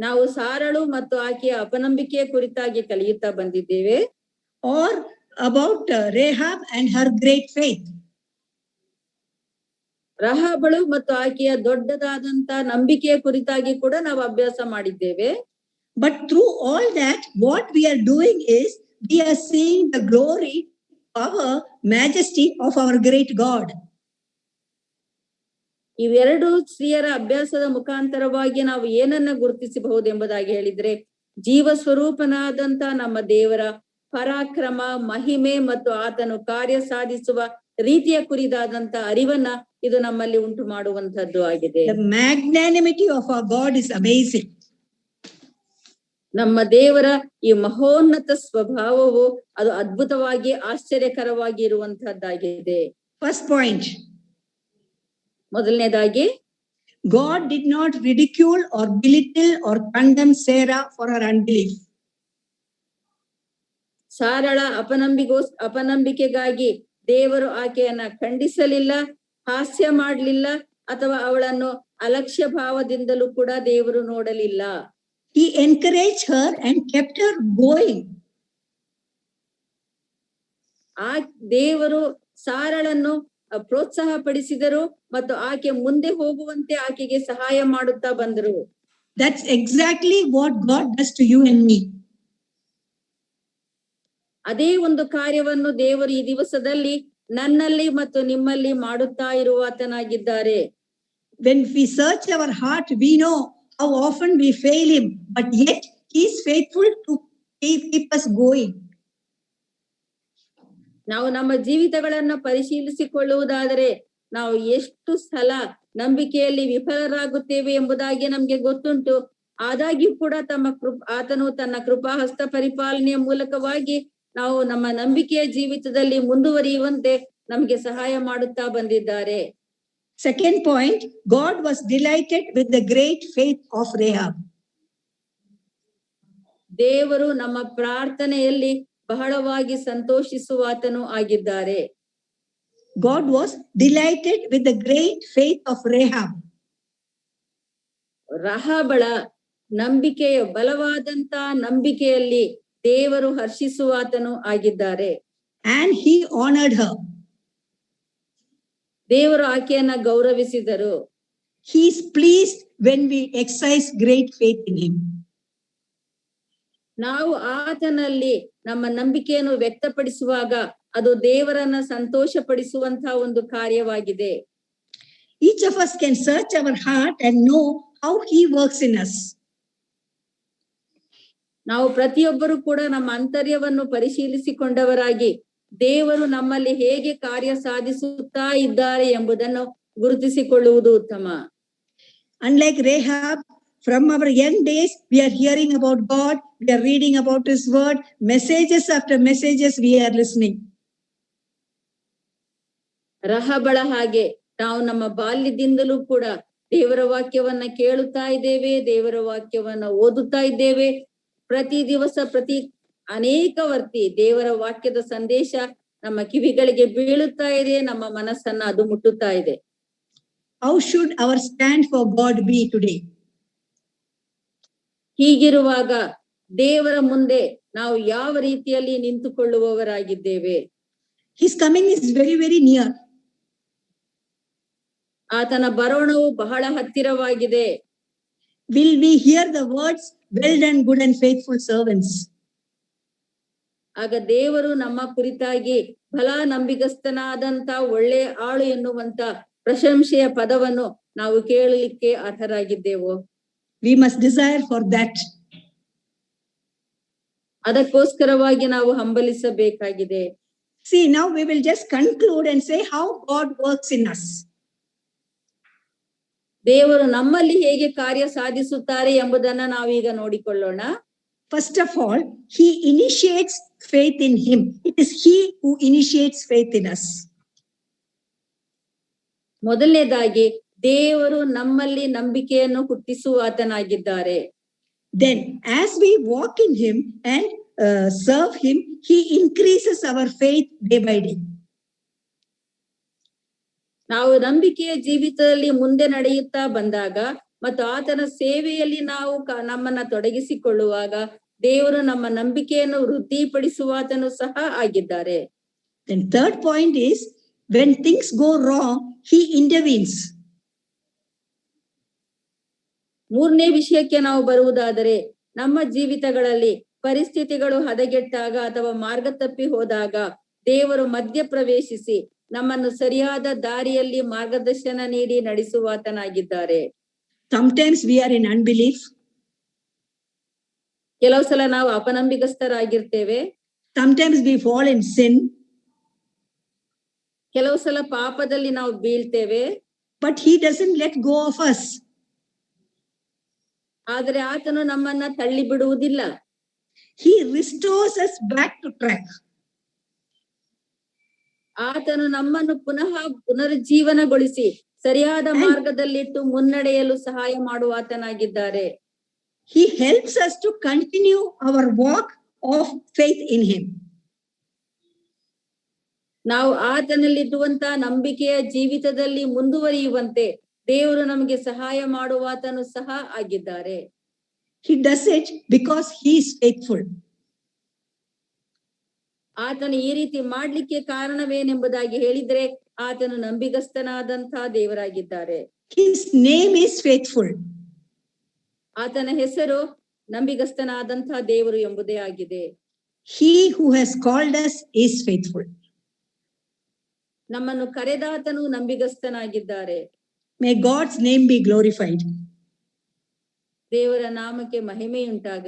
ನಾವು ಸಾರಳು ಮತ್ತು ಆಕೆಯ ಅಪನಂಬಿಕೆಯ ಕುರಿತಾಗಿ ಕಲಿಯುತ್ತಾ ಬಂದಿದ್ದೇವೆ. Or about Rahab and her great faith. ರಹಾಬಳು ಮತ್ತು ಆಕೆಯ ದೊಡ್ಡದಾದಂತ ನಂಬಿಕೆಯ ಕುರಿತಾಗಿ ಕೂಡ ನಾವು ಅಭ್ಯಾಸ ಮಾಡಿದ್ದೇವೆ. But through all that, what we are doing is we are seeing the glory, power, majesty of our great God. ಇವೆರಡು ಸ್ತ್ರೀಯರ ಅಭ್ಯಾಸದ ಮುಖಾಂತರವಾಗಿ ನಾವು ಏನನ್ನ ಗುರುತಿಸಬಹುದು ಎಂಬುದಾಗಿ ಹೇಳಿದ್ರೆ, ಜೀವ ಸ್ವರೂಪನಾದಂತ ನಮ್ಮ ದೇವರ ಪರಾಕ್ರಮ, ಮಹಿಮೆ ಮತ್ತು ಆತನು ಕಾರ್ಯ ಸಾಧಿಸುವ ರೀತಿಯ ಕುರಿತಾದಂತ ಅರಿವನ್ನ ಇದು ನಮ್ಮಲ್ಲಿ ಉಂಟು ಮಾಡುವಂತದ್ದು ಆಗಿದೆ. The magnanimity of our God is amazing. ನಮ್ಮ ದೇವರ ಈ ಮಹೋನ್ನತ ಸ್ವಭಾವವು ಅದು ಅದ್ಭುತವಾಗಿ ಆಶ್ಚರ್ಯಕರವಾಗಿ ಇರುವಂತಹದ್ದಾಗಿದೆ. First point. ಮೊದಲನೇದಾಗಿ, God did not ridicule or belittle or condemn Sarah for her unbelief. ಸಾರಳ ಅಪನಂಬಿಕೆಗಾಗಿ ದೇವರು ಆಕೆಯನ್ನ ಖಂಡಿಸಲಿಲ್ಲ, ಹಾಸ್ಯ ಮಾಡಲಿಲ್ಲ, ಅಥವಾ ಅವಳನ್ನು ಅಲಕ್ಷ್ಯ ಭಾವದಿಂದಲೂ ಕೂಡ ದೇವರು ನೋಡಲಿಲ್ಲ. He encouraged her and kept her going. ಆ ದೇವರು ಸಾರಳನ್ನು ಪ್ರೋತ್ಸಾಹ ಪಡಿಸಿದರು ಮತ್ತು ಆಕೆ ಮುಂದೆ ಹೋಗುವಂತೆ ಆಕೆಗೆ ಸಹಾಯ ಮಾಡುತ್ತಾ ಬಂದರು. That's exactly what God does to you and me. ಅದೇ ಒಂದು ಕಾರ್ಯವನ್ನು ದೇವರು ಈ ದಿವಸದಲ್ಲಿ ನನ್ನಲ್ಲಿ ಮತ್ತು ನಿಮ್ಮಲ್ಲಿ ಮಾಡುತ್ತಾ ಇರುವ ಆತನಾಗಿದ್ದಾರೆ. When we search our heart, we know how often we fail him, but yet he is faithful to keep us going. ನಾವು ನಮ್ಮ ಜೀವಿತಗಳನ್ನ ಪರಿಶೀಲಿಸಿಕೊಳ್ಳುವುದಾದರೆ ನಾವು ಎಷ್ಟು ಸಲ ನಂಬಿಕೆಯಲ್ಲಿ ವಿಫಲರಾಗುತ್ತೇವೆ ಎಂಬುದಾಗಿ ನಮ್ಗೆ ಗೊತ್ತುಂಟು. ಆದಾಗ್ಯೂ ಕೂಡ ಆತನು ತನ್ನ ಕೃಪಾ ಹಸ್ತ ಪರಿಪಾಲನೆಯ ಮೂಲಕವಾಗಿ ನಾವು ನಮ್ಮ ನಂಬಿಕೆಯ ಜೀವಿತದಲ್ಲಿ ಮುಂದುವರಿಯುವಂತೆ ನಮ್ಗೆ ಸಹಾಯ ಮಾಡುತ್ತಾ ಬಂದಿದ್ದಾರೆ. Second point, God was delighted with the great faith of Rahab. ದೇವರು ನಮ್ಮ ಪ್ರಾರ್ಥನೆಯಲ್ಲಿ ಬಹಳವಾಗಿ ಸಂತೋಷಿಸುವಾತನು ಆಗಿದ್ದಾರೆ. God was delighted with the great faith of Rahab. ರಹಾಬಳ ನಂಬಿಕೆಯ ಬಲವಾದಂತ ನಂಬಿಕೆಯಲ್ಲಿ ದೇವರು ಹರ್ಷಿಸುವಾತನು ಆಗಿದ್ದಾರೆ. And he honored her. ದೇವರು ಆಕೆಯನ್ನ ಗೌರವಿಸಿದರು. He is pleased when we exercise great faith in him. ನಾವು ಆತನಲ್ಲಿ ನಮ್ಮ ನಂಬಿಕೆಯನ್ನು ವ್ಯಕ್ತಪಡಿಸುವಾಗ ಅದು ದೇವರನ್ನ ಸಂತೋಷ ಪಡಿಸುವಂತಹ ಒಂದು ಕಾರ್ಯವಾಗಿದೆ. Each of us can search our heart and know how he works in us. ನಾವು ಪ್ರತಿಯೊಬ್ಬರು ಕೂಡ ನಮ್ಮ ಅಂತರ್ಯವನ್ನು ಪರಿಶೀಲಿಸಿಕೊಂಡವರಾಗಿ ದೇವರು ನಮ್ಮಲ್ಲಿ ಹೇಗೆ ಕಾರ್ಯ ಸಾಧಿಸುತ್ತಾ ಇದ್ದಾರೆ ಎಂಬುದನ್ನು ಗುರುತಿಸಿಕೊಳ್ಳುವುದು ಉತ್ತಮ. Unlike Rahab, from our young days, we are hearing about God, we are reading about his word, messages after messages we are listening. ರಹಾಬಳ ಹಾಗೆ ನಾವು ನಮ್ಮ ಬಾಲ್ಯದಿಂದಲೂ ಕೂಡ ದೇವರ ವಾಕ್ಯವನ್ನ ಕೇಳುತ್ತಾ ಇದ್ದೇವೆ, ದೇವರ ವಾಕ್ಯವನ್ನ ಓದುತ್ತಾ ಇದ್ದೇವೆ. ಪ್ರತಿ ದಿವಸ ಅನೇಕ ವರ್ತಿ ದೇವರ ವಾಕ್ಯದ ಸಂದೇಶ ನಮ್ಮ ಕಿವಿಗಳಿಗೆ ಬೀಳುತ್ತಾ ಇದೆ, ನಮ್ಮ ಮನಸ್ಸನ್ನ ಅದು ಮುಟ್ಟುತ್ತಾ ಇದೆ. How should our stand for God be today? ಹೀಗಿರುವಾಗ ದೇವರ ಮುಂದೆ ನಾವು ಯಾವ ರೀತಿಯಲ್ಲಿ ನಿಂತುಕೊಳ್ಳುವವರಾಗಿದ್ದೇವೆ? His coming is very, very near. ಆತನ ಬರೋಣವು ಬಹಳ ಹತ್ತಿರವಾಗಿದೆ. Will we hear the words, well done, good and faithful servants? ಆಗ ದೇವರು ನಮ್ಮ ಕುರಿತಾಗಿ ಬಲ ನಂಬಿಗಸ್ತನಾದಂತ ಒಳ್ಳೆ ಆಳು ಎನ್ನುವಂತ ಪ್ರಶಂಸೆಯ ಪದವನ್ನು ನಾವು ಕೇಳಲಿಕ್ಕೆ ಅರ್ಹರಾಗಿದ್ದೆವು. We must desire for that. ಅದಕ್ಕೋಸ್ಕರವಾಗಿ ನಾವು ಹಂಬಲಿಸಬೇಕಾಗಿದೆ. See, now we will just conclude and say how God works in us. ದೇವರು ನಮ್ಮಲ್ಲಿ ಹೇಗೆ ಕಾರ್ಯ ಸಾಧಿಸುತ್ತಾರೆ ಎಂಬುದನ್ನ ನಾವೀಗ ನೋಡಿಕೊಳ್ಳೋಣ. First of all, he initiates faith in him. It is he who initiates faith in us. ಮೊದಲನೇದಾಗಿ ದೇವರು ನಮ್ಮಲ್ಲಿ ನಂಬಿಕೆಯನ್ನು ಹುಟ್ಟಿಸುವ ಆತನಾಗಿದ್ದಾರೆ. Then as we walk in him and serve him, he increases our faith day by day. ನಾವು ನಂಬಿಕೆಯ ಜೀವಿತದಲ್ಲಿ ಮುಂದೆ ನಡೆಯುತ್ತಾ ಬಂದಾಗ ಮತ್ತು ಆತನ ಸೇವೆಯಲ್ಲಿ ನಾವು ನಮ್ಮನ್ನ ತೊಡಗಿಸಿಕೊಳ್ಳುವಾಗ ದೇವರು ನಮ್ಮ ನಂಬಿಕೆಯನ್ನು ವೃದ್ಧಿಪಡಿಸುವಾತನು ಸಹ ಆಗಿದ್ದಾರೆ. Then third point is, when things go wrong, he intervenes. ಮೂರನೇ ವಿಷಯಕ್ಕೆ ನಾವು ಬರುವುದಾದರೆ, ನಮ್ಮ ಜೀವಿತಗಳಲ್ಲಿ ಪರಿಸ್ಥಿತಿಗಳು ಹದಗೆಟ್ಟಾಗ ಅಥವಾ ಮಾರ್ಗ ತಪ್ಪಿ ಹೋದಾಗ ದೇವರು ಮಧ್ಯ ಪ್ರವೇಶಿಸಿ ನಮ್ಮನ್ನು ಸರಿಯಾದ ದಾರಿಯಲ್ಲಿ ಮಾರ್ಗದರ್ಶನ ನೀಡಿ ನಡೆಸುವಾತನಾಗಿದ್ದಾರೆ. Sometimes we are in unbelief. ಕೆಲವು ಸಲ ನಾವು ಅಪನಂಬಿಕಸ್ಥರಾಗಿರ್ತೇವೆ. Sometimes we fall in sin. ಕೆಲವು ಸಲ ಪಾಪದಲ್ಲಿ ನಾವು ಬೀಳ್ತೇವೆ. But he doesn't let go of us. ಆದರೆ ಆತನು ನಮ್ಮನ್ನ ತಳ್ಳಿ ಬಿಡುವುದಿಲ್ಲ. He restores us back to track. ಆತನು ನಮ್ಮನ್ನು ಪುನಃ ಪುನರುಜ್ಜೀವನಗೊಳಿಸಿ ಸರಿಯಾದ ಮಾರ್ಗದಲ್ಲಿಟ್ಟು ಮುನ್ನಡೆಯಲು ಸಹಾಯ ಮಾಡುವಾತನಾಗಿದ್ದಾರೆ. He helps us to continue our walk of faith in him. ನಾವು ಆತನಲ್ಲಿರುವಂತ ನಂಬಿಕೆಯ ಜೀವಿತದಲ್ಲಿ ಮುಂದುವರಿಯುವಂತೆ ದೇವರು ನಮಗೆ ಸಹಾಯ ಮಾಡುವಾತನು ಸಹ ಆಗಿದ್ದಾರೆ. He does it because he is faithful. ಆತನು ಈ ರೀತಿ ಮಾಡ್ಲಿಕ್ಕೆ ಕಾರಣವೇನೆಂಬುದಾಗಿ ಹೇಳಿದ್ರೆ ಆತನು ನಂಬಿಗಸ್ತನಾದಂತಹ ದೇವರಾಗಿದ್ದಾರೆ. His name is faithful. ಆತನ ಹೆಸರು ನಂಬಿಗಸ್ತನಾದಂತಹ ದೇವರು ಎಂಬುದೇ ಆಗಿದೆ. He who has called us is faithful. ನಮ್ಮನ್ನು ಕರೆದಾತನು ನಂಬಿಗಸ್ತನಾಗಿದ್ದಾರೆ. May God's name be glorified. ದೇವರ ನಾಮಕ್ಕೆ ಮಹಿಮೆಯುಂಟಾಗಲಿ.